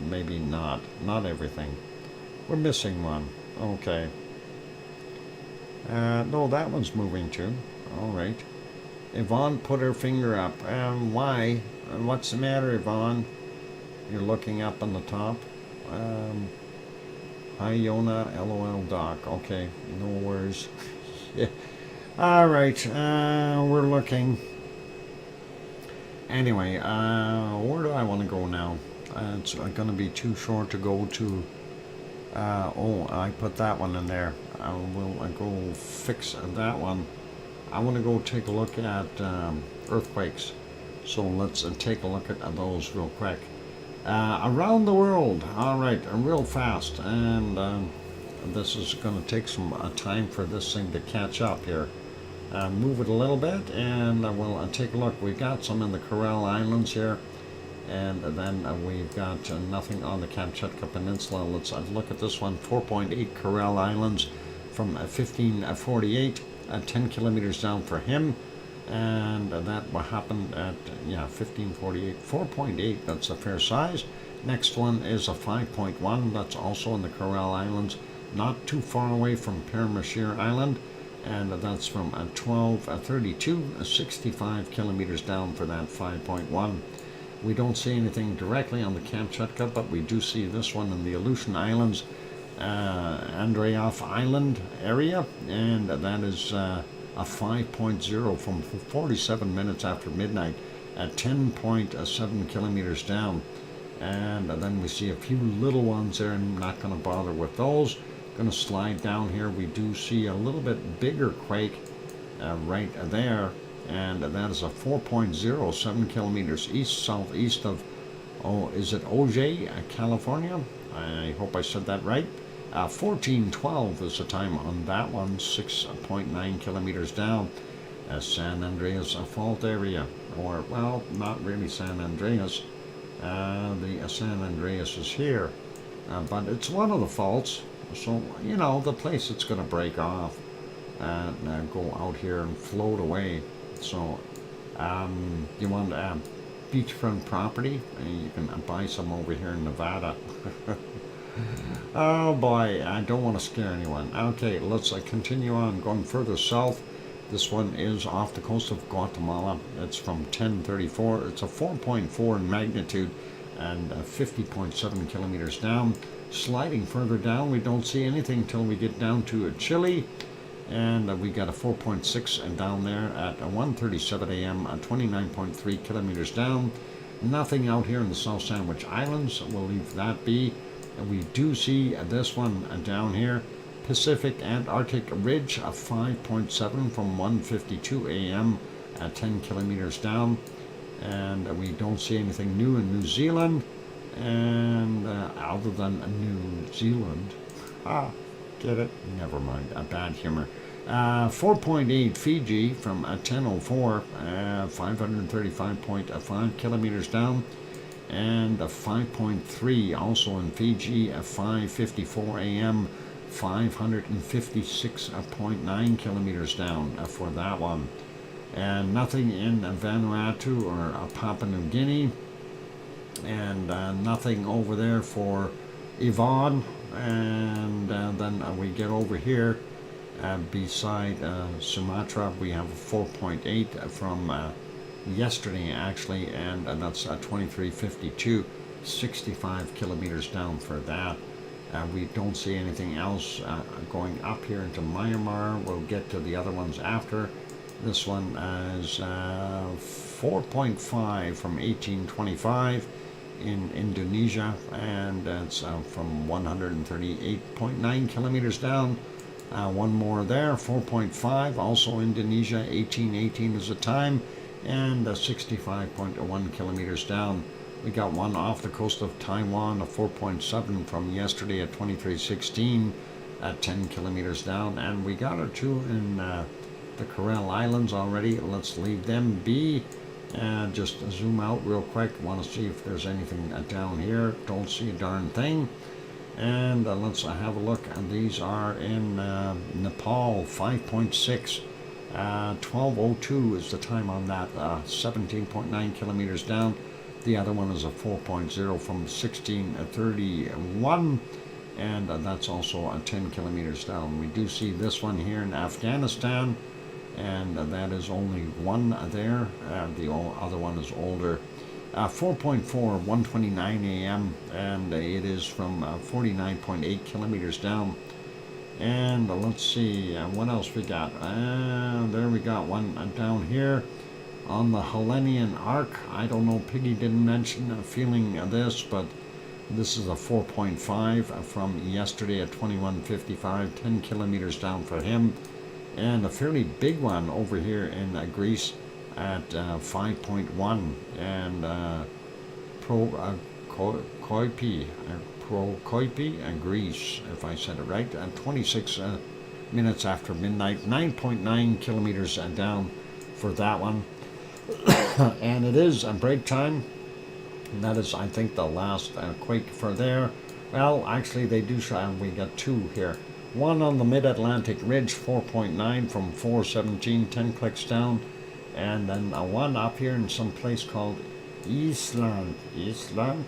maybe not everything. We're missing one. Okay. No, that one's moving too. All right. Yvonne put her finger up. Why? What's the matter, Yvonne? You're looking up on the top. Hi, Yona, LOL Doc. Okay, no worries. Yeah. All right, we're looking. Anyway, where do I want to go now? It's going to be too short to go to. Oh, I put that one in there. I will go fix that one. I want to go take a look at earthquakes. So let's take a look at those real quick. Around the world. All right, real fast. And this is going to take some time for this thing to catch up here. Move it a little bit, and we'll take a look. We've got some in the Coral Islands here, and then we've got nothing on the Kamchatka Peninsula. Let's look at this one. 4.8 Coral Islands from 1548, 10 kilometers down for him, and that happened at 1548. 4.8, that's a fair size. Next one is a 5.1. That's also in the Coral Islands, not too far away from Permashir Island. And that's from 1232, 65 kilometers down for that 5.1. We don't see anything directly on the Kamchatka, but we do see this one in the Aleutian Islands, Andreev Island area, and that is a 5.0 from 47 minutes after midnight at 10.7 kilometers down. And then we see a few little ones there. I'm not going to bother with those. Going to slide down here. We do see a little bit bigger quake right there, and that is a 4.0, 7 kilometers southeast of, is it OJ, California? I hope I said that right. 1412 is the time on that one, 6.9 kilometers down. San Andreas fault area, or, well, not really San Andreas. The San Andreas is here, but it's one of the faults. So, you know, the place it's going to break off and go out here and float away. So, you want beachfront property. You can buy some over here in Nevada. Oh boy, I don't want to scare anyone. Okay, let's continue on, going further south. This one is off the coast of Guatemala. It's from 1034. It's a 4.4 in magnitude and 50.7 kilometers down. Sliding further down, we don't see anything until we get down to Chile. And we got a 4.6 down there at 1:37 a.m. 29.3 kilometers down. Nothing out here in the South Sandwich Islands. We'll leave that be. And we do see this one down here, Pacific Antarctic Ridge, a 5.7 from 1:52 a.m. at 10 kilometers down. And we don't see anything new in New Zealand. And other than New Zealand, get it? Never mind, bad humor. 4.8 Fiji from 10:04, 535.5 kilometers down. And a 5.3 also in Fiji at 5:54 a.m., 556.9 kilometers down for that one. And nothing in Vanuatu or Papua New Guinea. And nothing over there for Yvonne. And then we get over here beside Sumatra. We have a 4.8 from yesterday actually, and that's 2352, 65 kilometers down for that. We don't see anything else going up here into Myanmar. We'll get to the other ones after. This one is 4.5 from 1825 in Indonesia, and it's from 138.9 kilometers down. One more there, 4.5, also Indonesia, 1818 is the time, and 65.1 kilometers down. We got one off the coast of Taiwan, a 4.7 from yesterday at 2316 at 10 kilometers down, and we got a two in the Kuril Islands already. Let's leave them be. Just zoom out real quick. Want to see if there's anything down here. Don't see a darn thing. And let's have a look. And these are in Nepal, 5.6. 12:02 is the time on that. 17.9 kilometers down. The other one is a 4.0 from 1631. And that's also 10 kilometers down. We do see this one here in Afghanistan, and that is only one there. The other one is older. 4.4, 1:29 a.m. and it is from 49.8 kilometers down. And let's see what else we got. There we got one down here on the Hellenian Arc. I don't know, Piggy didn't mention feeling this, but this is a 4.5 from yesterday at 21:55, 10 kilometers down for him. And a fairly big one over here in Greece at 5.1, and Prokoipi, Greece, if I said it right, at 26 minutes after midnight, 9.9 kilometers down for that one. And it is a break time. And that is, I think, the last quake for there. Well, actually, they do show, we got two here. One on the Mid-Atlantic Ridge, 4.9 from 417, 10 clicks down. And then one up here in some place called Iceland. Iceland?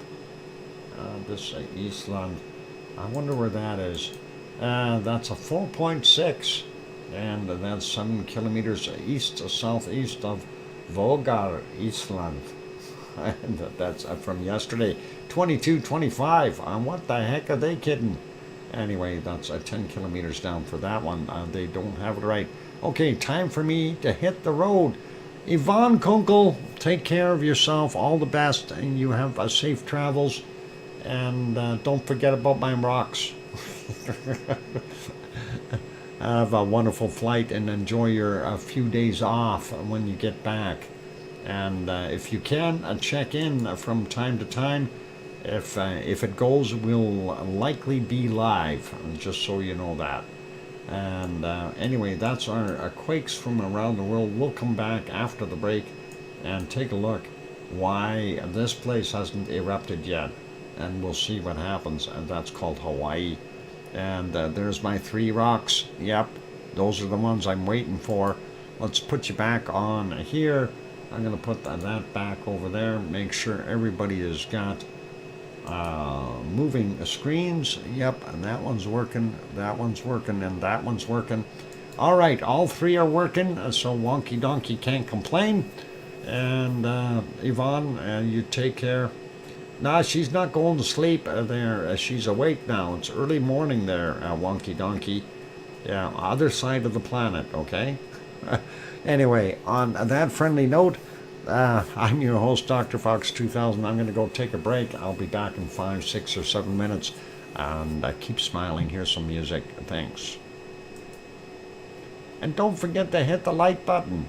Iceland. I wonder where that is. That's a 4.6. And that's 7 kilometers southeast of Vogar, Iceland. And that's from yesterday, 22:25. What the heck are they kidding? Anyway, that's 10 kilometers down for that one. They don't have it right. Okay, time for me to hit the road. Yvonne Kunkel, take care of yourself. All the best, and you have safe travels. And don't forget about my rocks. Have a wonderful flight and enjoy your few days off when you get back. And if you can, check in from time to time. If it goes, we'll likely be live, just so you know that. And anyway, that's our quakes from around the world. We'll come back after the break and take a look why this place hasn't erupted yet. And we'll see what happens. And that's called Hawaii. And there's my 3 rocks. Yep, those are the ones I'm waiting for. Let's put you back on here. I'm going to put that back over there. Make sure everybody has got moving screens. Yep, and that one's working, and that one's working. All right, all three are working, so Wonky Donkey can't complain. And Yvonne, you take care. Nah, she's not going to sleep there. She's awake now. It's early morning there, Wonky Donkey. Yeah, other side of the planet, okay? Anyway, on that friendly note, I'm your host, DrFox2000. I'm going to go take a break. I'll be back in 5, 6, or 7 minutes. And keep smiling. Here's some music. Thanks. And don't forget to hit the like button.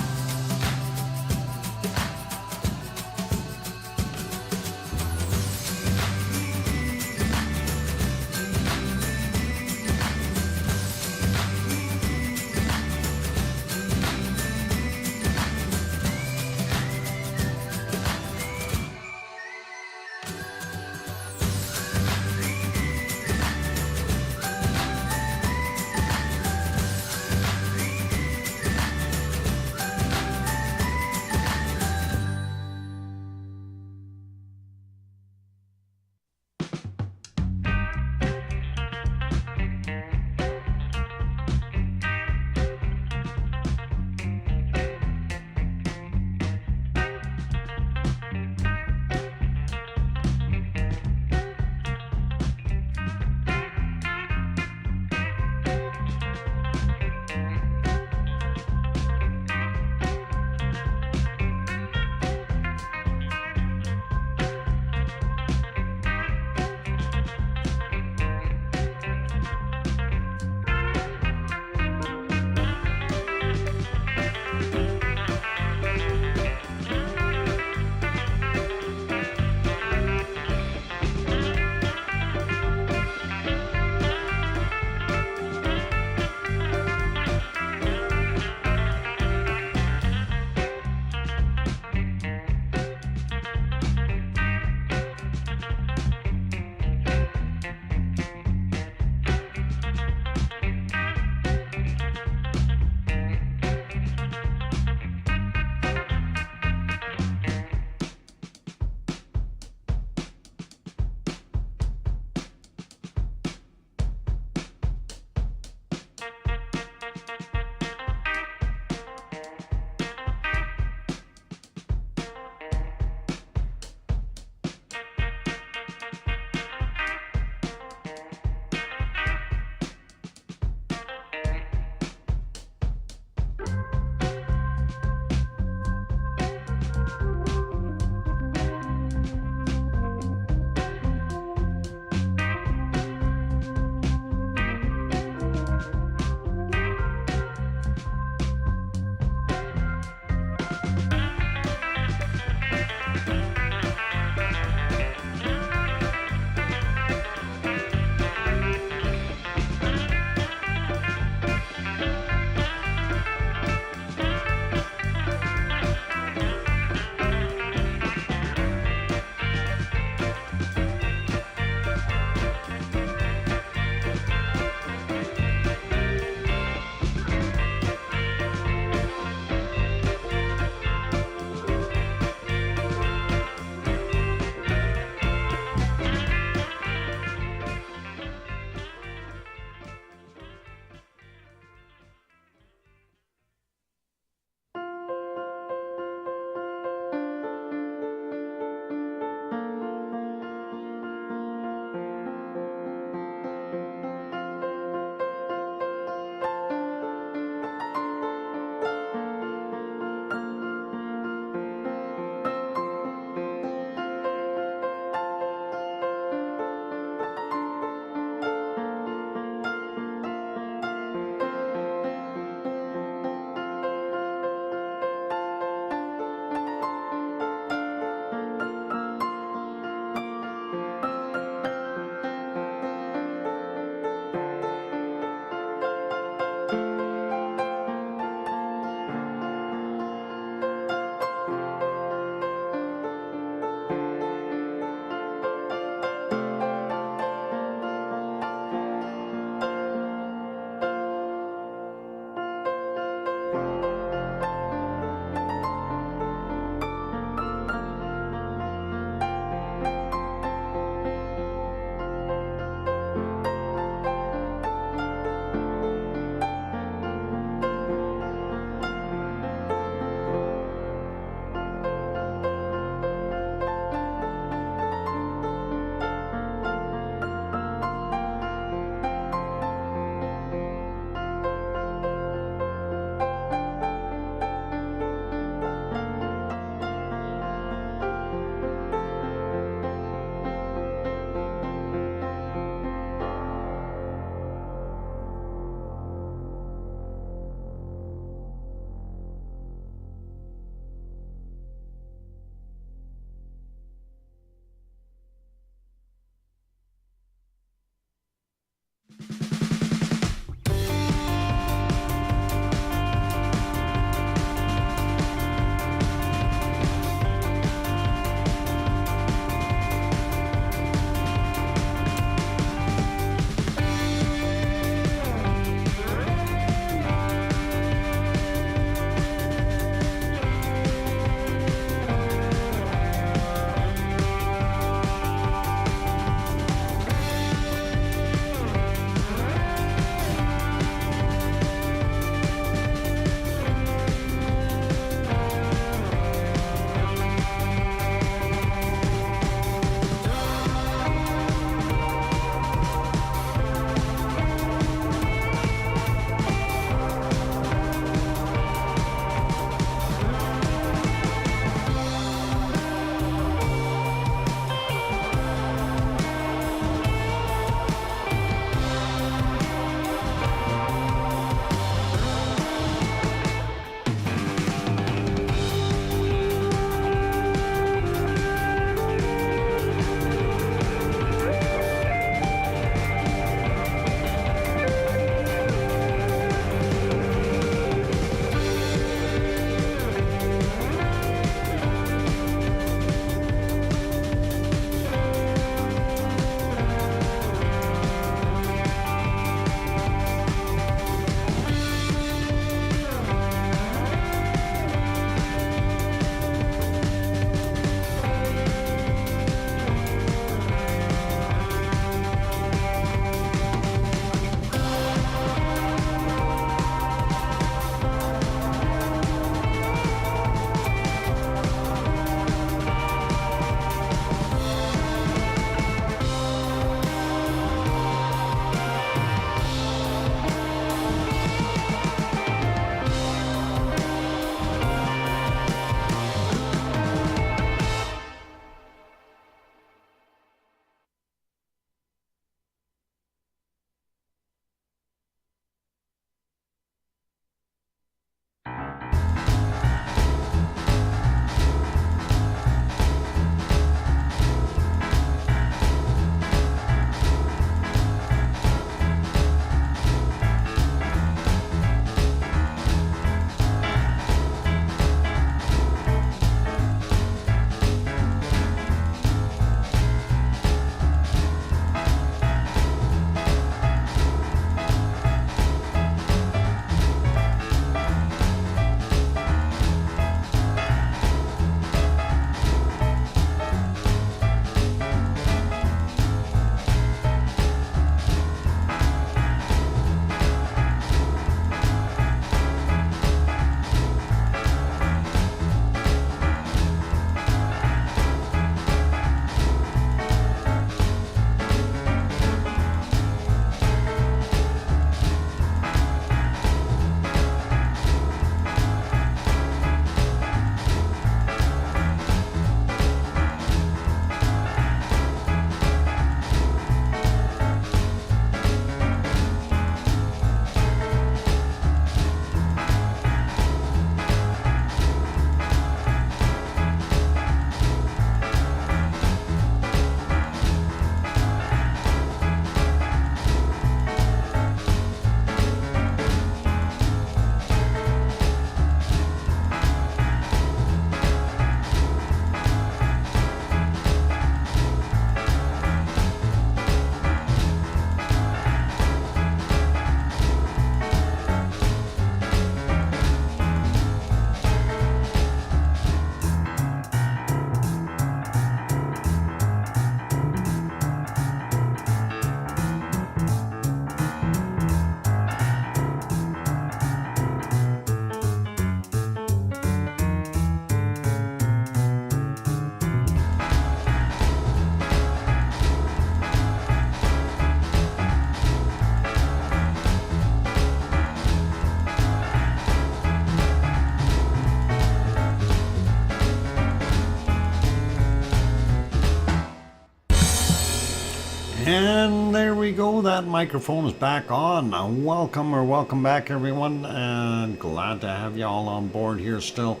And there we go, that microphone is back on. Welcome back everyone, and glad to have you all on board here still.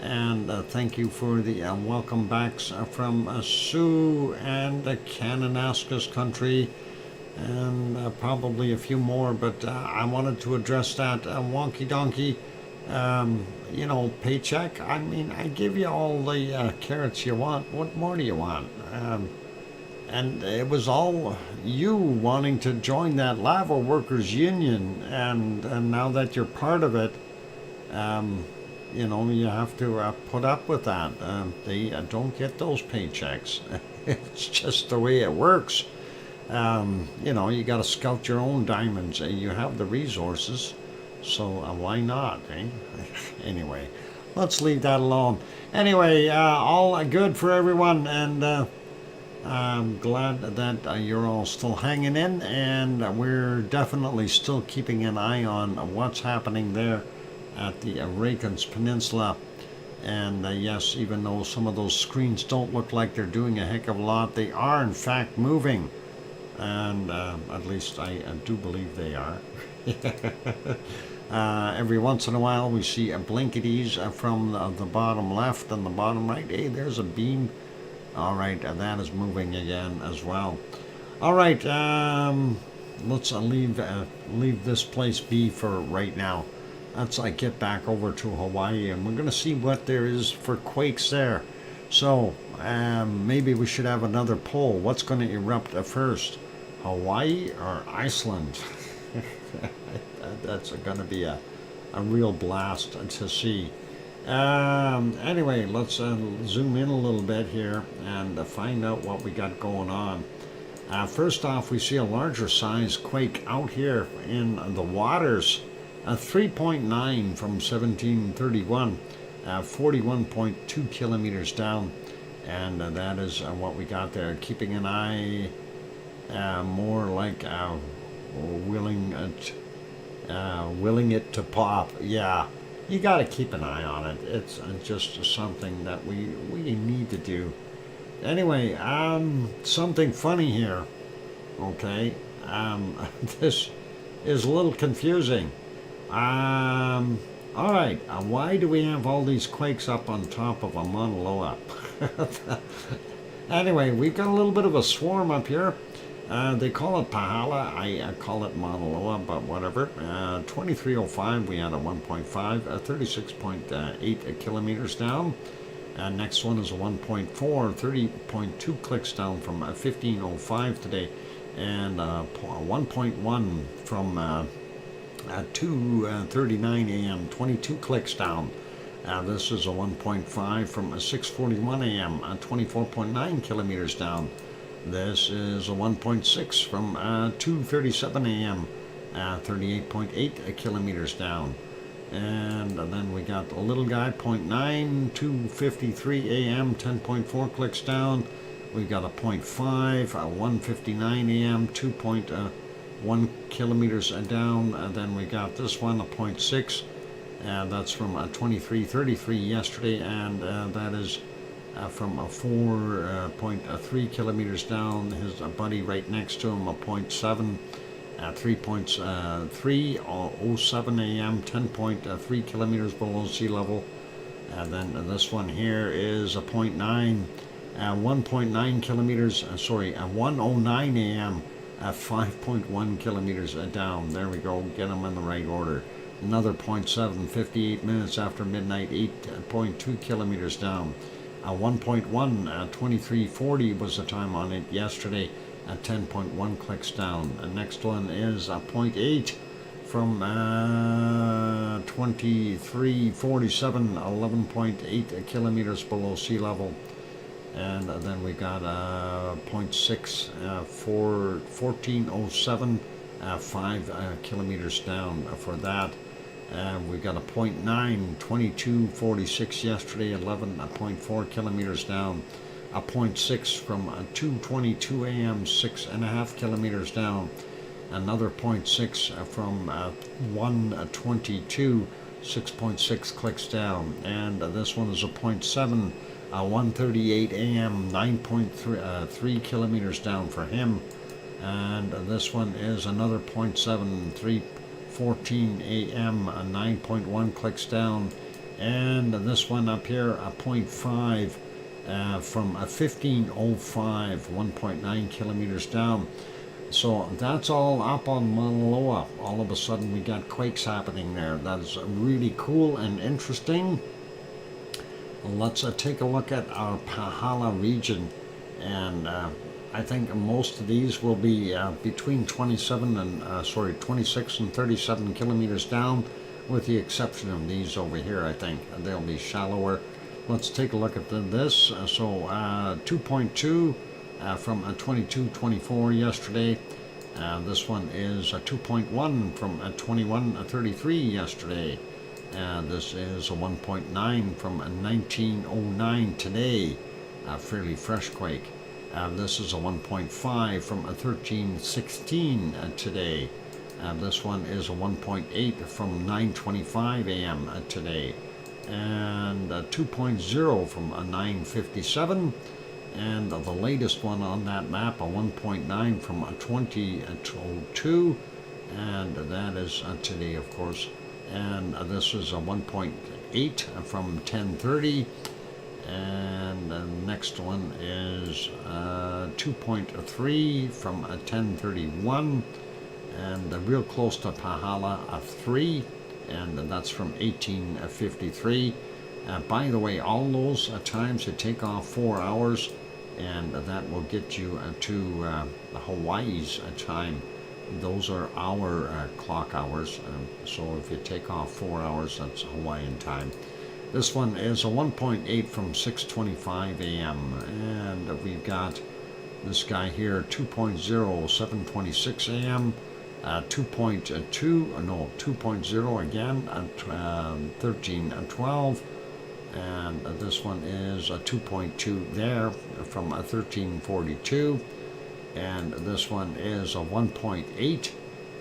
And thank you for the welcome backs from Sue and Kananaskis country, and probably a few more, but I wanted to address that wonky donkey, paycheck. I mean, I give you all the carrots you want. What more do you want? And it was all you wanting to join that lava workers union, and now that you're part of it, you have to put up with that. They don't get those paychecks. It's just the way it works. You got to scout your own diamonds. You have the resources, so why not, eh? Anyway, let's leave that alone. Anyway, all good for everyone, and I'm glad that you're all still hanging in, and we're definitely still keeping an eye on what's happening there at the Reykjanes Peninsula. And yes, even though some of those screens don't look like they're doing a heck of a lot, they are in fact moving, and at least I do believe they are. Every once in a while we see a blinkities from the bottom left and the bottom right. Hey, there's a beam. All right, that is moving again as well. All right, let's leave this place be for right now. Let's get back over to Hawaii, and we're going to see what there is for quakes there. So maybe we should have another poll. What's going to erupt first, Hawaii or Iceland? That's going to be a real blast to see. Anyway, let's zoom in a little bit here and find out what we got going on. First off, we see a larger size quake out here in the waters, 3.9 from 1731, 41.2 kilometers down, and that is what we got there. Keeping an eye, more like willing it to pop. Yeah. You got to keep an eye on it. It's just something that we need to do. Anyway, something funny here. Okay, this is a little confusing. All right, why do we have all these quakes up on top of a Mauna Loa? Anyway, we've got a little bit of a swarm up here. They call it Pahala. I call it Mauna Loa, but whatever. 2305, we had a 1.5, 36.8 kilometers down. Next one is a 1.4, 30.2 clicks down from 1505 today, and 1.1 from 2:39 a.m., 22 clicks down. This is a 1.5 from 6:41 a.m., 24.9 kilometers down. This is a 1.6 from 2:37 a.m., 38.8 kilometers down. And then we got the little guy, 0.9, 2:53 a.m., 10.4 clicks down. We got a 0.5, 1:59 a.m., 2.1 kilometers down. And then we got this one, a 0.6, that's from 23:33 yesterday, and that is from 4.3 kilometers down. His buddy right next to him, a 0.7, 3.307 a.m., 10.3 kilometers below sea level. And then this one here is a 0.9, 1.9 kilometers, 1:09 a.m., 5.1 kilometers down. There we go, get them in the right order. Another 0.7, 58 minutes after midnight, 8.2 kilometers down. 1.1, 23:40 was the time on it yesterday, at 10.1 clicks down. The next one is a 0.8 from 23:47, 11.8 kilometers below sea level. And then we got 0.6 for 14:07, 5 kilometers down for that. We got a 0.9, 22:46 yesterday, 11.4 kilometers down. A 0.6 from 2:22 a.m., 6.5 kilometers down. Another 0.6 from 1:22, 6.6 clicks down. And this one is a 0.7, 1:38 a.m., 9.3 kilometers down for him. and this one is another 0.7, 3:14 a.m. 9.1 clicks down, and this one up here a 0.5 from a 15:05, 1.9 kilometers down. So that's all up on Mauna Loa. All of a sudden we got quakes happening there. That is really cool and interesting. Let's take a look at our Pahala region, and I think most of these will be between 26 and 37 kilometers down, with the exception of these over here. I think they'll be shallower. Let's take a look at this. 2.2 from 22:24 yesterday. This one is 2.1 from 21:33 yesterday. This is a 1.9 from 19:09 today, a fairly fresh quake. This is a 1.5 from 13:16 today. This one is a 1.8 from 9:25 a.m. today, and 2.0 from 9:57. And the latest one on that map, a 1.9 from 20:02, and that is today, of course. And this is a 1.8 from 10:30, and the next one is 2.3 from 10:31, and real close to Pahala, a 3, and that's from 18:53. By the way, all those times they take off 4 hours, and that will get you to Hawaii's time. Those are our clock hours, so if you take off 4 hours, that's Hawaiian time. This one is a 1.8 from 6:25 a.m. and we've got this guy here, 2.0, 7:26 a.m. 2.0 again at 13:12. And this one is a 2.2 there from 13:42, and this one is a 1.8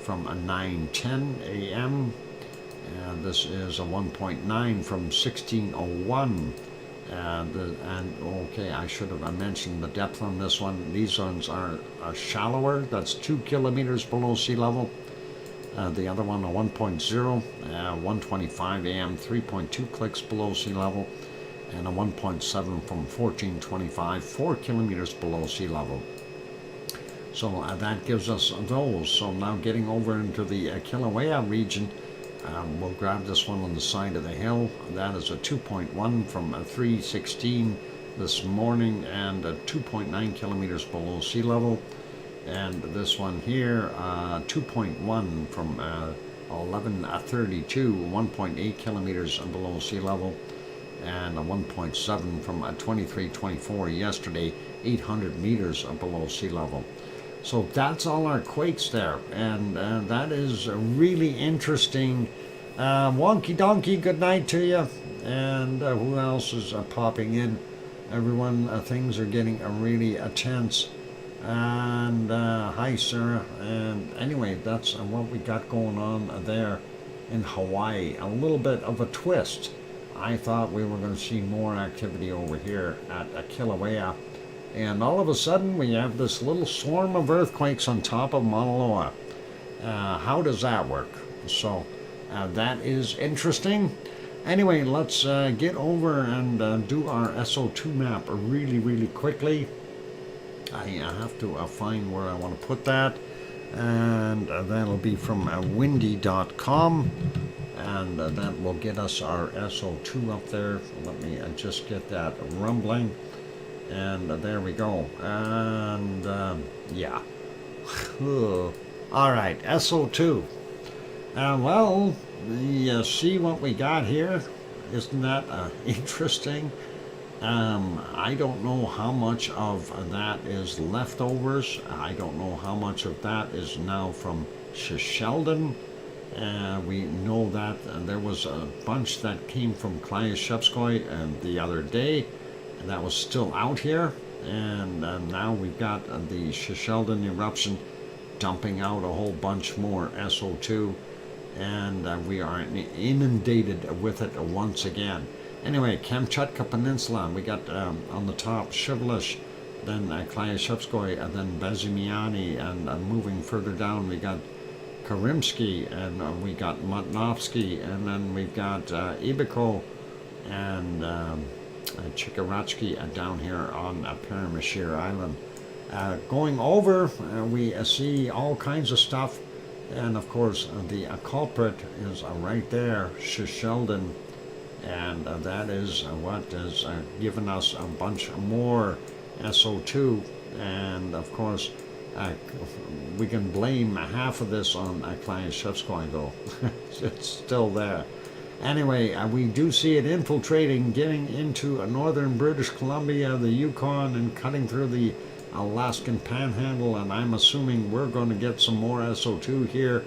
from 9:10 a.m. and this is a 1.9 from 16:01. And okay, I should have mentioned the depth on this one. These ones are shallower. That's 2 kilometers below sea level. The other one, a 1.0, 1:25 a.m., 3.2 clicks below sea level, and a 1.7 from 14:25, 4 kilometers below sea level. So that gives us those. So now getting over into the Kilauea region, we'll grab this one on the side of the hill. That is a 2.1 from 3:16 this morning, and 2.9 kilometers below sea level. And this one here, 2.1 from 11:32, 1.8 kilometers below sea level, and a 1.7 from 23:24 yesterday, 800 meters below sea level. So that's all our quakes there, and that is really interesting. Wonky donkey, good night to you. And who else is popping in? Everyone, things are getting really tense. And hi Sarah. And anyway, that's what we got going on there in Hawaii. A little bit of a twist. I thought we were going to see more activity over here at Kilauea, and all of a sudden we have this little swarm of earthquakes on top of Mauna Loa. How does that work? So that is interesting. Anyway, let's get over and do our SO2 map really quickly. I have to find where I want to put that, and that'll be from windy.com, and that will get us our SO2 up there. Let me just get that rumbling, and there we go. And yeah, all right, SO2. Well, you see what we got here? Isn't that interesting? I don't know how much of that is leftovers. I don't know how much of that is now from Sheldon. We know that there was a bunch that came from Klayashevskoy the other day, and that was still out here. And now we've got the Sheldon eruption dumping out a whole bunch more SO2, and we are inundated with it once again. Anyway, Kamchatka Peninsula, we got on the top Shivelish, then Klyashevskoye, and then Bezimiany, and moving further down we got Karimsky, and we got Matnovsky, and then we've got Ibiko and Chikaratsky down here on Paramashir Island. Going over, we see all kinds of stuff, and of course the culprit is right there, Shisheldon, and that is what has given us a bunch more SO2, and of course we can blame half of this on Klyashevskoye though. It's still there. Anyway, we do see it infiltrating, getting into northern British Columbia, the Yukon, and cutting through the Alaskan Panhandle, and I'm assuming we're going to get some more SO2 here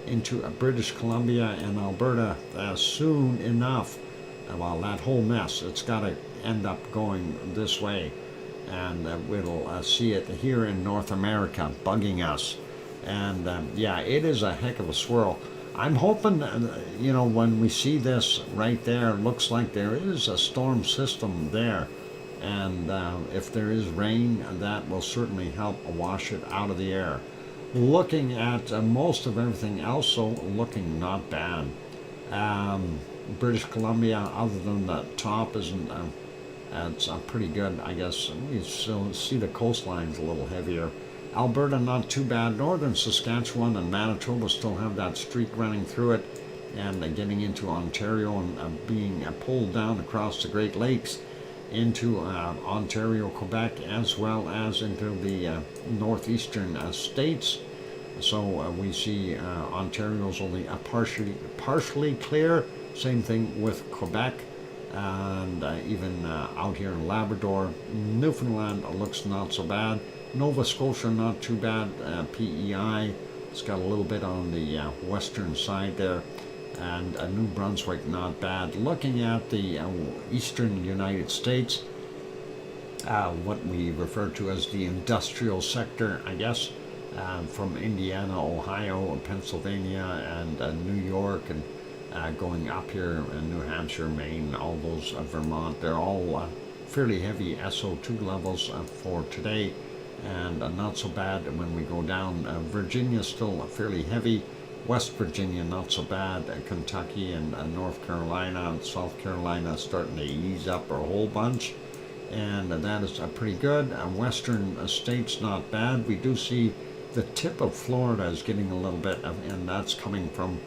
into British Columbia and Alberta soon enough. Well, that whole mess, it's got to end up going this way, and we'll see it here in North America bugging us. And yeah, it is a heck of a swirl. I'm hoping, you know, when we see this right there, it looks like there is a storm system there. And if there is rain, that will certainly help wash it out of the air. Looking at most of everything else, so looking not bad. British Columbia, other than the top, isn't, it's pretty good, I guess. You still see the coastlines a little heavier. Alberta, not too bad. Northern Saskatchewan and Manitoba still have that streak running through it, and getting into Ontario and being pulled down across the Great Lakes into Ontario, Quebec, as well as into the northeastern states. So we see Ontario's only partially clear. Same thing with Quebec, and even out here in Labrador. Newfoundland looks not so bad. Nova Scotia, not too bad. PEI, it's got a little bit on the western side there. And New Brunswick, not bad. Looking at the eastern United States, what we refer to as the industrial sector, I guess, from Indiana, Ohio, Pennsylvania, and New York, and going up here in New Hampshire, Maine, all those, Vermont, they're all fairly heavy SO2 levels for today, and not so bad when we go down. Virginia still fairly heavy. West Virginia, not so bad. Kentucky and North Carolina and South Carolina starting to ease up a whole bunch, and that is pretty good. Western states, not bad. We do see the tip of Florida is getting a little bit, and that's coming from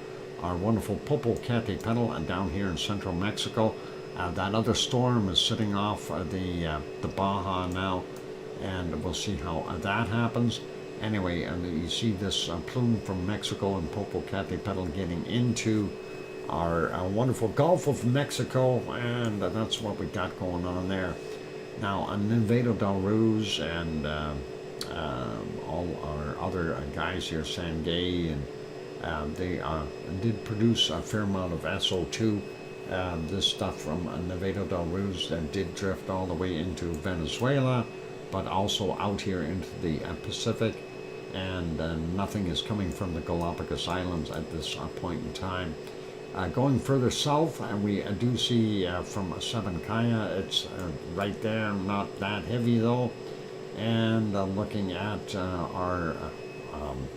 our wonderful Popocatépetl down here in central Mexico. That other storm is sitting off the Baja now, and we'll see how that happens. Anyway, you see this plume from Mexico and Popocatépetl getting into our wonderful Gulf of Mexico, and that's what we got going on there. Now, Nevado del Ruz and all our other guys here, Sangay, and they did produce a fair amount of SO2. This stuff from Nevado del Ruz did drift all the way into Venezuela, but also out here into the Pacific, and nothing is coming from the Galapagos Islands at this point in time. Going further south, we do see from Sabancaya, it's right there, not that heavy though. And looking at our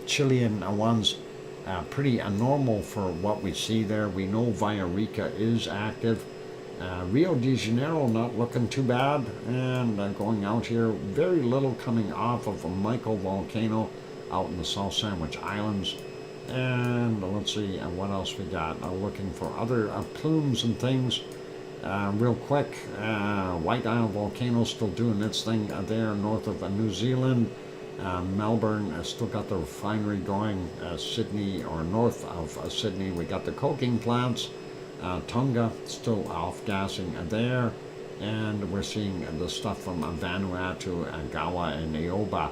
Chilean ones, pretty normal for what we see there. We know Villarrica is active. Rio de Janeiro not looking too bad, and going out here, very little coming off of a Michael volcano out in the South Sandwich Islands. And let's see what else we got. Looking for other plumes and things. Real quick, White Isle volcano still doing its thing there north of New Zealand. Melbourne still got the refinery going. Sydney, or north of Sydney, we got the coking plants. Tonga still off-gassing there, and we're seeing the stuff from Vanuatu, Gawa, and Naoba.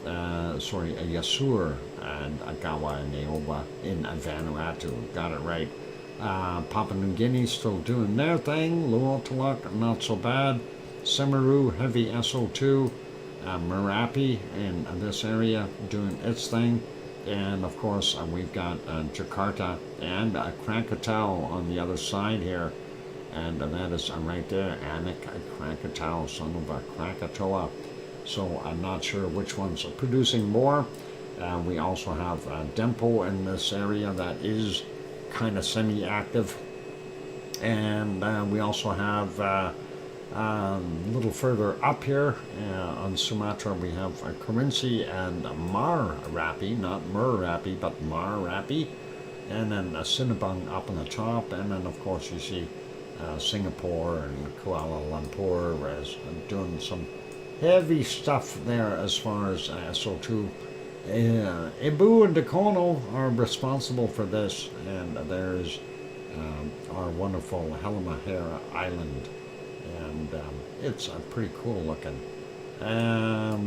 Yasur and Gawa and Naoba in Vanuatu. Got it right. Papua New Guinea still doing their thing. Luotaluk, not so bad. Semeru, heavy SO2. Merapi in this area doing its thing. And of course, we've got Jakarta and Krakatau on the other side here. And that is right there, Anik Krakatau, son of a Krakatoa. so I'm not sure which one's producing more. We also have Dempo in this area that is kind of semi-active, and we also have a little further up here on Sumatra we have Kerinci and Marapi, not Merapi but Marapi, and then Sinabung up on the top, and then of course you see Singapore and Kuala Lumpur is doing some heavy stuff there as far as SO2. Ibu and Dakono are responsible for this, and there's our wonderful Halmahera Island, and it's pretty cool looking.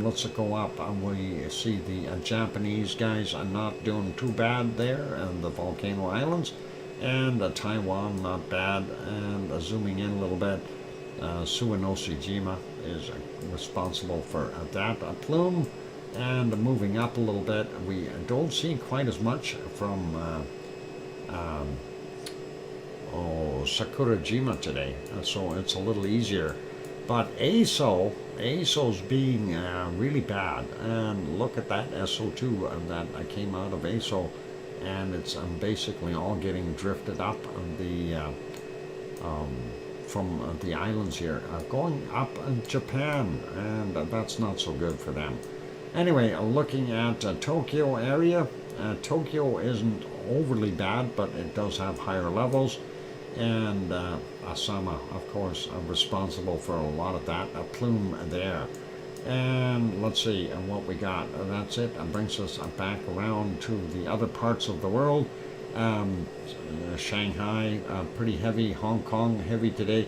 Let's go up and we see the Japanese guys are not doing too bad there, and the Volcano Islands, and Taiwan not bad, and zooming in a little bit, Suwanoshijima is responsible for that Plume. And moving up a little bit, we don't see quite as much from Sakurajima today, so it's a little easier. But ASO's being really bad, and look at that SO2 that came out of ASO, and it's basically all getting drifted up on the from the islands here, going up in Japan, and that's not so good for them. Anyway, looking at Tokyo area, Tokyo isn't overly bad, but it does have higher levels, and Asama, of course, responsible for a lot of that, a plume there. And let's see what we got. That's it. It brings us back around to the other parts of the world. Shanghai, pretty heavy. Hong Kong, heavy today.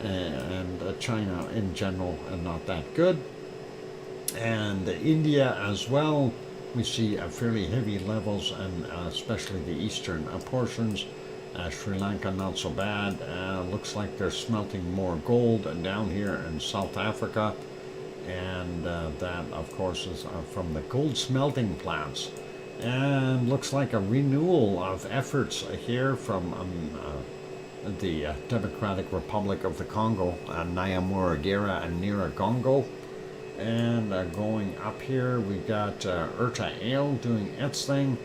And China in general, not that good. And India as well, we see fairly heavy levels, and especially the eastern portions. Sri Lanka not so bad. Looks like they're smelting more gold down here in South Africa, and that of course is from the gold smelting plants. And looks like a renewal of efforts here from the Democratic Republic of the Congo, Nyamuragira and Nyiragongo. And going up here, we got Erta Ale doing its thing.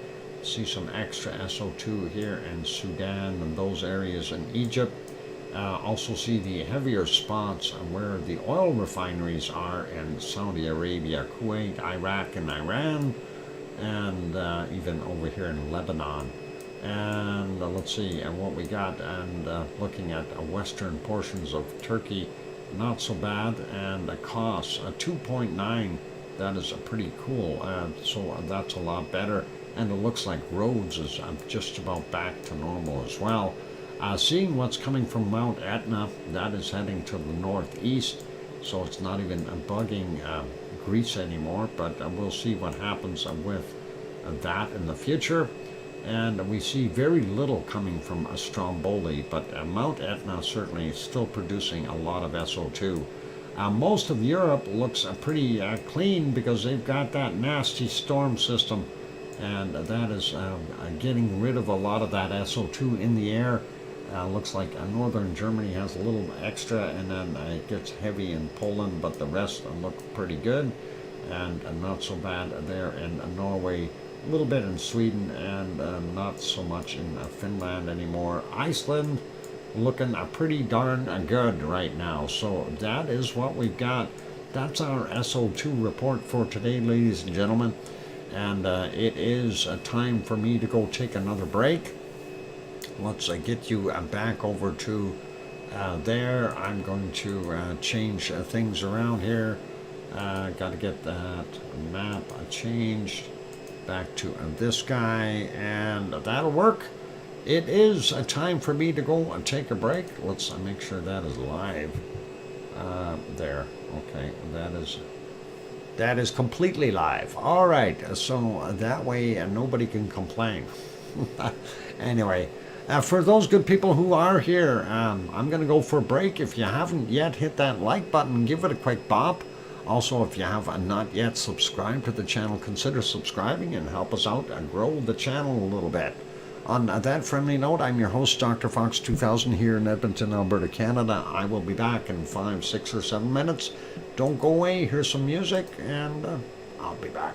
See some extra SO2 here in Sudan and those areas in Egypt. Also see the heavier spots where the oil refineries are in Saudi Arabia, Kuwait, Iraq, and Iran, and even over here in Lebanon. And let's see what we got, and looking at western portions of Turkey, not so bad, and the costs 2.9, that is pretty cool, so that's a lot better, and it looks like Rhodes is just about back to normal as well. Seeing what's coming from Mount Etna, that is heading to the northeast, so it's not even bugging Greece anymore, but we'll see what happens with that in the future. And we see very little coming from Stromboli, but Mount Etna certainly is still producing a lot of SO2. Most of Europe looks pretty clean because they've got that nasty storm system, and that is getting rid of a lot of that SO2 in the air. Looks like northern Germany has a little extra, and then it gets heavy in Poland, but the rest look pretty good, and not so bad there in Norway. A little bit in Sweden, and not so much in Finland anymore. Iceland looking pretty darn good right now. So that is what we've got. That's our SO2 report for today, ladies and gentlemen. And it is time for me to go take another break. Let's get you back over to there. I'm going to change things around here. Got to get that map changed back to this guy, and that'll work. It is a time for me to go and take a break. Let's make sure that is live. There. Okay, that is completely live. All right, so that way nobody can complain. Anyway, for those good people who are here, I'm going to go for a break. If you haven't yet hit that like button, give it a quick bop. Also, if you have not yet subscribed to the channel, consider subscribing and help us out and grow the channel a little bit. On that friendly note, I'm your host, DrFox2000, here in Edmonton, Alberta, Canada. I will be back in 5, 6, or 7 minutes. Don't go away. Here's some music, and I'll be back.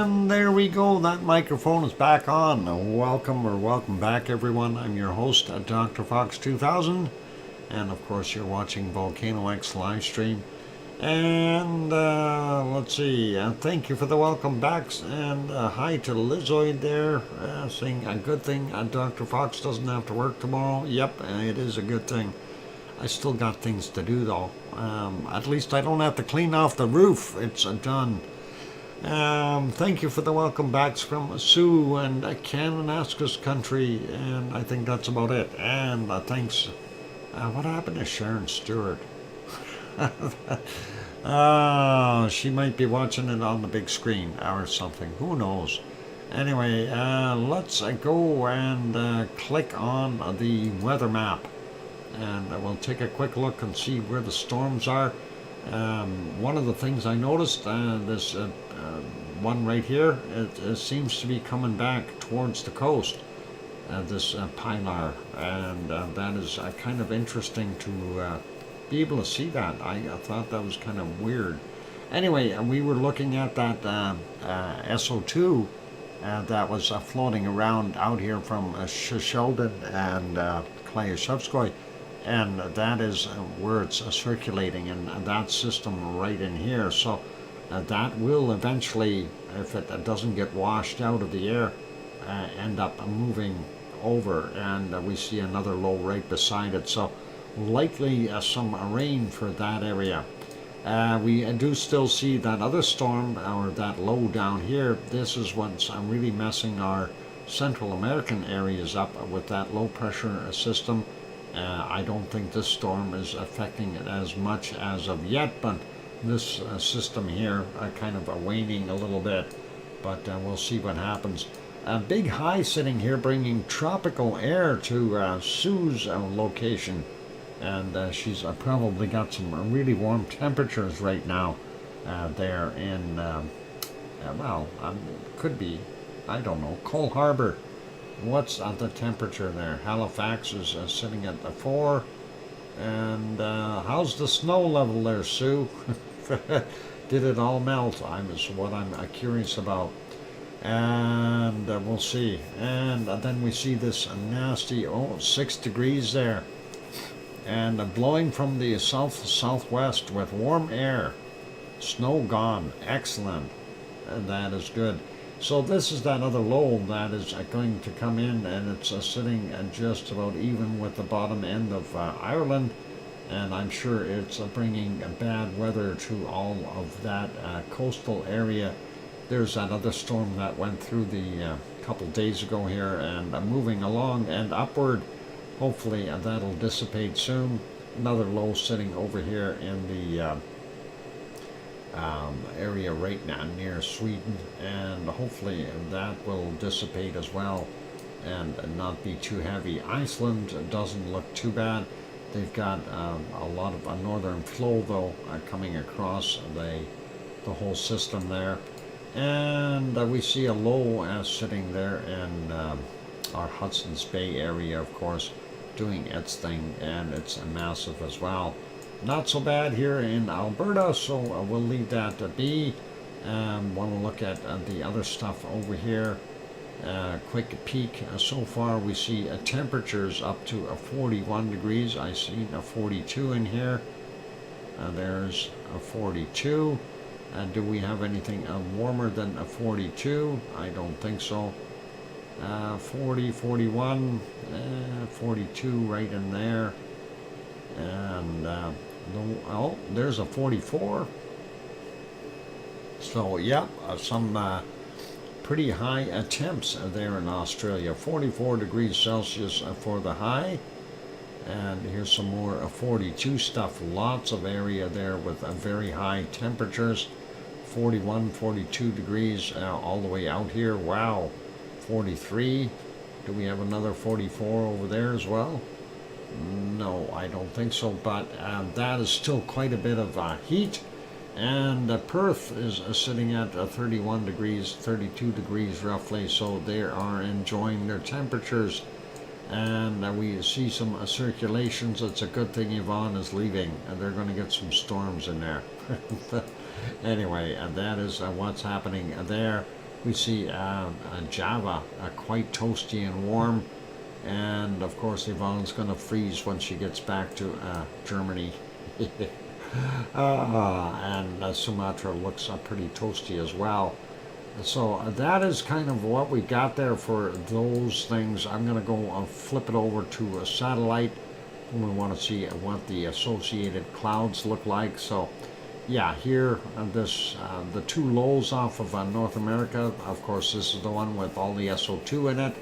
And there we go. That microphone is back on. Welcome back, everyone. I'm your host, DrFox2000. And of course, you're watching VolcanoX live stream. And let's see. Thank you for the welcome backs. And hi to Lizoid there, saying a good thing. Dr. Fox doesn't have to work tomorrow. Yep, it is a good thing. I still got things to do, though. At least I don't have to clean off the roof. It's done. Thank you for the welcome backs from Sue and Kananaskis country, and I think that's about it. And thanks. What happened to Sharon Stewart? She might be watching it on the big screen or something. Who knows? Anyway, let's go and click on the weather map, and we'll take a quick look and see where the storms are. One of the things I noticed, this one right here, it seems to be coming back towards the coast, this pilar, and that is kind of interesting to be able to see that. I thought that was kind of weird. Anyway, we were looking at that SO2 that was floating around out here from Sheldon and Klyashevskoy. And that is where it's circulating in that system right in here. So that will eventually, if it doesn't get washed out of the air, end up moving over. And we see another low right beside it. So likely some rain for that area. We do still see that other storm, or that low down here. This is what's really messing our Central American areas up with that low pressure system. I don't think this storm is affecting it as much as of yet, but this system here kind of waning a little bit, but we'll see what happens. A big high sitting here bringing tropical air to Sue's location, and she's probably got some really warm temperatures right now there in, well, could be, I don't know, Cole Harbor. What's the temperature there? Halifax is sitting at the 4. And how's the snow level there, Sue? Did it all melt? Is what I'm curious about. And we'll see. And then we see this nasty, 6 degrees there. And blowing from the southwest with warm air. Snow gone. Excellent. And that is good. So this is that other low that is going to come in, and it's sitting just about even with the bottom end of Ireland, and I'm sure it's bringing bad weather to all of that coastal area. There's that other storm that went through the couple days ago here, and moving along and upward. Hopefully that'll dissipate soon. Another low sitting over here in the area right now near Sweden, and hopefully that will dissipate as well and not be too heavy. Iceland doesn't look too bad. They've got a lot of northern flow though coming across the whole system there, and we see a low sitting there in our Hudson's Bay area, of course, doing its thing, and it's massive as well. Not so bad here in Alberta, so we'll leave that to be. Want to look at the other stuff over here. Quick peek. So far we see temperatures up to 41 degrees. I see a 42 in here. There's a 42. Do we have anything warmer than a 42? I don't think so. 40, 41, 42 right in there. And there's a 44. So yeah, some pretty high temps there in Australia. 44 degrees Celsius for the high. And here's some more 42 stuff. Lots of area there with very high temperatures. 41, 42 degrees all the way out here. Wow. 43. Do we have another 44 over there as well? No, I don't think so, but that is still quite a bit of heat. And Perth is sitting at 31 degrees, 32 degrees roughly, so they are enjoying their temperatures. And we see some circulations. It's a good thing Yvonne is leaving, and they're going to get some storms in there. Anyway, that is what's happening there. We see Java quite toasty and warm, and of course Yvonne's going to freeze when she gets back to Germany. And Sumatra looks pretty toasty as well. So that is kind of what we got there for those things. I'm going to go flip it over to a satellite. We want to see what the associated clouds look like. So yeah, here the two lows off of North America. Of course, this is the one with all the SO2 in it.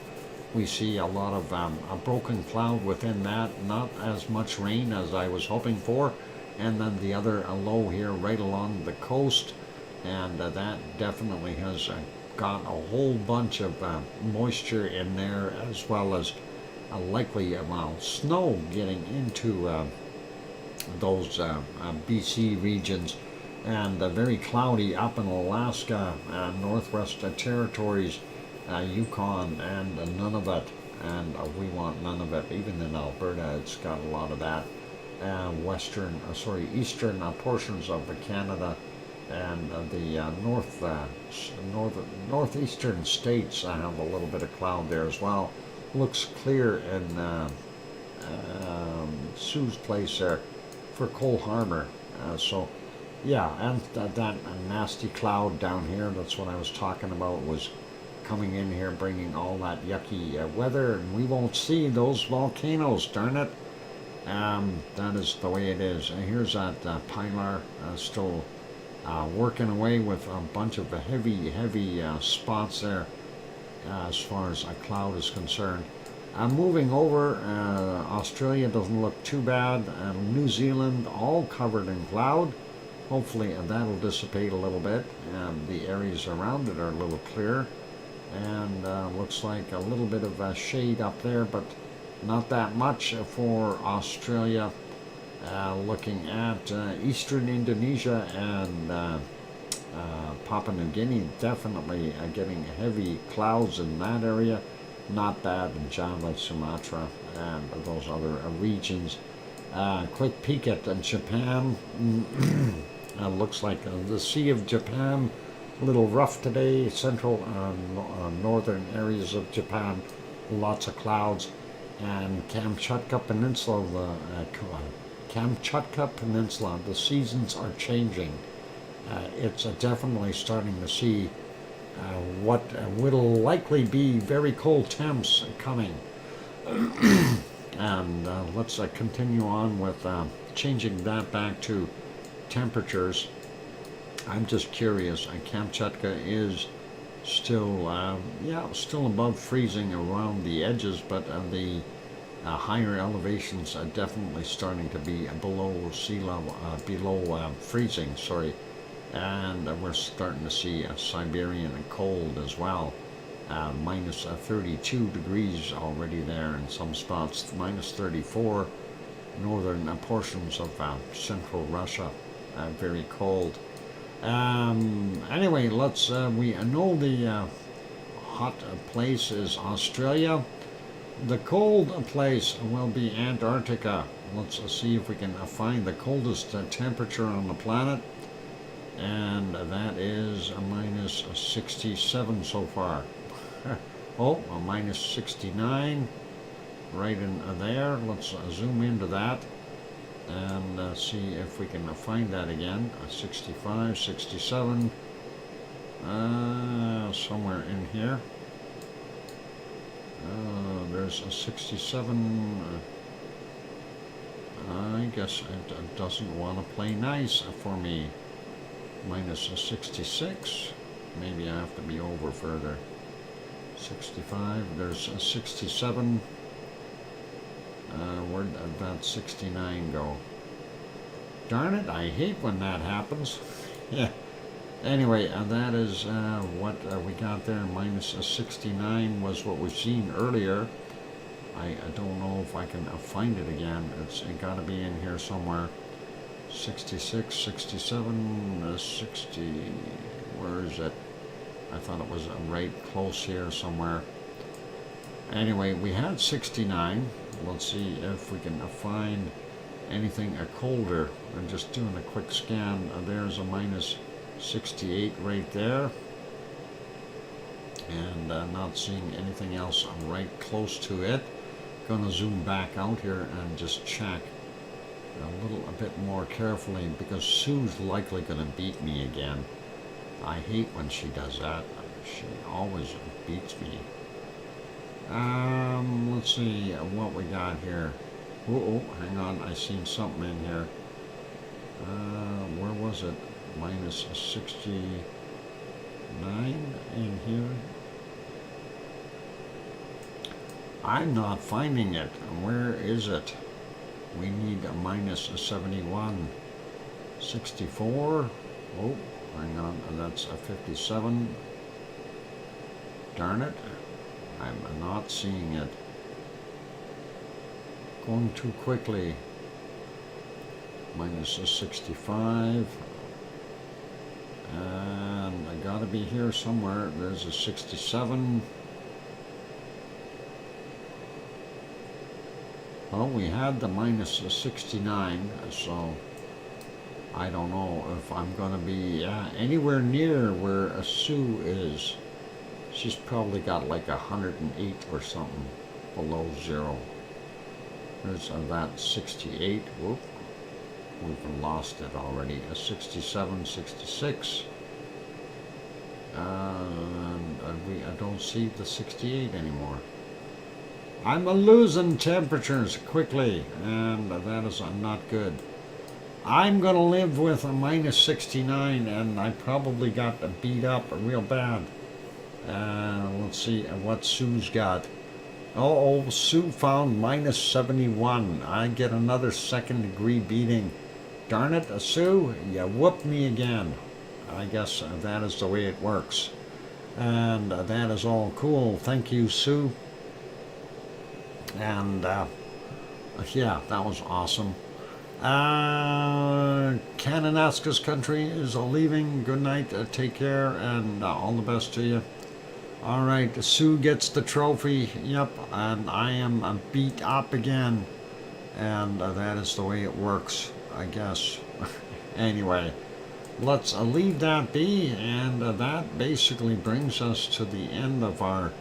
We see a lot of a broken cloud within that, not as much rain as I was hoping for. And then the other low here right along the coast, and that definitely has got a whole bunch of moisture in there, as well as a likely amount of snow getting into those BC regions, and very cloudy up in Alaska, Northwest Territories, Yukon, and Nunavut, and we want none of it. Even in Alberta, it's got a lot of that. Eastern portions of Canada, and the northeastern states have a little bit of cloud there as well. Looks clear in Sue's place there for Cole Harbor. So yeah, and that nasty cloud down here, that's what I was talking about, was coming in here bringing all that yucky weather, and we won't see those volcanoes, darn it. That is the way it is. Here's that Pilar still working away with a bunch of heavy spots there as far as a cloud is concerned. Moving over, Australia doesn't look too bad. New Zealand all covered in cloud. Hopefully that'll dissipate a little bit. The areas around it are a little clearer, and looks like a little bit of shade up there, but not that much for Australia. Looking at eastern Indonesia and Papua New Guinea, definitely getting heavy clouds in that area. Not bad in Java, Sumatra, and those other regions. Quick peek at Japan. Looks like the Sea of Japan, a little rough today. Central northern areas of Japan, lots of clouds. And Kamchatka Peninsula, the seasons are changing. It's definitely starting to see what will likely be very cold temps coming. And let's continue on with changing that back to temperatures. I'm just curious, Kamchatka is still, still above freezing around the edges, but the higher elevations are definitely starting to be below sea level, below freezing, sorry. And we're starting to see Siberian cold as well. Minus 32 degrees already there in some spots, minus 34. Northern portions of central Russia, very cold. Anyway, let's, we know the hot place is Australia. The cold place will be Antarctica. Let's see if we can find the coldest temperature on the planet. And that is a minus 67 so far. Oh, a minus 69 right in there. Let's zoom into that and see if we can find that again. 65, 67, somewhere in here. There's a 67. I guess it doesn't want to play nice for me. Minus 66. Maybe I have to be over further. 65. There's a 67. Where'd that 69 go? Darn it, I hate when that happens. Yeah. Anyway, that is what we got there. Minus 69 was what we've seen earlier. I don't know if I can find it again. It's got to be in here somewhere. 66, 67, 60. Where is it? I thought it was right close here somewhere. Anyway, we had 69. Let's see if we can find anything colder. I'm just doing a quick scan. There's a minus 68 right there. and not seeing anything else right close to it. Gonna zoom back out here and just check a bit more carefully, because Sue's likely gonna beat me again. I hate when she does that. She always beats me. Let's see what we got here. Oh, hang on, I seen something in here. Where was it? Minus 69 in here. I'm not finding it. Where is it? We need a minus 71. 64. Oh, hang on, that's a 57. Darn it. I'm not seeing it. Going too quickly. Minus a 65. And I gotta be here somewhere. There's a 67. Well, we had the minus a 69, so I don't know if I'm gonna be anywhere near where a Sue is. She's probably got like 108 or something below zero. There's that 68. Whoop. We've lost it already. A 67, 66. I don't see the 68 anymore. I'm losing temperatures quickly, and that is not good. I'm going to live with a minus 69, and I probably got beat up real bad. Let's see what Sue's got. Oh, Sue found minus 71. I get another second-degree beating. Darn it, Sue, you whooped me again. I guess that is the way it works. And that is all cool. Thank you, Sue. And yeah, that was awesome. Kananaska's country is leaving. Good night. Take care, and all the best to you. All right, Sue gets the trophy. Yep, and I am beat up again. And that is the way it works, I guess. Anyway, let's leave that be, and that basically brings us to the end of our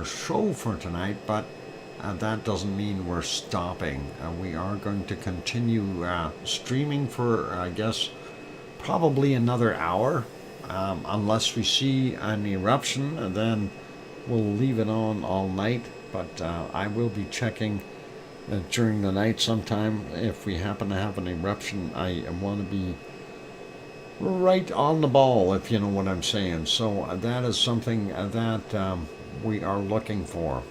show for tonight, but that doesn't mean we're stopping. We are going to continue streaming for, I guess, probably another hour. Unless we see an eruption, then we'll leave it on all night. But I will be checking during the night sometime. If we happen to have an eruption, I want to be right on the ball, if you know what I'm saying. So that is something that we are looking for.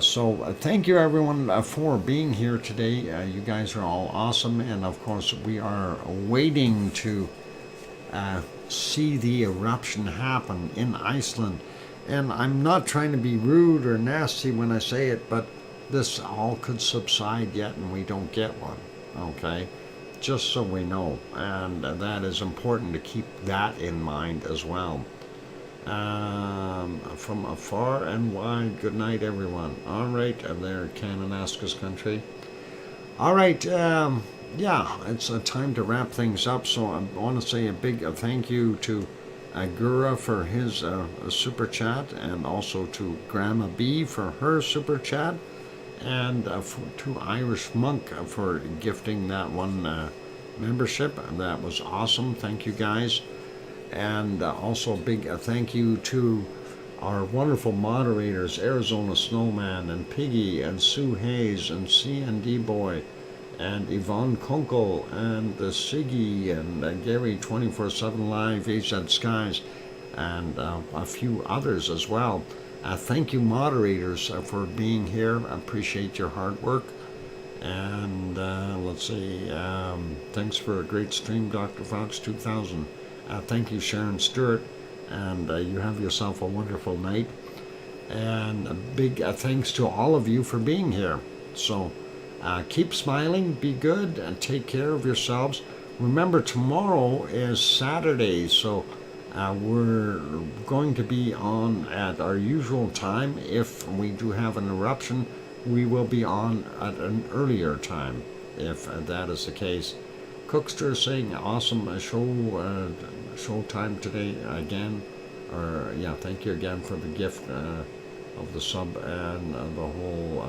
So thank you everyone for being here today. You guys are all awesome, and of course we are waiting to see the eruption happen in Iceland. And I'm not trying to be rude or nasty when I say it, but this all could subside yet and we don't get one, okay? Just so we know, and that is important to keep that in mind as well. From afar and wide, good night everyone. All right, there, Kananaska's country. All right, yeah, it's time to wrap things up, so I want to say a big thank you to Gura for his super chat, and also to Grandma B for her super chat, and to Irish Monk for gifting that one membership. That was awesome. Thank you guys. And also a big thank you to our wonderful moderators, Arizona Snowman and Piggy and Sue Hayes and CND Boy and Yvonne Kunkel and Siggy and Gary 24/7 Live, AZ Skies, and a few others as well. Thank you, moderators, for being here. I appreciate your hard work. And let's see, thanks for a great stream, DrFox2000. Thank you, Sharon Stewart, and you have yourself a wonderful night. And a big thanks to all of you for being here. So keep smiling, be good, and take care of yourselves. Remember, tomorrow is Saturday, so we're going to be on at our usual time. If we do have an eruption, we will be on at an earlier time, if that is the case. Cookster saying awesome show time today again. or yeah, thank you again for the gift of the sub and the whole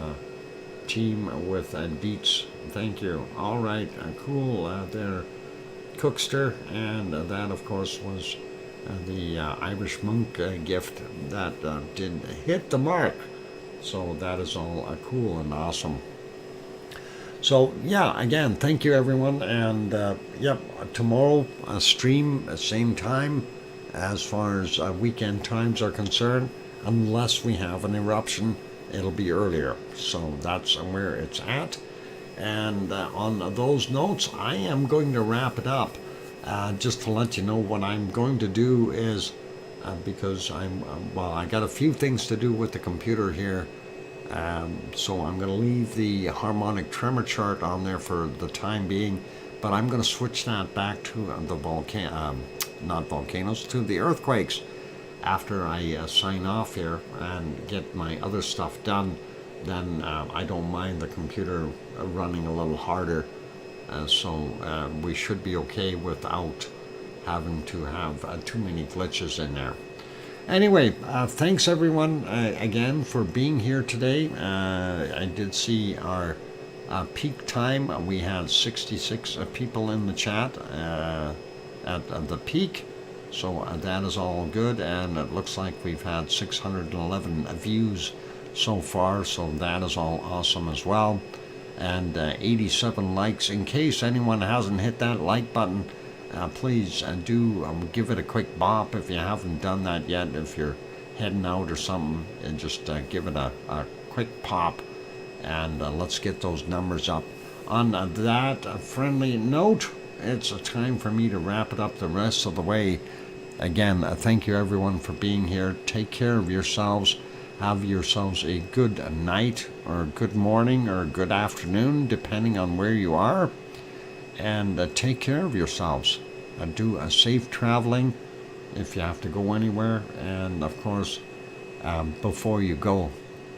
team with Dietz. Thank you. All right, cool. There, Cookster, and that, of course, was the Irish monk gift that did hit the mark. So that is all cool and awesome. So yeah, again, thank you everyone, and yep, tomorrow stream same time as far as weekend times are concerned, unless we have an eruption, it'll be earlier. So that's where it's at. And on those notes, I am going to wrap it up. Just to let you know what I'm going to do is because well, I got a few things to do with the computer here. So I'm going to leave the harmonic tremor chart on there for the time being, but I'm going to switch that back to the not volcanoes, to the earthquakes after I sign off here and get my other stuff done. Then I don't mind the computer running a little harder, so we should be okay without having to have too many glitches in there. Anyway, thanks everyone again for being here today. I did see our peak time. We had 66 people in the chat at the peak. So that is all good. And it looks like we've had 611 views so far. So that is all awesome as well. And 87 likes. In case anyone hasn't hit that like button, please do give it a quick bop if you haven't done that yet. If you're heading out or something, and just give it a quick pop, and let's get those numbers up. On that friendly note, it's a time for me to wrap it up the rest of the way. Again, thank you everyone for being here. Take care of yourselves. Have yourselves a good night, or a good morning, or a good afternoon, depending on where you are. And take care of yourselves. Do a safe traveling if you have to go anywhere. And of course, before you go,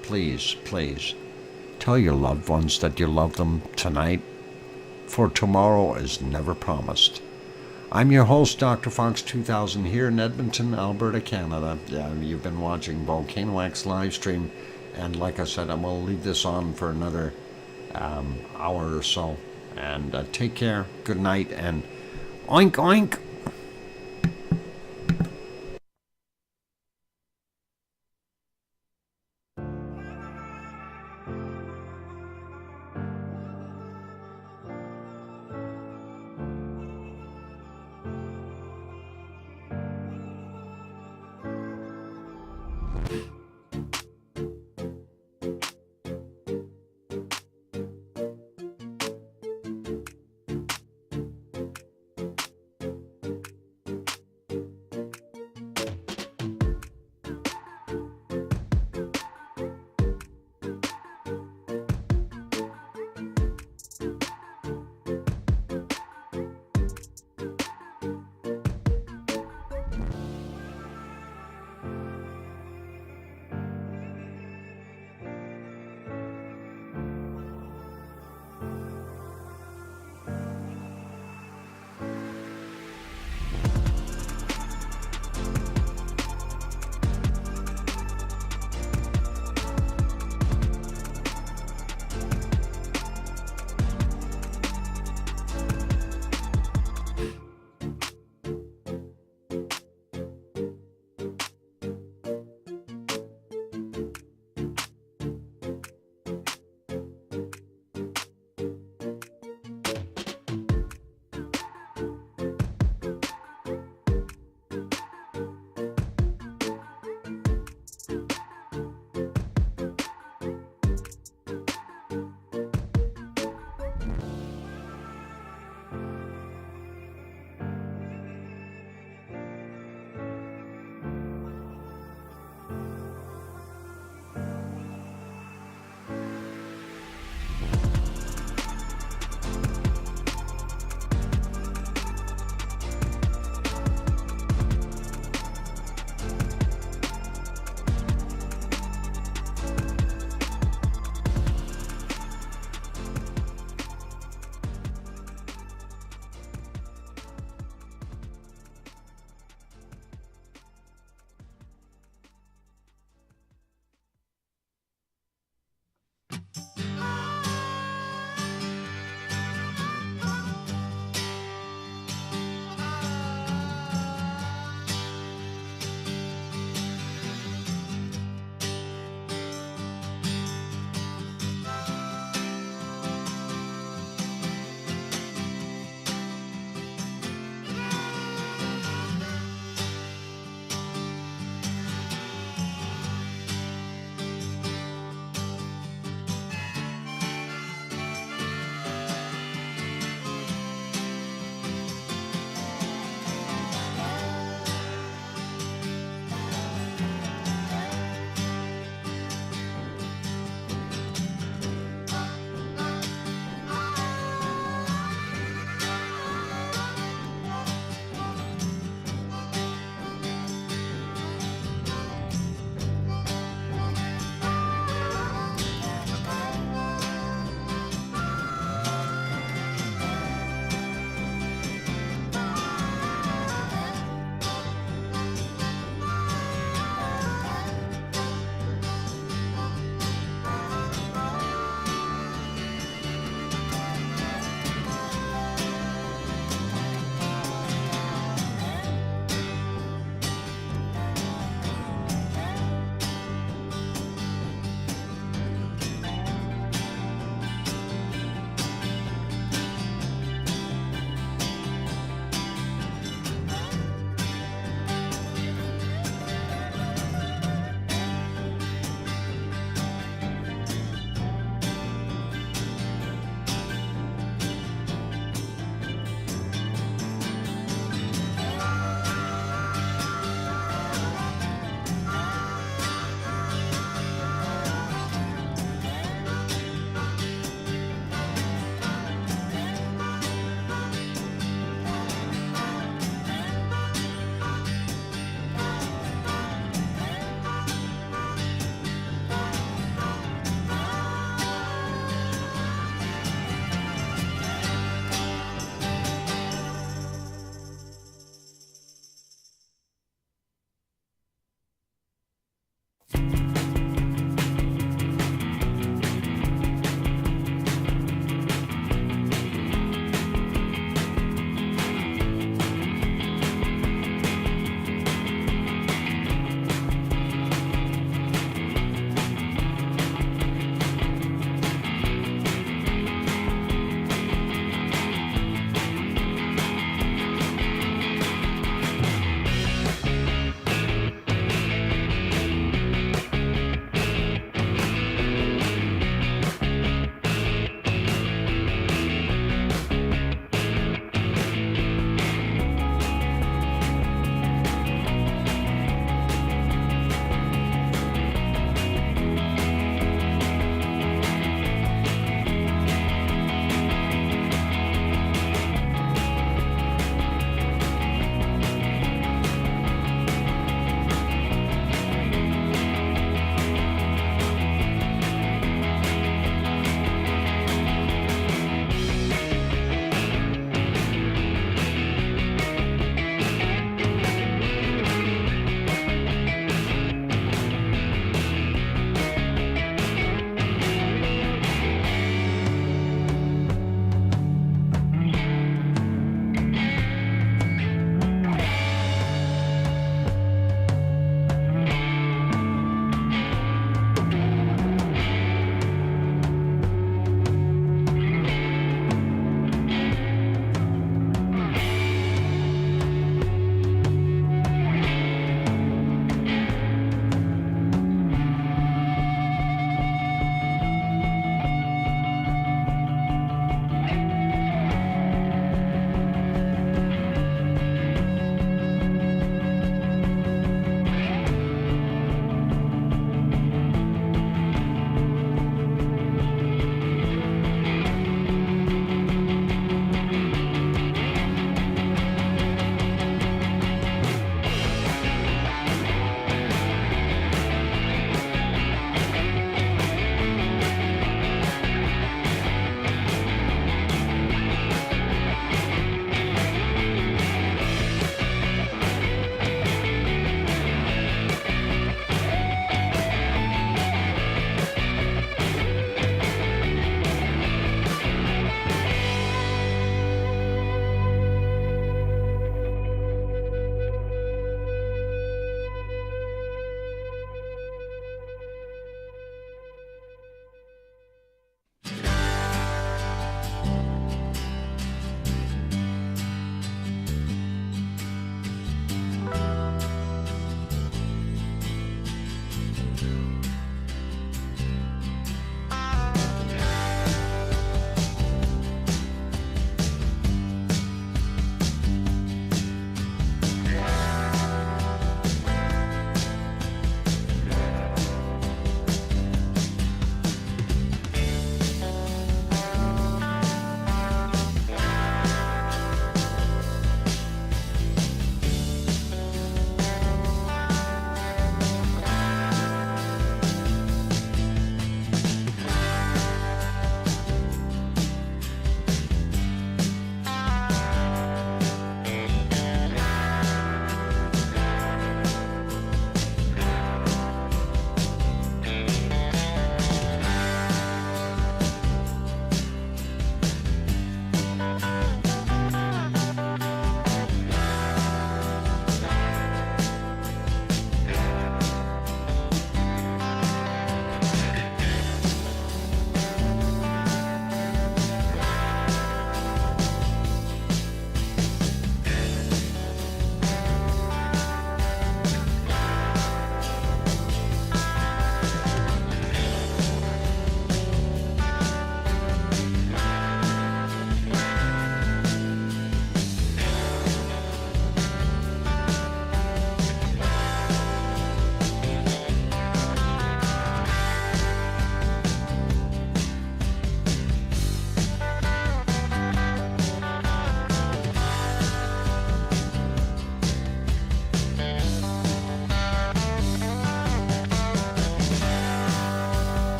please, please, tell your loved ones that you love them tonight, for tomorrow is never promised. I'm your host, DrFox2000, here in Edmonton, Alberta, Canada. You've been watching VolcanoX live stream, and like I said, I'm going to leave this on for another hour or so. And take care, good night, and oink oink.